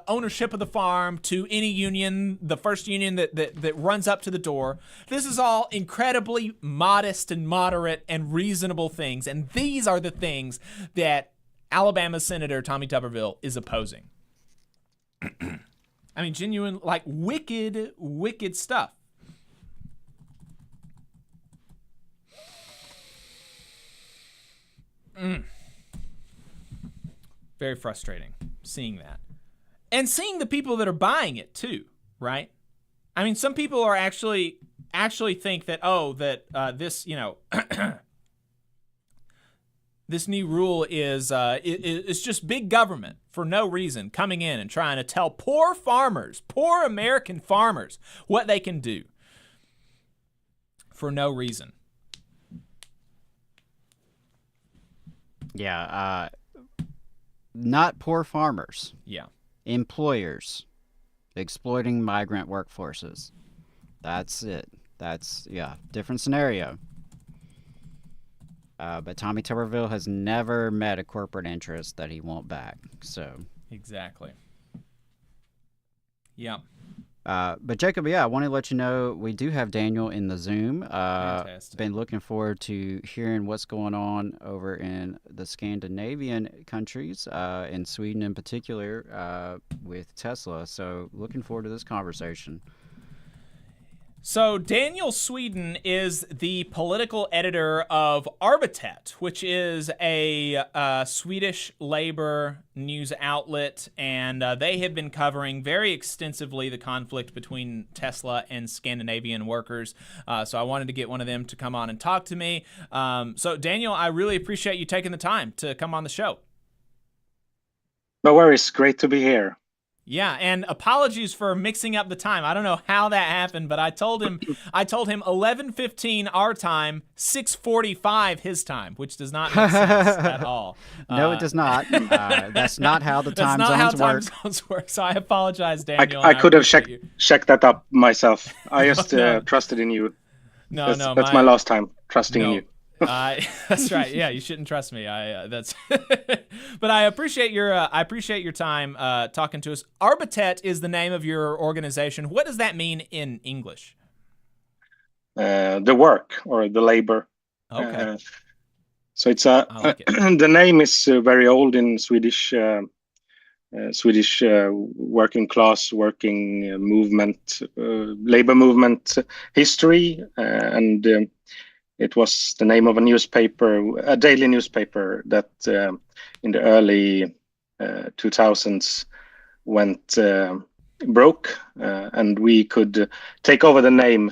ownership of the farm to any union, the first union that runs up to the door. This is all incredibly modest and moderate and reasonable things. And these are the things that Alabama Senator Tommy Tuberville is opposing. I mean, genuine, wicked, wicked stuff. Very frustrating seeing that. And seeing the people that are buying it too, right? I mean, some people are actually think that, this, this new rule is just big government for no reason coming in and trying to tell poor farmers, poor American farmers, what they can do for no reason. Yeah, not poor farmers. Yeah. Employers exploiting migrant workforces. That's it. That's, different scenario. But Tommy Tuberville has never met a corporate interest that he won't back. So exactly. Yeah. But Jacob, I want to let you know we do have Daniel in the Zoom. Fantastic. Been looking forward to hearing what's going on over in the Scandinavian countries, in Sweden in particular, with Tesla. So looking forward to this conversation. So Daniel Sweden is the political editor of Arbetet, which is a Swedish labor news outlet, and they have been covering very extensively the conflict between Tesla and Scandinavian workers. So I wanted to get one of them to come on and talk to me. So Daniel, I really appreciate you taking the time to come on the show. No worries. Great to be here. Yeah, and apologies for mixing up the time. I don't know how that happened, but I told him 11:15 our time, 6:45 his time, which does not make sense at all. No, it does not. That's not how the time zones work. That's not how time zones work. So I apologize, Daniel. I could have checked that up myself. I just trusted in you. That's my last time trusting in you. That's right. Yeah, you shouldn't trust me. But I appreciate your time talking to us. Arbetet is the name of your organization. What does that mean in English? The work or the labor. Okay. So it's the name is very old in Swedish working class, movement, labor movement history, and it was the name of a newspaper, a daily newspaper that in the early 2000s went broke, and we could take over the name.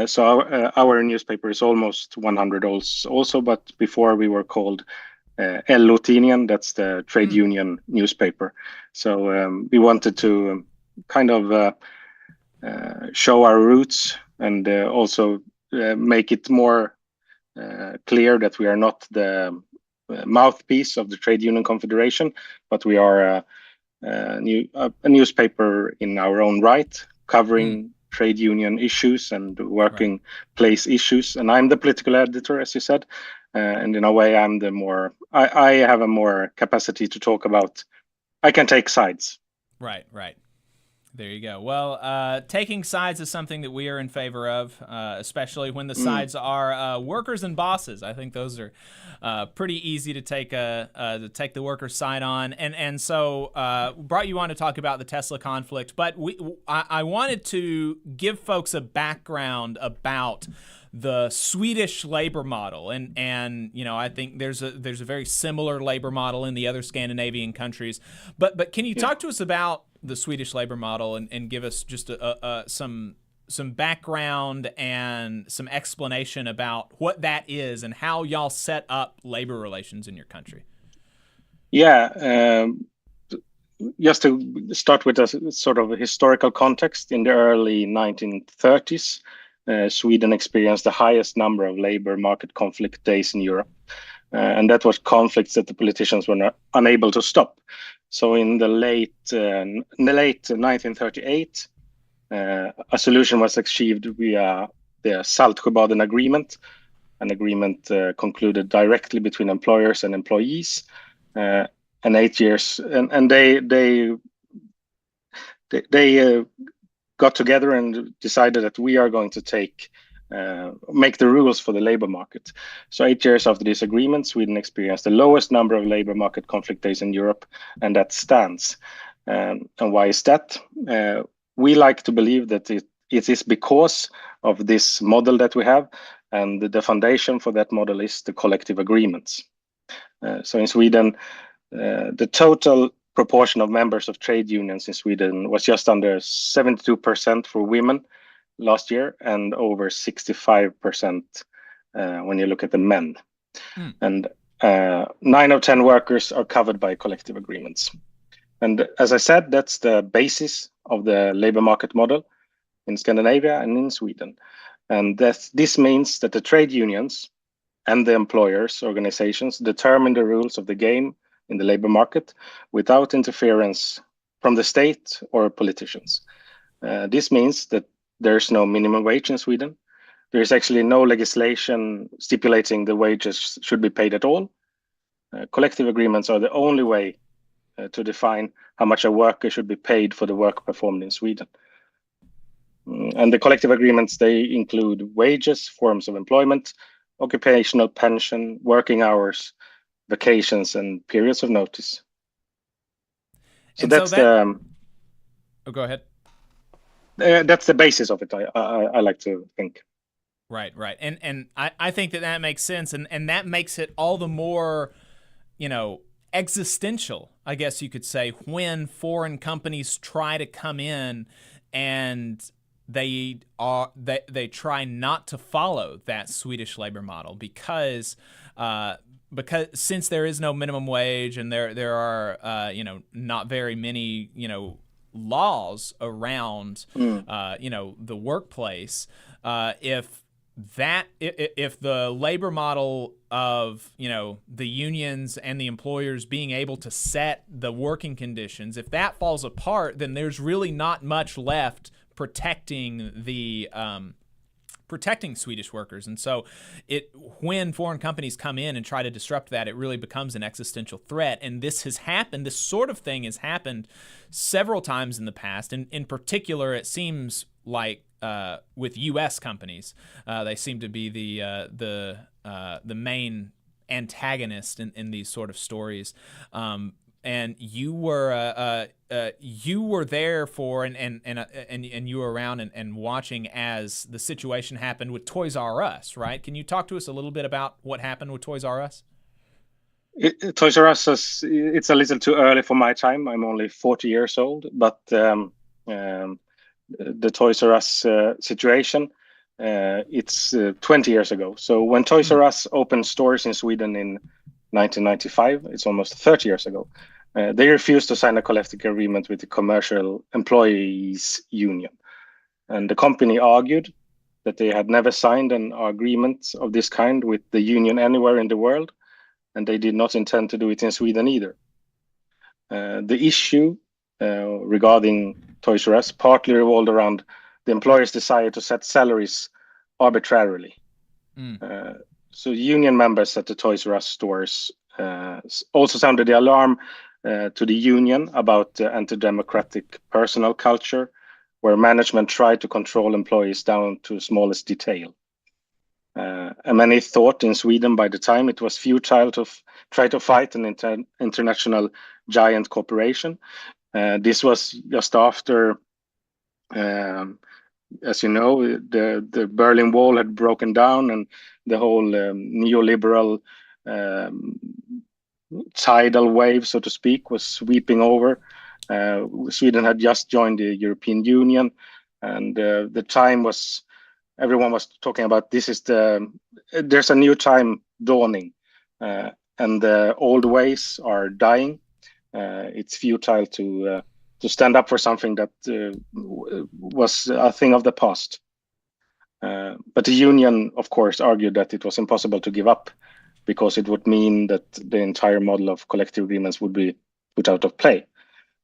So our newspaper is almost 100 also, but before we were called LO-tidningen, that's the trade union newspaper. So we wanted to kind of show our roots and also make it more clear that we are not the mouthpiece of the Trade Union Confederation, but we are a newspaper in our own right, covering trade union issues and working place issues. And I'm the political editor, as you said. And in a way, I'm the more, I have a more capacity to talk about, I can take sides. Right. There you go. Well, taking sides is something that we are in favor of, especially when the sides are workers and bosses. I think those are pretty easy to take the workers' side on. And so brought you on to talk about the Tesla conflict, but I wanted to give folks a background about the Swedish labor model, and you know, I think there's a very similar labor model in the other Scandinavian countries. But can you talk to us about the Swedish labor model and give us just some background and some explanation about what that is and how y'all set up labor relations in your country? Yeah, just to start with a sort of a historical context, in the early 1930s, Sweden experienced the highest number of labor market conflict days in Europe. And that was conflicts that the politicians were not unable to stop. So in the late 1938, a solution was achieved via the Saltsjöbaden Agreement, an agreement concluded directly between employers and employees. And 8 years, and they got together and decided that we are going to make the rules for the labor market. So 8 years after this agreement, Sweden experienced the lowest number of labor market conflict days in Europe, and that stands. And why is that? We like to believe that it is because of this model that we have, and the foundation for that model is the collective agreements. So in Sweden, the total proportion of members of trade unions in Sweden was just under 72% for women last year, and over 65% when you look at the men. And 9 of 10 workers are covered by collective agreements. And as I said, that's the basis of the labor market model in Scandinavia and in Sweden. And this means that the trade unions and the employers' organizations determine the rules of the game in the labor market without interference from the state or politicians. This means that there's no minimum wage in Sweden. There is actually no legislation stipulating the wages should be paid at all. Collective agreements are the only way to define how much a worker should be paid for the work performed in Sweden. And the collective agreements, they include wages, forms of employment, occupational pension, working hours, vacations, and periods of notice. So that's the... Oh, go ahead. That's the basis of it, I like to think. Right. And I think that makes sense, and that makes it all the more, existential, I guess you could say, when foreign companies try to come in and they try not to follow that Swedish labor model because since there is no minimum wage and there are not very many laws around the workplace, if the labor model of the unions and the employers being able to set the working conditions, if that falls apart, then there's really not much left protecting Swedish workers. And so when foreign companies come in and try to disrupt that, it really becomes an existential threat. And this sort of thing has happened several times in the past. And in particular, it seems like with U.S. companies, they seem to be the main antagonist in these sort of stories. And you were there for and you were around and watching as the situation happened with Toys R Us, right? Can you talk to us a little bit about what happened with Toys R Us? Toys R Us it's a little too early for my time. I'm only 40 years old, but the Toys R Us situation, it's 20 years ago. So when Toys R Us opened stores in Sweden in 1995, it's almost 30 years ago, they refused to sign a collective agreement with the Commercial Employees Union. And the company argued that they had never signed an agreement of this kind with the union anywhere in the world, and they did not intend to do it in Sweden either. The issue regarding Toys R Us partly revolved around the employer's desire to set salaries arbitrarily. So union members at the Toys R Us stores also sounded the alarm to the union about the anti-democratic personnel culture, where management tried to control employees down to the smallest detail. And many thought in Sweden by the time it was futile to try to fight an international giant corporation. This was just after, as you know, the Berlin Wall had broken down, and the whole neoliberal tidal wave, so to speak, was sweeping over. Sweden had just joined the European Union, and the time was, everyone was talking about there's a new time dawning, and the old ways are dying. It's futile to stand up for something that was a thing of the past. But the union, of course, argued that it was impossible to give up, because it would mean that the entire model of collective agreements would be put out of play.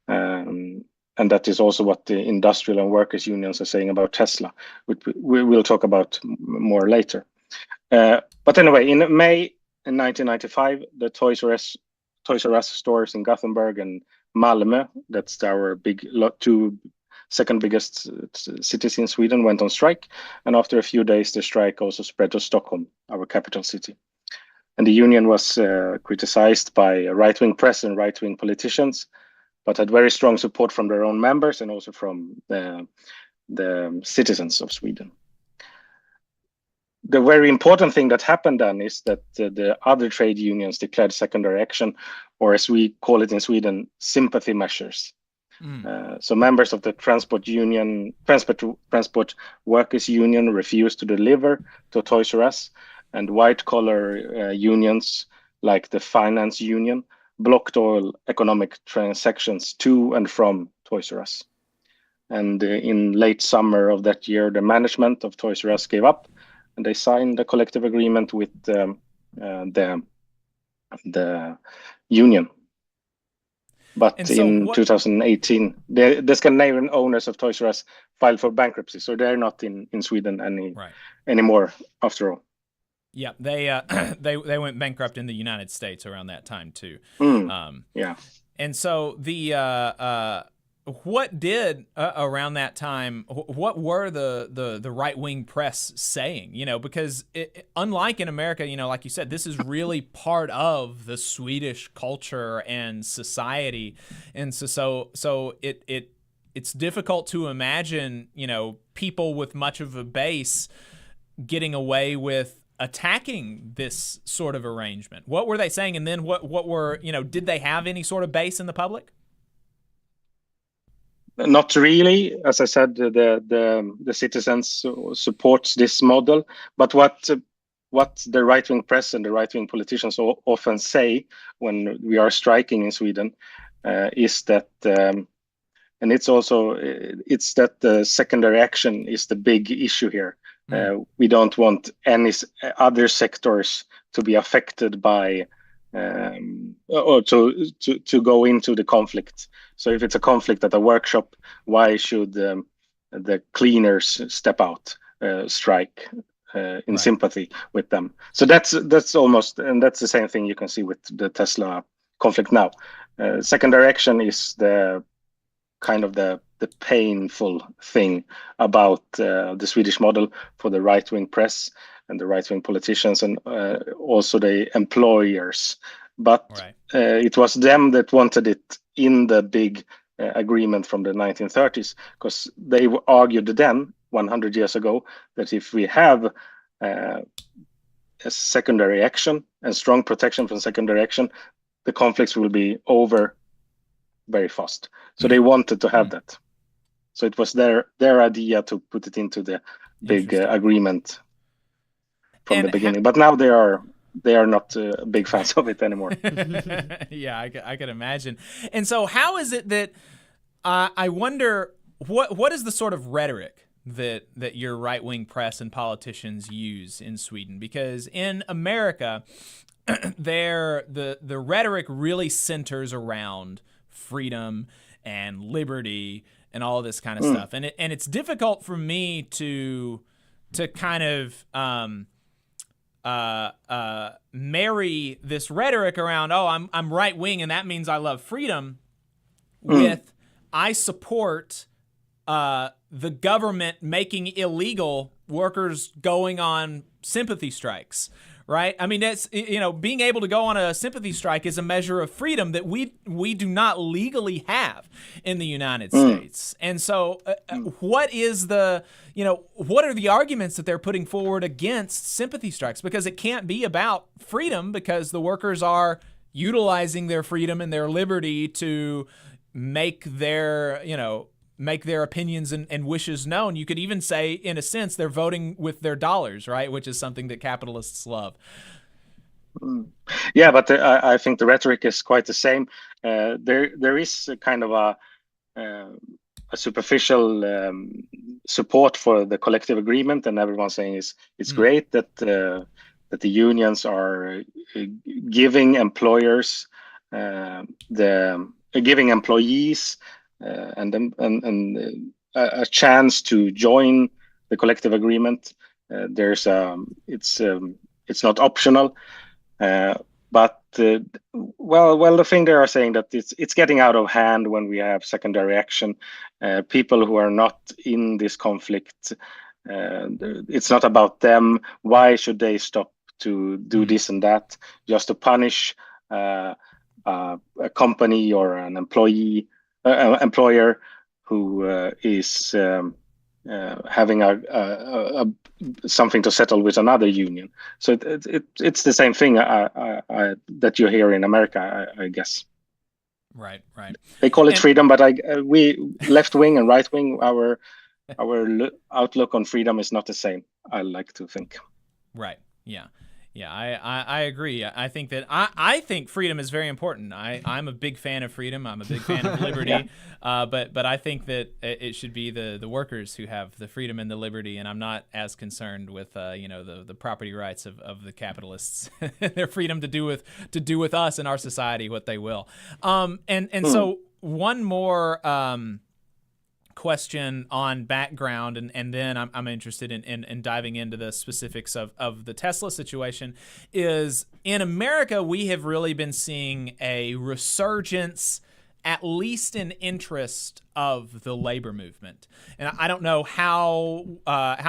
And that is also what the industrial and workers' unions are saying about Tesla, which we will talk about more later. But anyway, in May 1995, the Toys R Us stores in Gothenburg and Malmö, that's our two second biggest cities in Sweden, went on strike. And after a few days, the strike also spread to Stockholm, our capital city. And the union was criticized by right-wing press and right-wing politicians, but had very strong support from their own members and also from the citizens of Sweden. The very important thing that happened then is that the other trade unions declared secondary action, or as we call it in Sweden, sympathy measures. So members of the transport workers union refused to deliver to Toys R Us, and white-collar unions like the finance union blocked all economic transactions to and from Toys R Us. And in late summer of that year, the management of Toys R Us gave up, and they signed a collective agreement with the union. But in 2018, the Scandinavian owners of Toys R Us filed for bankruptcy, so they're not in Sweden anymore after all. Yeah, they went bankrupt in the United States around that time too. Yeah. And so the what did around that time? What were the right wing press saying? You know, because unlike in America, you know, like you said, this is really part of the Swedish culture and society, and so it's difficult to imagine, you know, people with much of a base getting away with attacking this sort of arrangement. What were they saying? And then what were, you know, did they have any sort of base in the public? Not really. As I said, the citizens supports this model. But what the right-wing press and the right-wing politicians often say when we are striking in Sweden is that, and it's that the secondary action is the big issue here. We don't want any other sectors to be affected by or to go into the conflict. So if it's a conflict at a workshop, why should the cleaners step out, strike in sympathy with them? So that's almost, and that's the same thing you can see with the Tesla conflict now. Secondary action is the kind of the painful thing about the Swedish model for the right-wing press. and the right-wing politicians, and also the employers. But it was them that wanted it in the big agreement from the 1930s, because they argued then, 100 years ago, that if we have a secondary action and strong protection from secondary action, the conflicts will be over very fast. So they wanted to have that. So it was their idea to put it into the big agreement from the beginning. But now they are not big fans of it anymore. Yeah, I could imagine. And so how is it that I wonder what is the sort of rhetoric that your right-wing press and politicians use in Sweden? Because in America, the rhetoric really centers around freedom and liberty and all this kind of stuff. And it's difficult for me to kind of marry this rhetoric around, I'm right wing and that means I love freedom, with I support the government making illegal workers going on sympathy strikes. Right? I mean, that's, being able to go on a sympathy strike is a measure of freedom that we do not legally have in the United States. And so what is what are the arguments that they're putting forward against sympathy strikes? Because it can't be about freedom, because the workers are utilizing their freedom and their liberty to make their opinions and wishes known. You could even say, in a sense, they're voting with their dollars, right? Which is something that capitalists love. Yeah, but I think the rhetoric is quite the same. There is a kind of a superficial support for the collective agreement, and everyone's saying it's great that the unions are giving employers giving employees and a chance to join the collective agreement. It's not optional, but the thing they are saying that it's getting out of hand when we have secondary action. People who are not in this conflict, it's not about them. Why should they stop to do this and that just to punish a company or an employer who is having something to settle with another union? So it's the same thing that you hear in America, I guess. Right. They call it freedom, but we left wing and right wing, our outlook on freedom is not the same, I like to think. Right. Yeah, I agree. I think that I think freedom is very important. I'm a big fan of freedom. I'm a big fan of liberty. But I think that it should be the workers who have the freedom and the liberty, and I'm not as concerned with the property rights of the capitalists, their freedom to do with us and our society what they will. So one more question on background, and then I'm interested in diving into the specifics of the Tesla situation, is in America we have really been seeing a resurgence, at least in interest, of the labor movement. And I don't know how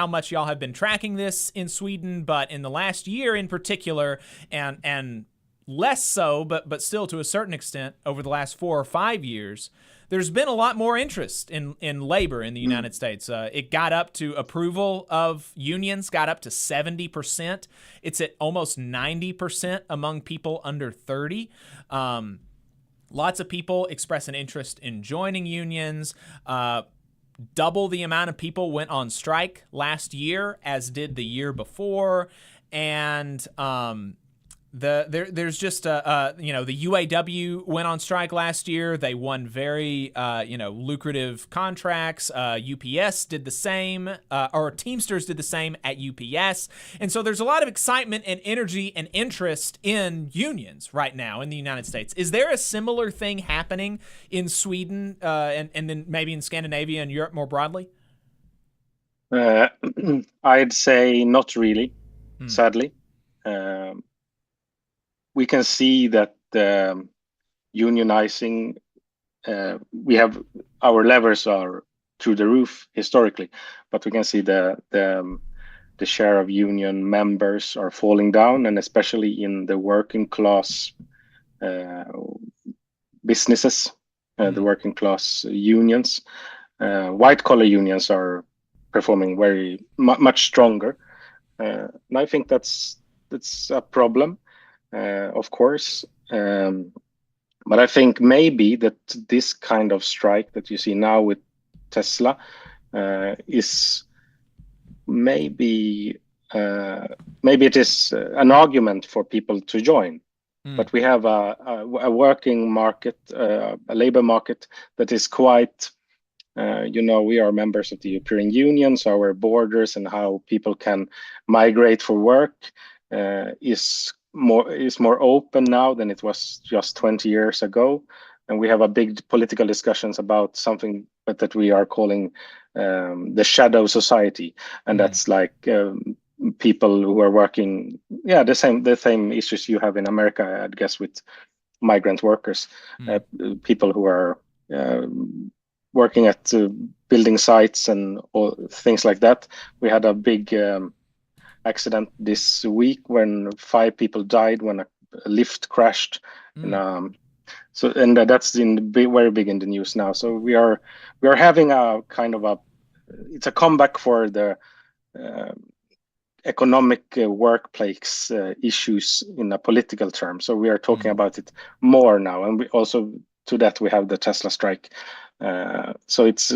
much y'all have been tracking this in Sweden, but in the last year in particular, and less so, but still to a certain extent over the last 4 or 5 years, there's been a lot more interest in labor in the United States. It got up to approval of unions, got up to 70%. It's at almost 90% among people under 30. Lots of people express an interest in joining unions. Double the amount of people went on strike last year as did the year before. And there's just the UAW went on strike last year. They won very lucrative contracts. UPS did the same, or Teamsters did the same at UPS. And so there's a lot of excitement and energy and interest in unions right now in the United States. Is there a similar thing happening in Sweden and then maybe in Scandinavia and Europe more broadly? I'd say not really, sadly. We can see that unionizing, we have our levers are through the roof historically, but we can see the the share of union members are falling down, and especially in the working class businesses, the working class unions. White collar unions are performing very much stronger, and I think that's a problem, of course. But I think maybe that this kind of strike that you see now with Tesla is maybe it is an argument for people to join. But we have a working market, a labor market that is quite, we are members of the European Union, so our borders and how people can migrate for work is more open now than it was just 20 years ago. And we have a big political discussions about something that we are calling the shadow society, and that's like people who are working, the same issues you have in America, I guess, with migrant workers, people who are working at building sites and all things like that. We had a big accident this week when 5 people died when a lift crashed. That's very big in the news now. So we are having a kind of it's a comeback for the economic workplace issues in a political term. So we are talking about it more now, and we also to that we have the Tesla strike. So it's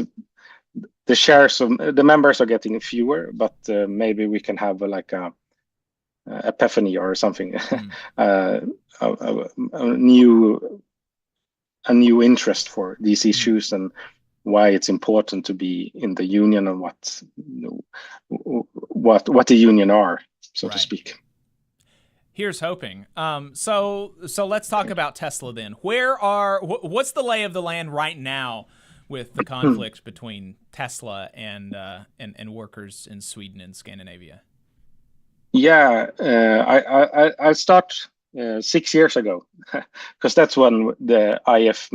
the shares of the members are getting fewer, but maybe we can have like a epiphany or something, a new interest for these issues and why it's important to be in the union and what the union are, so to speak. Here's hoping. So let's talk about Tesla then. What's the lay of the land right now with the conflict between Tesla and workers in Sweden and Scandinavia? Yeah, I start 6 years ago, because that's when the EF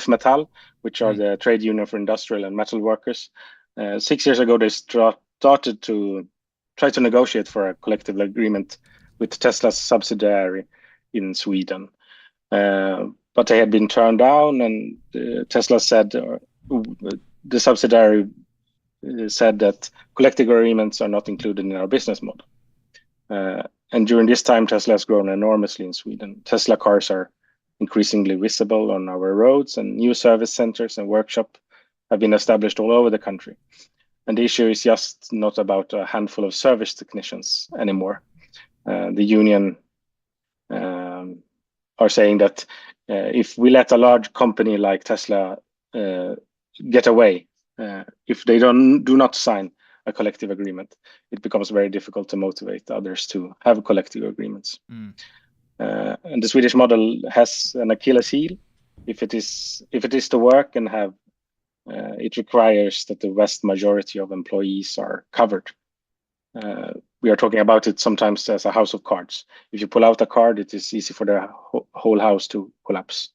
Metall, which are the trade union for industrial and metal workers, 6 years ago they started to try to negotiate for a collective agreement with Tesla's subsidiary in Sweden. But they had been turned down, and Tesla said, the subsidiary said that collective agreements are not included in our business model. And during this time, Tesla has grown enormously in Sweden. Tesla cars are increasingly visible on our roads, and new service centers and workshops have been established all over the country. And the issue is just not about a handful of service technicians anymore. The union are saying that if we let a large company like Tesla get away, if they do not sign a collective agreement, it becomes very difficult to motivate others to have collective agreements. And the Swedish model has an Achilles heel. If it is to work and have, it requires that the vast majority of employees are covered. We are talking about it sometimes as a house of cards. If you pull out a card, it is easy for the whole house to collapse.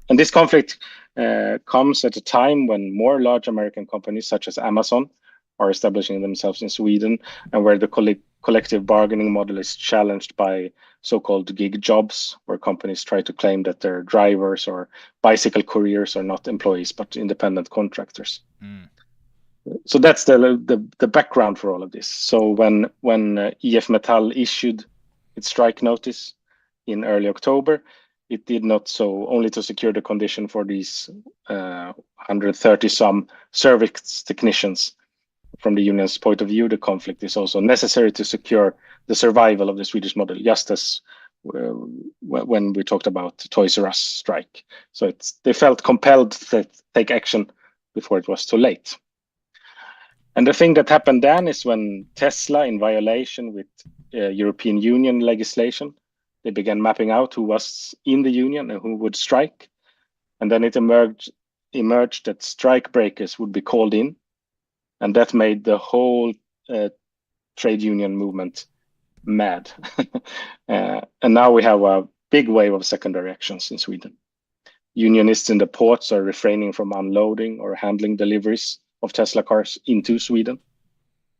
And this conflict comes at a time when more large American companies, such as Amazon, are establishing themselves in Sweden, and where the collective bargaining model is challenged by so-called gig jobs, where companies try to claim that their drivers or bicycle couriers are not employees but independent contractors. So that's the background for all of this. So when EF Metall issued its strike notice in early October, it did not so only to secure the condition for these 130 some service technicians. From the union's point of view, the conflict is also necessary to secure the survival of the Swedish model, just as when we talked about Toys R Us strike. So they felt compelled to take action before it was too late. And the thing that happened then is when Tesla, in violation with European Union legislation, they began mapping out who was in the union and who would strike. And then it emerged that strike breakers would be called in. And that made the whole trade union movement mad. And now we have a big wave of secondary actions in Sweden. Unionists in the ports are refraining from unloading or handling deliveries of Tesla cars into Sweden.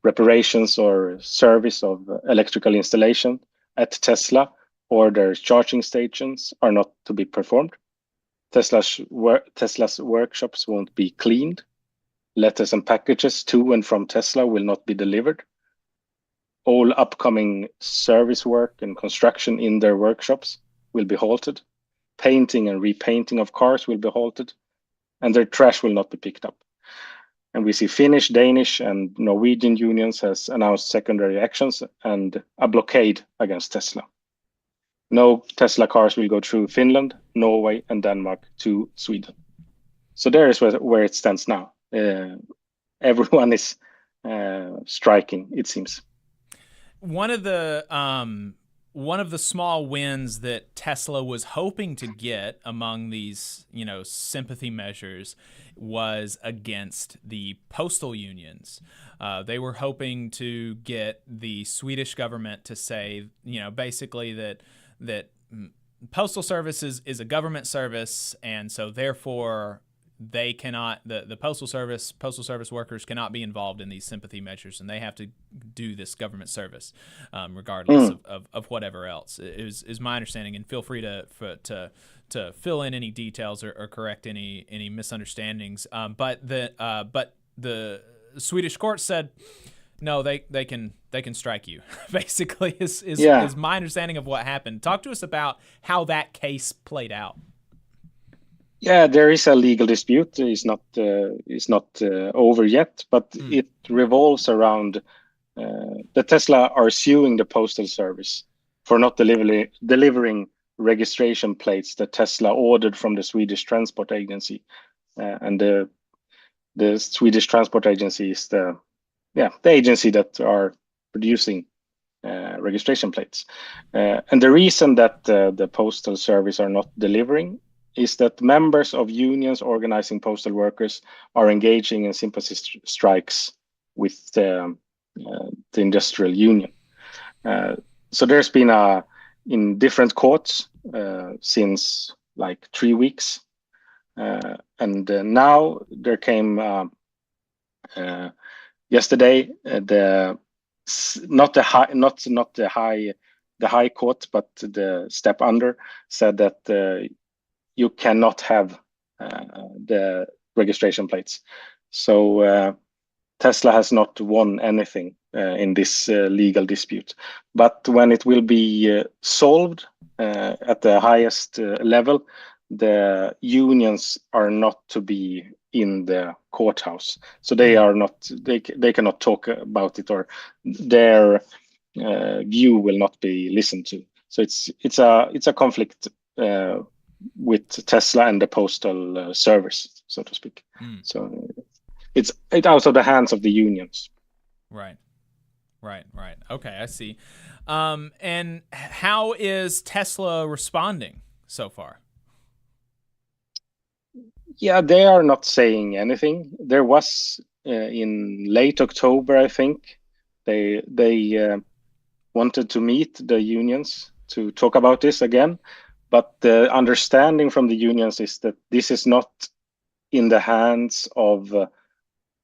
reparations or service of electrical installation at Tesla or their charging stations are not to be performed. Tesla's workshops won't be cleaned. Letters and packages to and from Tesla will not be delivered. All upcoming service work and construction in their workshops will be halted. Painting and repainting of cars will be halted, and their trash will not be picked up. And we see Finnish, Danish, and Norwegian unions has announced secondary actions and a blockade against Tesla. No Tesla cars will go through Finland, Norway, and Denmark to Sweden. So there is where it stands now. Everyone is striking, it seems. One of the small wins that Tesla was hoping to get among these, sympathy measures was against the postal unions. They were hoping to get the Swedish government to say, basically that postal service is a government service, and so therefore they cannot, the postal service workers cannot be involved in these sympathy measures, and they have to do this government service regardless of whatever else is my understanding. And feel free to fill in any details or correct any misunderstandings. But the Swedish court said no, they can strike you. Basically, is my understanding of what happened. Talk to us about how that case played out. Yeah, there is a legal dispute. It's not over yet, but it revolves around the Tesla are suing the postal service for not delivering registration plates that Tesla ordered from the Swedish Transport Agency, and the Swedish Transport Agency is the agency that are producing registration plates. And the reason that the postal service are not delivering is that members of unions organizing postal workers are engaging in sympathy strikes with the industrial union. So there's been in different courts since like 3 weeks, and now there came yesterday the high court, but the step under said that you cannot have the registration plates. So Tesla has not won anything in this legal dispute. But when it will be solved at the highest level, the unions are not to be in the courthouse. So they are not. They cannot talk about it, or their view will not be listened to. So it's a conflict with Tesla and the postal service, so to speak. So it's out of the hands of the unions. Right. Okay, I see. And how is Tesla responding so far? Yeah, they are not saying anything. There was in late October, I think, they wanted to meet the unions to talk about this again. But the understanding from the unions is that this is not in the hands of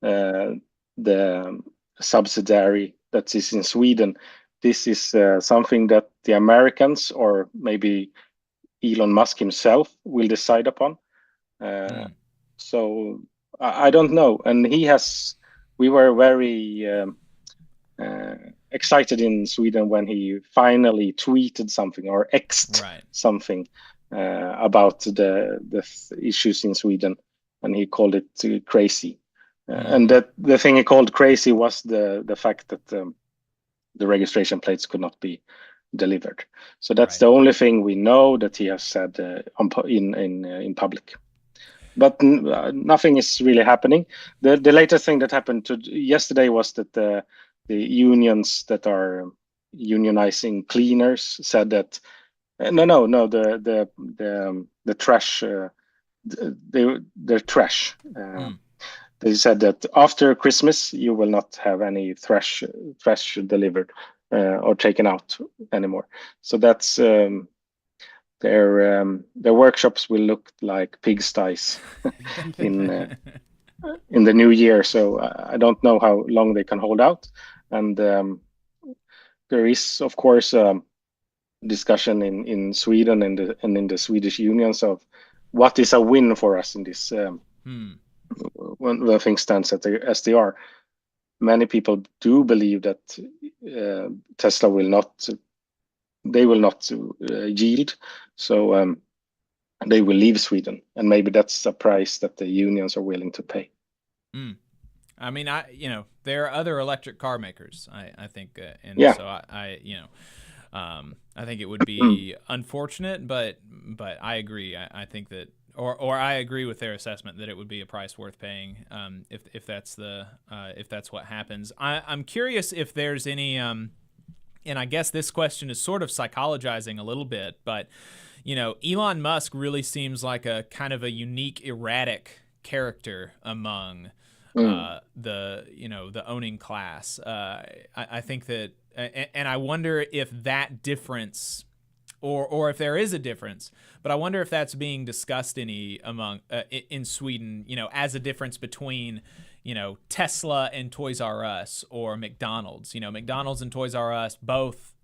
the subsidiary that is in Sweden. This is something that the Americans, or maybe Elon Musk himself, will decide upon. So I don't know. And we were very excited in Sweden when he finally tweeted something or X'd something about the issues in Sweden, and he called it crazy. And that the thing he called crazy was the fact that the registration plates could not be delivered. So that's the only thing we know that he has said in public. But nothing is really happening. The latest thing that happened yesterday was that the unions that are unionizing cleaners said that the trash, their trash. They said that after Christmas you will not have any trash delivered or taken out anymore. So that's their workshops will look like pigsties in the new year. So I don't know how long they can hold out. And there is, of course, discussion in Sweden and in the Swedish unions of what is a win for us in this when things stand as they are. Many people do believe that Tesla will not yield, so they will leave Sweden, and maybe that's a price that the unions are willing to pay. I mean, there are other electric car makers. I think, and so I think it would be unfortunate, but I agree. I think that, or I agree with their assessment that it would be a price worth paying if that's what happens. I'm curious if there's any, and I guess this question is sort of psychologizing a little bit, but Elon Musk really seems like a kind of a unique, erratic character among the owning class. I think that, and I wonder if that difference, or if there is a difference, but I wonder if that's being discussed in Sweden, as a difference between, Tesla and Toys R Us or McDonald's. McDonald's and Toys R Us both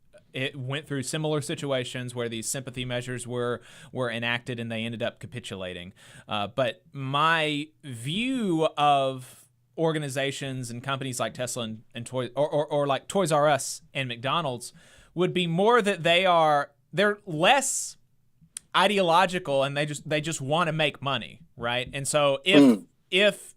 went through similar situations where these sympathy measures were enacted and they ended up capitulating. But my view of organizations and companies like Tesla and Toys or like Toys R Us and McDonald's would be more that they're less ideological and they just want to make money, right? And so if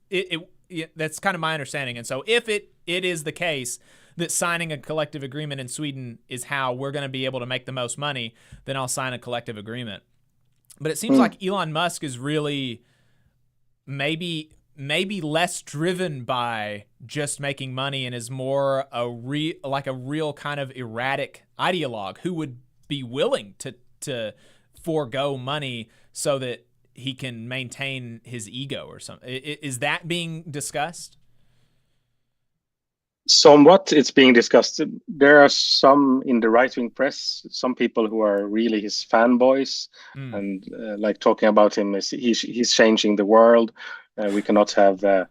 that's kind of my understanding. And so if it is the case that signing a collective agreement in Sweden is how we're going to be able to make the most money, then I'll sign a collective agreement. But it seems like Elon Musk is really maybe less driven by just making money and is more a real kind of erratic ideologue who would be willing to forego money so that he can maintain his ego or something. Is that being discussed? Somewhat, it's being discussed. There are some in the right-wing press, some people who are really his fanboys and like talking about him as he's changing the world. We cannot have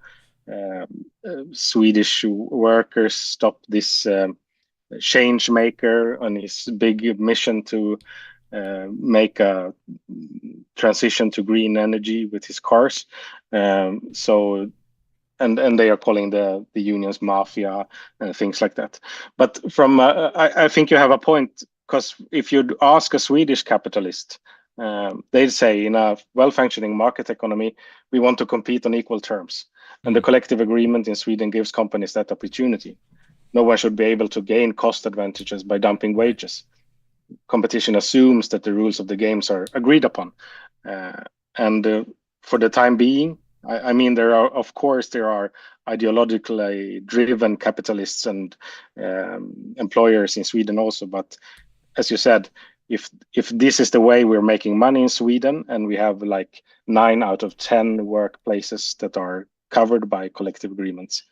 Swedish workers stop this change maker on his big mission to make a transition to green energy with his cars. And they are calling the unions mafia and things like that. But from I think you have a point, because if you'd ask a Swedish capitalist, they'd say in a well-functioning market economy, we want to compete on equal terms. And the collective agreement in Sweden gives companies that opportunity. No one should be able to gain cost advantages by dumping wages. Competition assumes that the rules of the games are agreed upon. And for the time being, I mean, there are ideologically driven capitalists and employers in Sweden also. But as you said, if this is the way we're making money in Sweden, and we have like 9 out of 10 workplaces that are covered by collective agreements,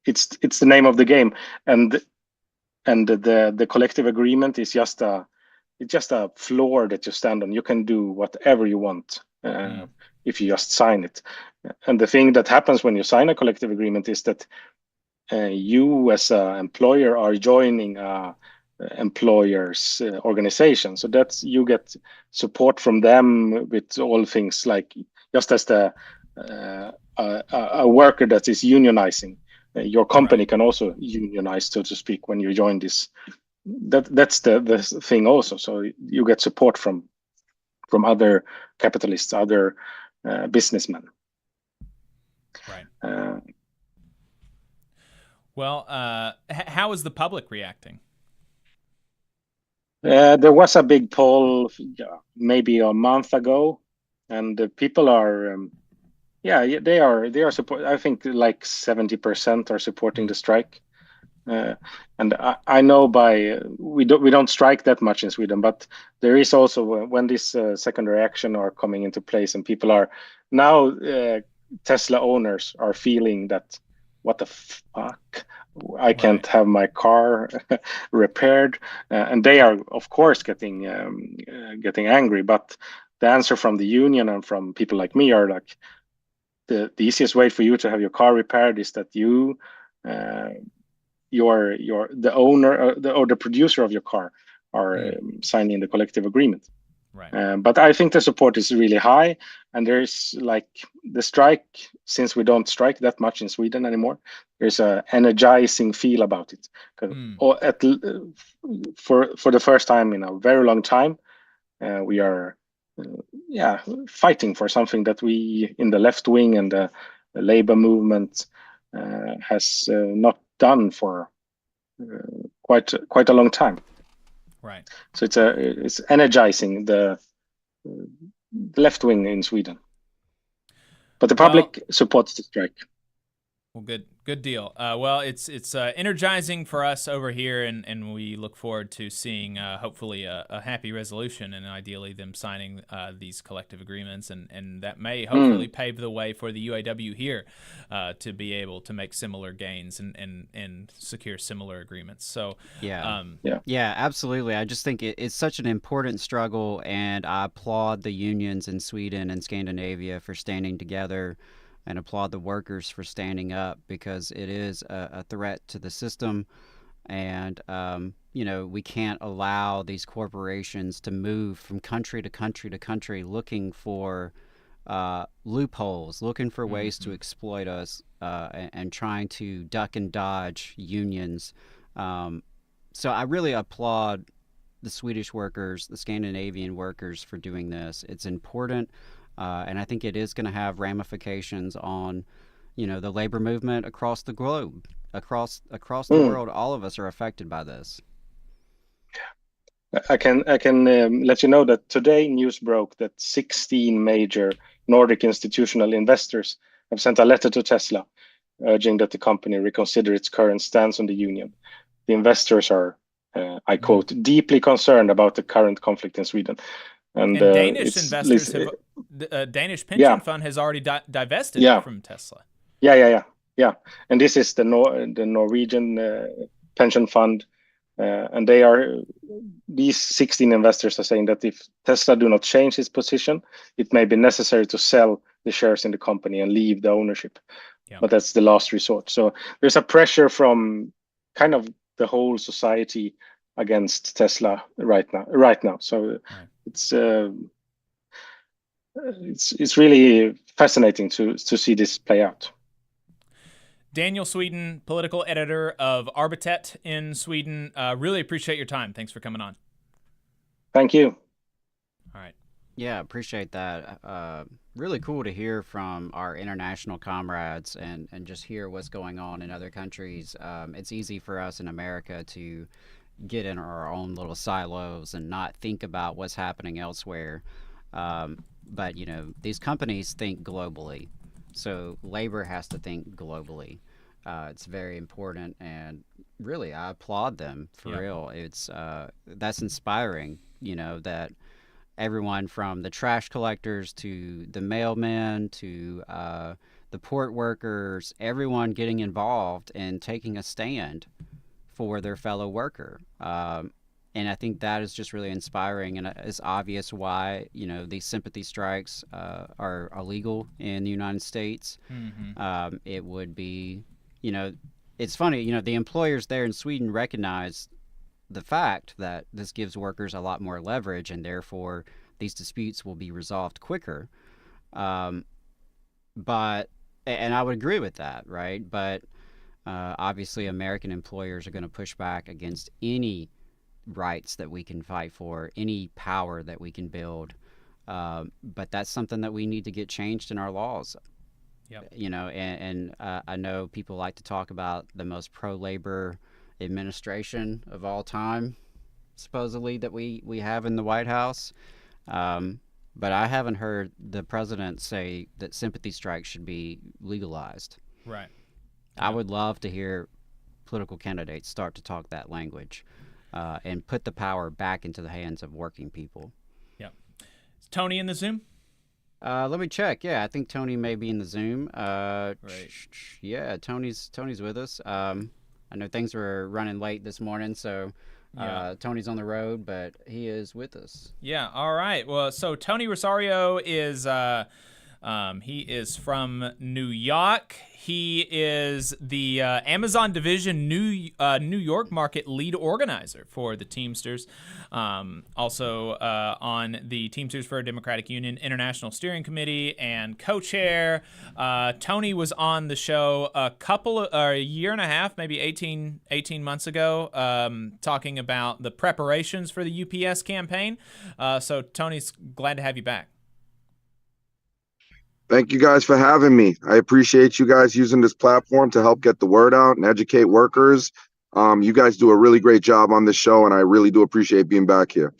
it's the name of the game. And the collective agreement is just a floor that you stand on. You can do whatever you want if you just sign it. And the thing that happens when you sign a collective agreement is that you as an employer are joining a employers organization. So that's, you get support from them with all things, like just as a worker that is unionizing. Your company can also unionize, so to speak, when you join this. That's the thing also. So you get support from other capitalists, other businessmen. Right. Well, how is the public reacting? There was a big poll maybe a month ago, and the people are, they are support. I think like 70% are supporting the strike. And I know we don't strike that much in Sweden, but there is also when this secondary action are coming into place, and people are now Tesla owners are feeling that, what the fuck, I can't have my car repaired, and they are of course getting angry. But the answer from the union and from people like me are like, the easiest way for you to have your car repaired is that you, the owner or the producer of your car are signing the collective agreement. Right. But I think the support is really high, and there's like the strike, since we don't strike that much in Sweden anymore, there's a energizing feel about it. Or for the first time in a very long time, we are fighting for something that we in the left wing and the labor movement has not done for quite a long time. Right. So it's energizing the left wing in Sweden, but the public supports the strike. Well, good deal. Well, it's energizing for us over here, and we look forward to seeing hopefully a happy resolution, and ideally them signing these collective agreements, and that may hopefully pave the way for the UAW here to be able to make similar gains and secure similar agreements. So yeah, absolutely. I just think it's such an important struggle, and I applaud the unions in Sweden and Scandinavia for standing together, and applaud the workers for standing up, because it is a threat to the system. And, we can't allow these corporations to move from country to country to country looking for loopholes, looking for ways to exploit us, and trying to duck and dodge unions. So I really applaud the Swedish workers, the Scandinavian workers for doing this. It's important. And I think it is going to have ramifications on, the labor movement across the globe, across the world. All of us are affected by this. I can let you know that today news broke that 16 major Nordic institutional investors have sent a letter to Tesla urging that the company reconsider its current stance on the union. The investors are, I quote, deeply concerned about the current conflict in Sweden. And Danish investors have, Danish pension fund has already divested from Tesla. Yeah. And this is the Norwegian pension fund, and these 16 investors are saying that if Tesla do not change its position, it may be necessary to sell the shares in the company and leave the ownership. But that's the last resort. So there's a pressure from kind of the whole society against Tesla right now. So it's really fascinating to see this play out. Daniel Sweden, political editor of Arbetet in Sweden. Really appreciate your time. Thanks for coming on. Thank you. All right. Yeah, appreciate that. Really cool to hear from our international comrades and just hear what's going on in other countries. It's easy for us in America to get in our own little silos and not think about what's happening elsewhere. But, these companies think globally. So labor has to think globally. It's very important, and really I applaud them for real. It's that's inspiring, that everyone from the trash collectors to the mailmen to the port workers, everyone getting involved and taking a stand for their fellow worker. And I think that is just really inspiring, and it's obvious why, these sympathy strikes are illegal in the United States. It would be, it's funny, the employers there in Sweden recognize the fact that this gives workers a lot more leverage, and therefore these disputes will be resolved quicker. But, and I would agree with that, right? But obviously American employers are going to push back against any rights that we can fight for, any power that we can build. But that's something that we need to get changed in our laws. And I know people like to talk about the most pro-labor administration of all time, supposedly, that we have in the White House. But I haven't heard the president say that sympathy strikes should be legalized. Right. I would love to hear political candidates start to talk that language and put the power back into the hands of working people. Yeah. Is Tony in the Zoom? Let me check. Yeah, I think Tony may be in the Zoom. Right. Yeah, Tony's with us. I know things were running late this morning, so Tony's on the road, but he is with us. Yeah, all right. Well, so Tony Rosario is He is from New York. He is the Amazon Division New York market lead organizer for the Teamsters. Also on the Teamsters for a Democratic Union International Steering Committee and co-chair. Tony was on the show a year and a half, maybe 18 months ago, talking about the preparations for the UPS campaign. So Tony's glad to have you back. Thank you guys for having me. I appreciate you guys using this platform to help get the word out and educate workers. You guys do a really great job on this show, and I really do appreciate being back here.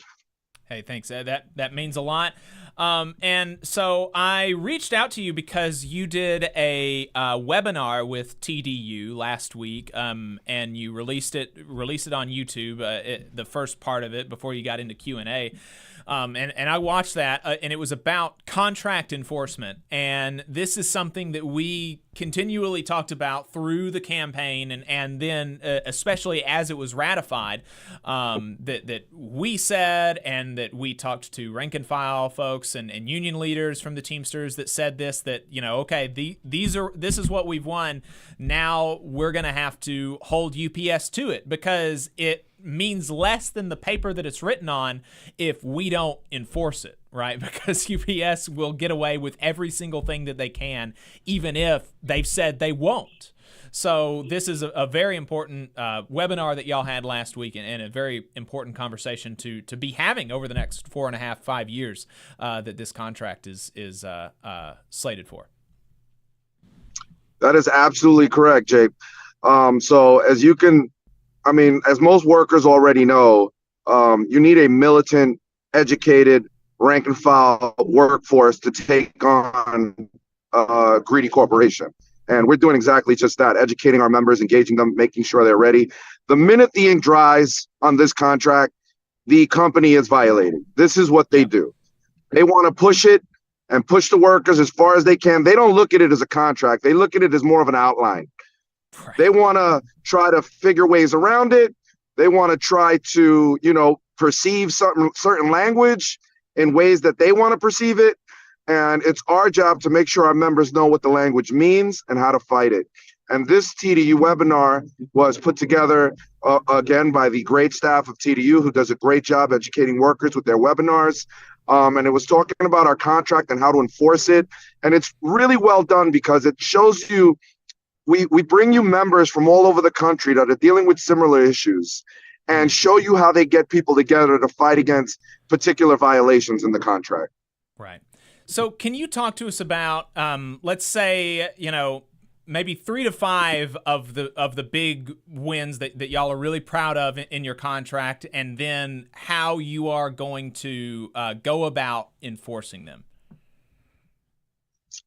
Hey, thanks. That means a lot. And so I reached out to you because you did a webinar with TDU last week, and you released it on YouTube, the first part of it before you got into Q&A. And I watched that, and it was about contract enforcement. And this is something that we continually talked about through the campaign, and then especially as it was ratified, that we said, and that we talked to rank and file folks and union leaders from the Teamsters that said this, that, okay, this is what we've won. Now we're going to have to hold UPS to it, because it means less than the paper that it's written on if we don't enforce it, right? Because UPS will get away with every single thing that they can, even if they've said they won't. So this is a very important webinar that y'all had last week, and a very important conversation to be having over the next 4.5-5 years that this contract is slated for. That is absolutely correct, Jake. So as most workers already know, you need a militant, educated, rank and file workforce to take on a greedy corporation. And we're doing exactly just that, educating our members, engaging them, making sure they're ready. The minute the ink dries on this contract, the company is violating. This is what they do. They want to push it and push the workers as far as they can. They don't look at it as a contract. They look at it as more of an outline. They want to try to figure ways around it. They want to try to, perceive certain language in ways that they want to perceive it. And it's our job to make sure our members know what the language means and how to fight it. And this TDU webinar was put together, again, by the great staff of TDU, who does a great job educating workers with their webinars. And it was talking about our contract and how to enforce it. And it's really well done, because it shows you, we bring you members from all over the country that are dealing with similar issues, and show you how they get people together to fight against particular violations in the contract. Right. So can you talk to us about, let's say, maybe 3 to 5 of the big wins that y'all are really proud of in your contract, and then how you are going to go about enforcing them?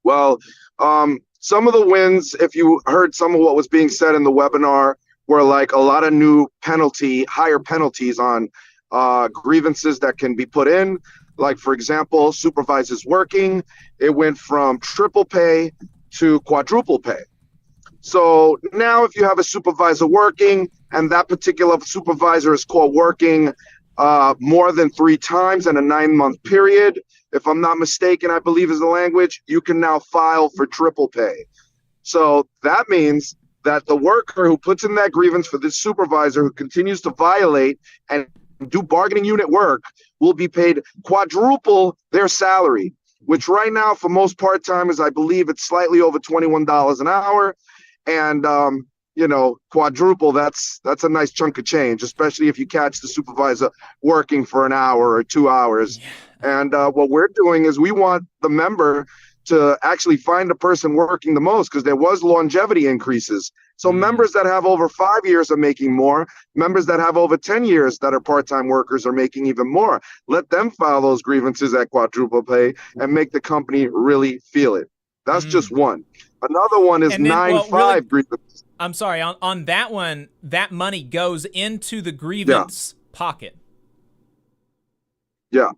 Well, some of the wins, if you heard some of what was being said in the webinar, were like a lot of new higher penalties on grievances that can be put in. Like, for example, supervisors working, it went from triple pay to quadruple pay. So now if you have a supervisor working, and that particular supervisor is caught working more than 3 times in a 9-month period, if I'm not mistaken, I believe is the language, you can now file for triple pay. So that means that the worker who puts in that grievance for this supervisor who continues to violate and do bargaining unit work will be paid quadruple their salary, which right now for most part-timers, I believe it's slightly over $21 an hour. And, quadruple, that's a nice chunk of change, especially if you catch the supervisor working for an hour or 2 hours. And what we're doing is we want the member to actually find the person working the most, because there was longevity increases. So members that have over 5 years are making more. Members that have over 10 years that are part-time workers are making even more. Let them file those grievances at quadruple pay and make the company really feel it. That's just one. Another one is 9-5 grievances. I'm sorry, on that one, that money goes into the grievance pocket. Yeah.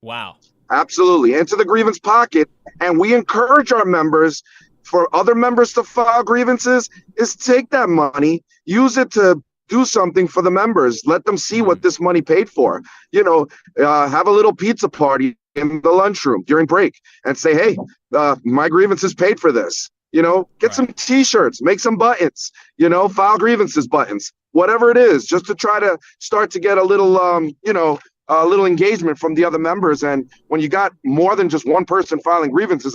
Wow. Absolutely. Into the grievance pocket. And we encourage our members, for other members to file grievances, is take that money, use it to do something for the members. Let them see what this money paid for. Have a little pizza party in the lunchroom during break and say, hey, my grievance is paid for this. Get some T-shirts, make some buttons, file grievances buttons, whatever it is, just to try to start to get a little, a little engagement from the other members. And when you got more than just one person filing grievances,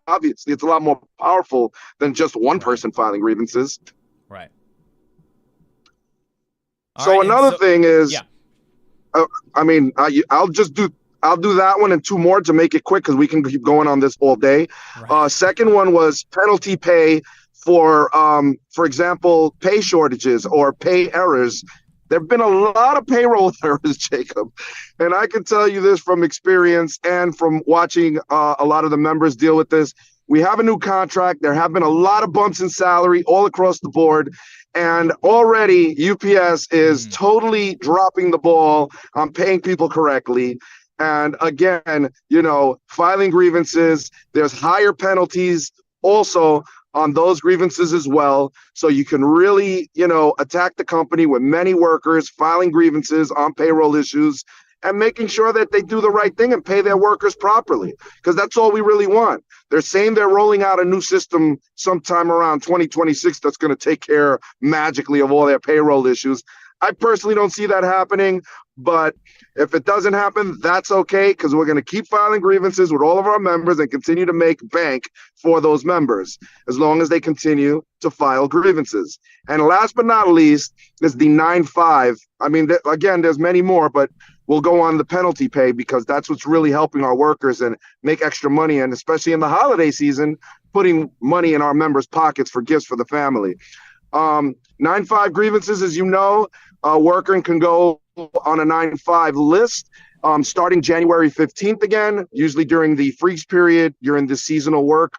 obviously it's a lot more powerful than just one person filing grievances. Right. So another thing is, I'll do that one and two more to make it quick because we can keep going on this all day. Right. Second one was penalty pay for example, pay shortages or pay errors. There have been a lot of payroll errors, Jacob. And I can tell you this from experience and from watching a lot of the members deal with this. We have a new contract. There have been a lot of bumps in salary all across the board. And already UPS is totally dropping the ball on paying people correctly. And again, filing grievances, there's higher penalties also on those grievances as well. So you can really, attack the company with many workers filing grievances on payroll issues and making sure that they do the right thing and pay their workers properly, because that's all we really want. They're saying they're rolling out a new system sometime around 2026 that's going to take care magically of all their payroll issues. I personally don't see that happening, but if it doesn't happen, that's okay, because we're going to keep filing grievances with all of our members and continue to make bank for those members as long as they continue to file grievances. And last but not least is the 9-5. I mean, again, there's many more, but we'll go on the penalty pay because that's what's really helping our workers and make extra money, and especially in the holiday season, putting money in our members' pockets for gifts for the family. 9-5 grievances, as you know, a worker can go on a 9-5 list starting January 15th again, usually during the freeze period, during the seasonal work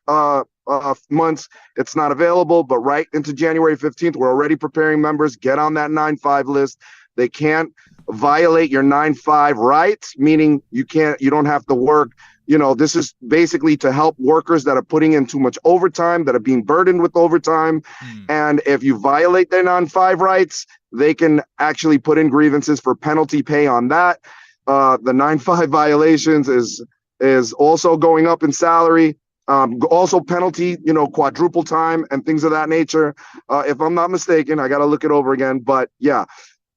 months. It's not available, but right into January 15th, we're already preparing members. Get on that 9-5 list. They can't violate your 9-5 rights, meaning you don't have to work. This is basically to help workers that are putting in too much overtime, that are being burdened with overtime. And if you violate their 9-5 rights, they can actually put in grievances for penalty pay on that. The 9-5 violations is also going up in salary. Also penalty, quadruple time and things of that nature. If I'm not mistaken, I got to look it over again. But yeah,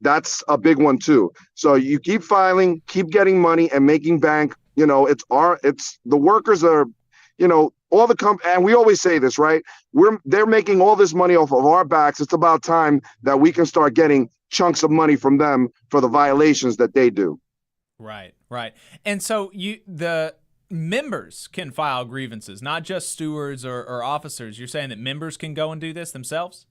that's a big one too. So you keep filing, keep getting money and making bank. It's the workers are, all the and we always say this, right? They're making all this money off of our backs. It's about time that we can start getting chunks of money from them for the violations that they do. Right. And so the members can file grievances, not just stewards or officers. You're saying that members can go and do this themselves?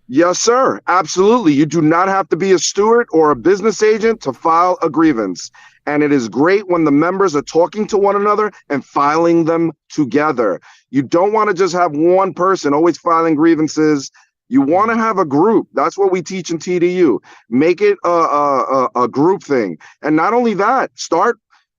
Yes, sir. Absolutely. You do not have to be a steward or a business agent to file a grievance. And it is great when the members are talking to one another and filing them together. You don't want to just have one person always filing grievances. You want to have a group. That's what we teach in TDU. Make it a group thing. And not only that,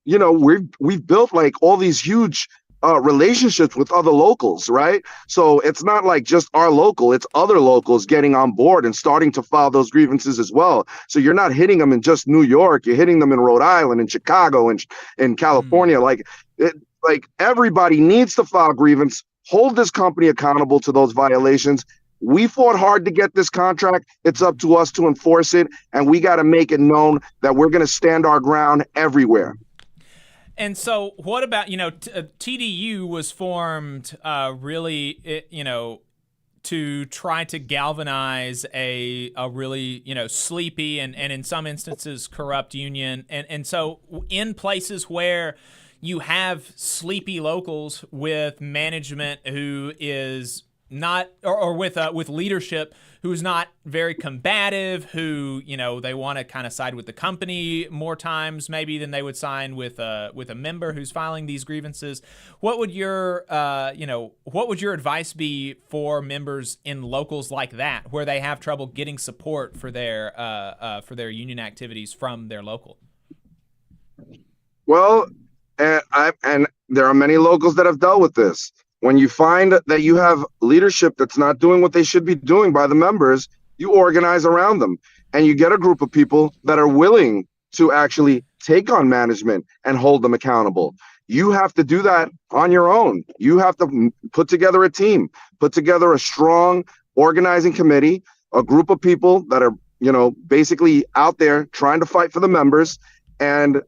we've built like all these huge relationships with other locals, right? So it's not like just our local, it's other locals getting on board and starting to file those grievances as well. So you're not hitting them in just New York, you're hitting them in Rhode Island, in Chicago, and in California. Like everybody needs to file grievance, hold this company accountable to those violations. We fought hard to get this contract. It's up to us to enforce it, and we got to make it known that we're going to stand our ground everywhere. And so what about, TDU was formed really, to try to galvanize a really, sleepy and in some instances corrupt union. And so in places where you have sleepy locals with management who is not, or with leadership who's not very combative, who, they want to kind of side with the company more times maybe than they would sign with a member who's filing these grievances. What would your advice be for members in locals like that, where they have trouble getting support for their union activities from their local? Well, and there are many locals that have dealt with this. When you find that you have leadership that's not doing what they should be doing by the members, you organize around them and you get a group of people that are willing to actually take on management and hold them accountable. You have to do that on your own. You have to put together a team, put together a strong organizing committee, a group of people that are, basically out there trying to fight for the members and,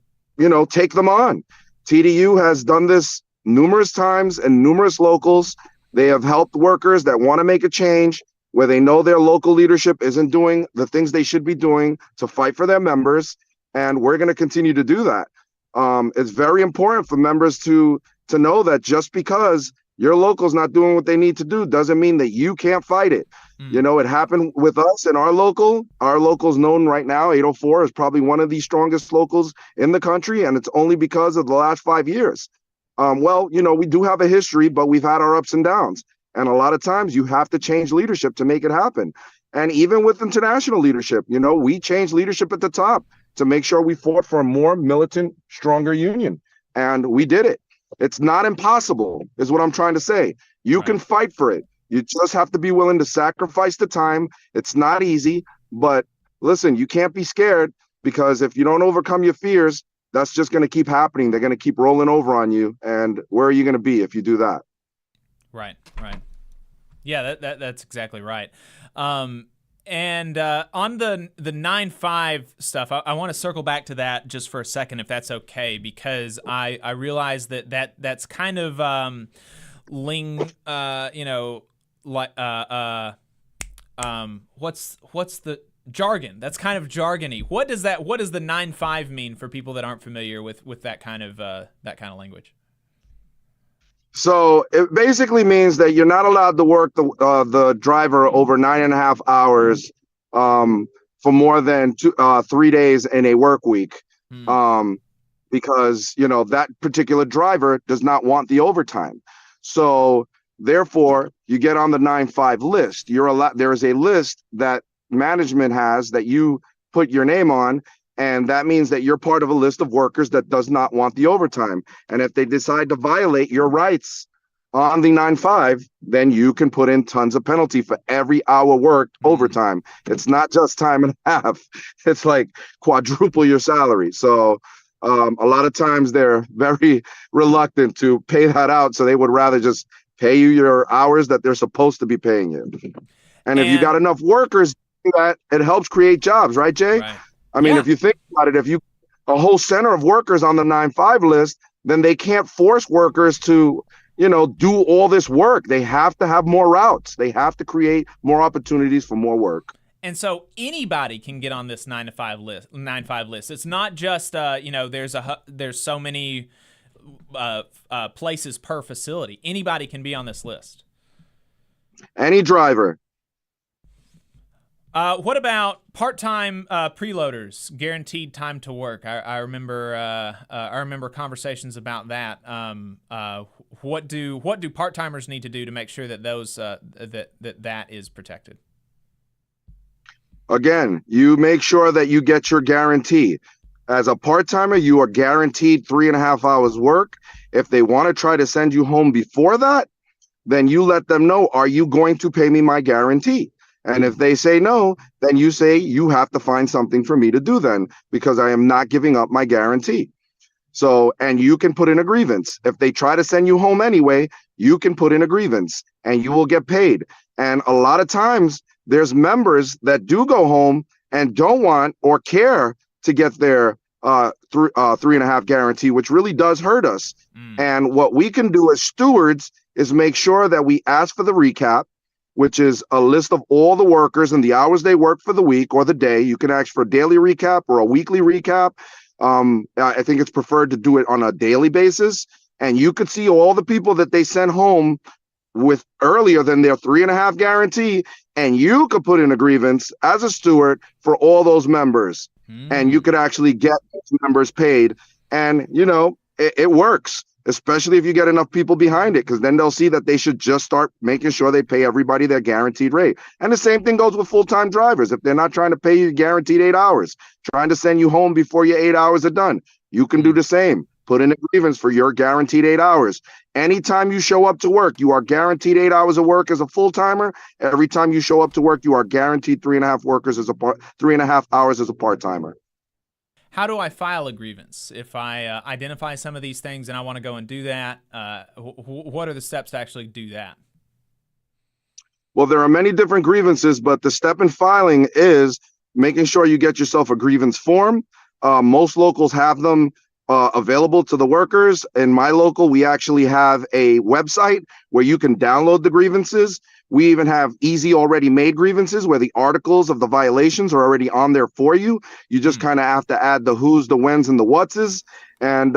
take them on. TDU has done this numerous times in numerous locals. They have helped workers that want to make a change where they know their local leadership isn't doing the things they should be doing to fight for their members. And we're going to continue to do that. It's very important for members to know that just because your local's not doing what they need to do doesn't mean that you can't fight it. It happened with us in our local. Our local's known right now, 804 is probably one of the strongest locals in the country, and it's only because of the last 5 years. We do have a history, but we've had our ups and downs. And a lot of times you have to change leadership to make it happen. And even with international leadership, we changed leadership at the top to make sure we fought for a more militant, stronger union. And we did it. It's not impossible, is what I'm trying to say. You can fight for it. You just have to be willing to sacrifice the time. It's not easy, but listen, you can't be scared, because if you don't overcome your fears, that's just going to keep happening. They're going to keep rolling over on you. And where are you going to be if you do that? Right. Yeah, that's exactly right. And on the 9-5 stuff, I want to circle back to that just for a second, if that's okay, because I realize that's kind of what's the jargon? That's kind of jargony. What does the 9-5 mean for people that aren't familiar with that kind of language? So it basically means that you're not allowed to work the driver over 9.5 hours for more than 3 days in a work week, because that particular driver does not want the overtime. So therefore, you get on the 9-5 list. There is a list that management has that you put your name on. And that means that you're part of a list of workers that does not want the overtime. And if they decide to violate your rights on the 9-5, then you can put in tons of penalty for every hour worked overtime. It's not just time and a half. It's like quadruple your salary. So a lot of times they're very reluctant to pay that out. So they would rather just pay you your hours that they're supposed to be paying you. And if you got enough workers, that it helps create jobs, right, Jay? Right. I mean, if you think about it, if you a whole center of workers on the 9-5 list, then they can't force workers to, do all this work. They have to have more routes. They have to create more opportunities for more work. And so anybody can get on this 9-5 list. It's not just there's so many places per facility. Anybody can be on this list. Any driver. What about part-time preloaders? Guaranteed time to work. I remember conversations about that. What do part-timers need to do to make sure that those that is protected? Again, you make sure that you get your guarantee. As a part-timer, you are guaranteed 3.5 hours work. If they want to try to send you home before that, then you let them know, are you going to pay me my guarantee? And if they say no, then you say you have to find something for me to do then, because I am not giving up my guarantee. So, and you can put in a grievance. If they try to send you home anyway, you can put in a grievance and you will get paid. And a lot of times there's members that do go home and don't want or care to get their 3.5 guarantee, which really does hurt us. And what we can do as stewards is make sure that we ask for the recap, which is a list of all the workers and the hours they work for the week or the day. You can ask for a daily recap or a weekly recap. I think it's preferred to do it on a daily basis. And you could see all the people that they sent home with earlier than their 3.5 guarantee. And you could put in a grievance as a steward for all those members. And you could actually get those members paid. And, it works. Especially if you get enough people behind it, because then they'll see that they should just start making sure they pay everybody their guaranteed rate. And the same thing goes with full-time drivers. If they're not trying to pay you guaranteed 8 hours, trying to send you home before your 8 hours are done, you can do the same. Put in a grievance for your guaranteed 8 hours. Anytime you show up to work, you are guaranteed 8 hours of work as a full-timer. Every time you show up to work, you are guaranteed 3.5 hours as a part-timer. how do I file a grievance? If I identify some of these things and I want to go and do that, what are the steps to actually do that? Well, there are many different grievances, but the step in filing is making sure you get yourself a grievance form. Most locals have them available to the workers. In my local, we actually have a website where you can download the grievances. We even have easy already made grievances where the articles of the violations are already on there for you. You just kind of have to add the who's, the when's, and the what's. And,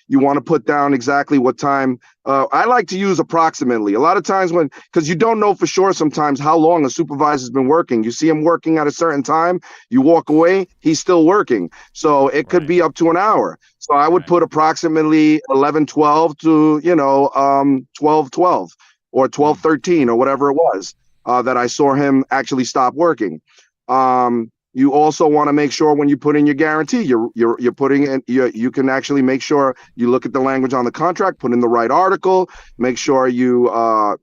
you want to put down exactly what time. I like to use approximately. A lot of times because you don't know for sure sometimes how long a supervisor's been working. You see him working at a certain time, you walk away, he's still working. So it could be up to an hour. So I would put approximately 11:12 to, 12:12 or 12:13 or whatever it was that I saw him actually stop working. You also want to make sure when you put in your guarantee, you're putting in, you can actually make sure you look at the language on the contract, put in the right article, make sure you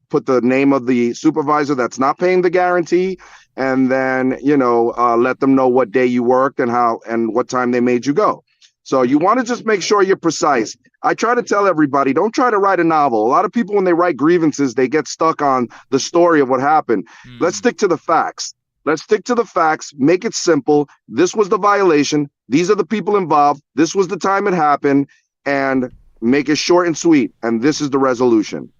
put the name of the supervisor that's not paying the guarantee, and then, let them know what day you worked and how and what time they made you go. So you want to just make sure you're precise. I try to tell everybody, don't try to write a novel. A lot of people, when they write grievances, they get stuck on the story of what happened. Let's stick to the facts. Let's stick to the facts, make it simple. This was the violation. These are the people involved. This was the time it happened, and make it short and sweet. And this is the resolution.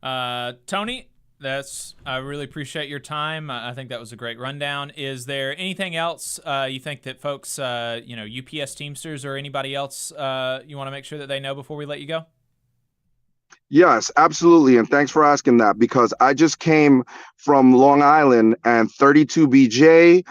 Tony, I really appreciate your time. I think that was a great rundown. Is there anything else you think that folks, UPS Teamsters or anybody else you want to make sure that they know before we let you go? Yes, absolutely. And thanks for asking that, because I just came from Long Island and 32BJ.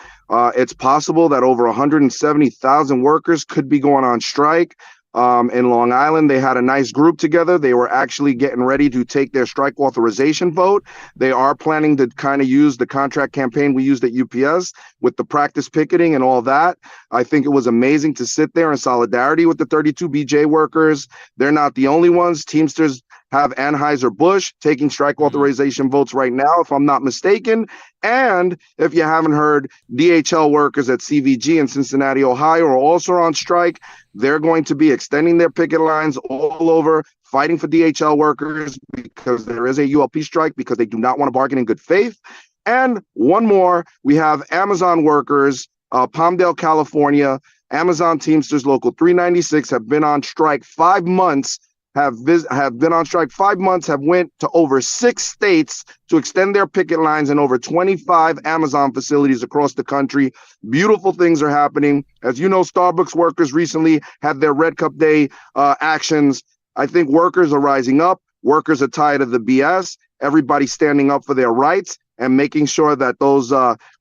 It's possible that over 170,000 workers could be going on strike. In Long Island, they had a nice group together. They were actually getting ready to take their strike authorization vote. They are planning to kind of use the contract campaign we used at UPS with the practice picketing and all that. I think it was amazing to sit there in solidarity with the 32BJ workers. They're not the only ones. Teamsters have Anheuser-Busch taking strike authorization votes right now, if I'm not mistaken. And if you haven't heard, DHL workers at CVG in Cincinnati, Ohio are also on strike. They're going to be extending their picket lines all over, fighting for DHL workers because there is a ULP strike because they do not want to bargain in good faith. And one more, we have Amazon workers, Palmdale, California, Amazon Teamsters Local 396 have been on strike 5 months. Have been on strike 5 months, have went to over 6 states to extend their picket lines in over 25 Amazon facilities across the country. Beautiful things are happening. As you know, Starbucks workers recently had their Red Cup Day actions. I think workers are rising up. Workers are tired of the BS. Everybody's standing up for their rights and making sure that those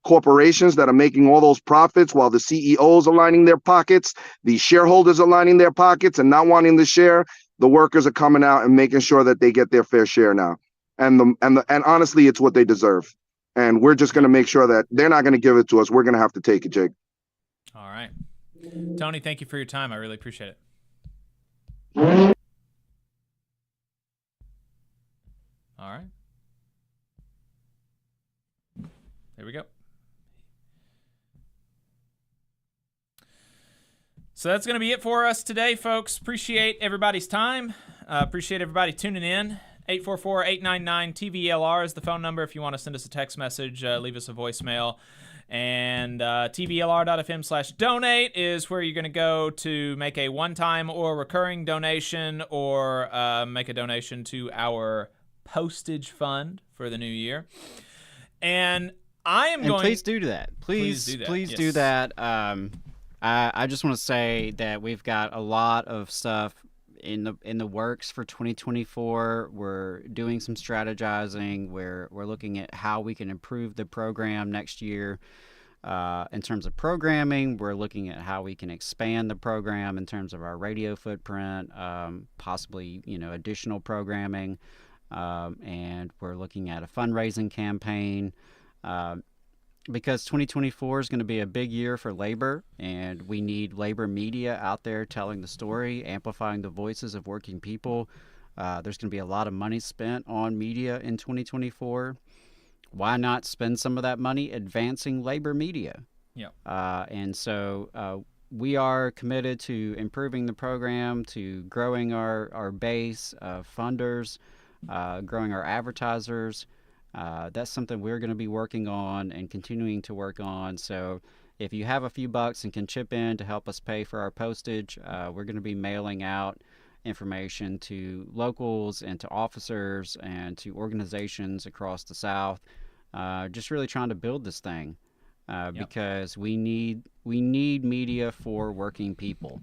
corporations that are making all those profits while the CEOs are lining their pockets, the shareholders are lining their pockets and not wanting to share, the workers are coming out and making sure that they get their fair share now. And honestly, it's what they deserve. And we're just going to make sure that they're not going to give it to us. We're going to have to take it, Jake. All right. Tony, thank you for your time. I really appreciate it. All right. There we go. So that's going to be it for us today, folks. Appreciate everybody's time. Appreciate everybody tuning in. 844-899-TVLR is the phone number if you want to send us a text message, leave us a voicemail. And tvlr.fm/donate is where you're going to go to make a one-time or recurring donation or make a donation to our postage fund for the new year. And I am going... Please do that. Please do that. Please do that. I just want to say that we've got a lot of stuff in the works for 2024. We're doing some strategizing. We're looking at how we can improve the program next year in terms of programming. We're looking at how we can expand the program in terms of our radio footprint, possibly additional programming, and we're looking at a fundraising campaign. Because 2024 is going to be a big year for labor, and we need labor media out there telling the story, amplifying the voices of working people. There's going to be a lot of money spent on media in 2024. Why not spend some of that money advancing labor media? Yeah. And so we are committed to improving the program, to growing our base of funders, growing our advertisers. That's something we're going to be working on and continuing to work on. So if you have a few bucks and can chip in to help us pay for our postage, we're going to be mailing out information to locals and to officers and to organizations across the South, just really trying to build this thing, because we need media for working people,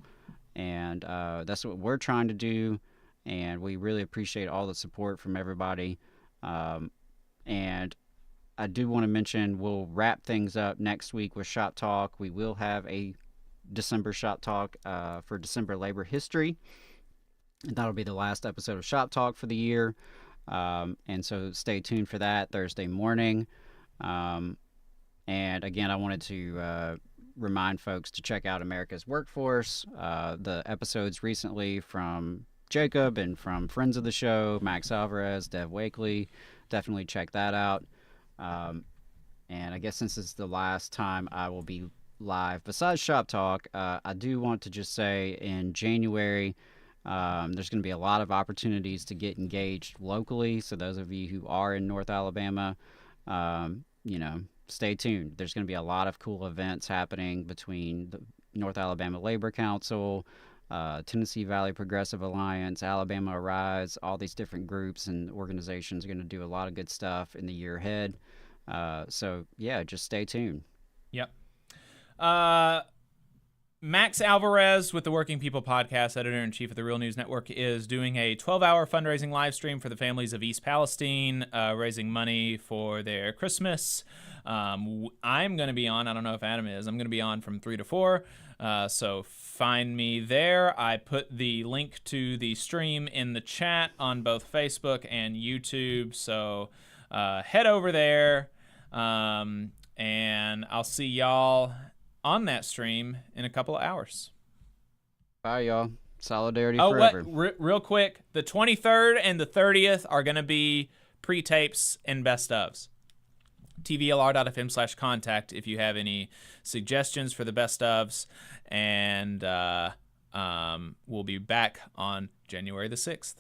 and that's what we're trying to do, and we really appreciate all the support from everybody. And I do want to mention we'll wrap things up next week with Shop Talk. We will have a December Shop Talk for December Labor History. And that'll be the last episode of Shop Talk for the year. And so stay tuned for that Thursday morning. And again, I wanted to remind folks to check out America's Workforce. The episodes recently from Jacob and from friends of the show, Max Alvarez, Dev Wakely. Definitely check that out. And I guess since it's the last time I will be live besides Shop Talk, I do want to just say in January, there's going to be a lot of opportunities to get engaged locally. So those of you who are in North Alabama, stay tuned. There's going to be a lot of cool events happening between the North Alabama Labor Council, Tennessee Valley Progressive Alliance, Alabama Arise. All these different groups and organizations are going to do a lot of good stuff in the year ahead. So yeah, just stay tuned. Yep. Max Alvarez with the Working People Podcast, editor-in-chief of the Real News Network, is doing a 12-hour fundraising live stream for the families of East Palestine, raising money for their Christmas. I'm going to be on. I don't know if Adam is. I'm going to be on from 3 to 4. So find me there. I put the link to the stream in the chat on both Facebook and YouTube. So head over there, and I'll see y'all on that stream in a couple of hours. Bye, y'all. Solidarity forever. Real quick, the 23rd and the 30th are going to be pre-tapes and best ofs. TVLR.fm/contact if you have any suggestions for the best ofs. And we'll be back on January the 6th.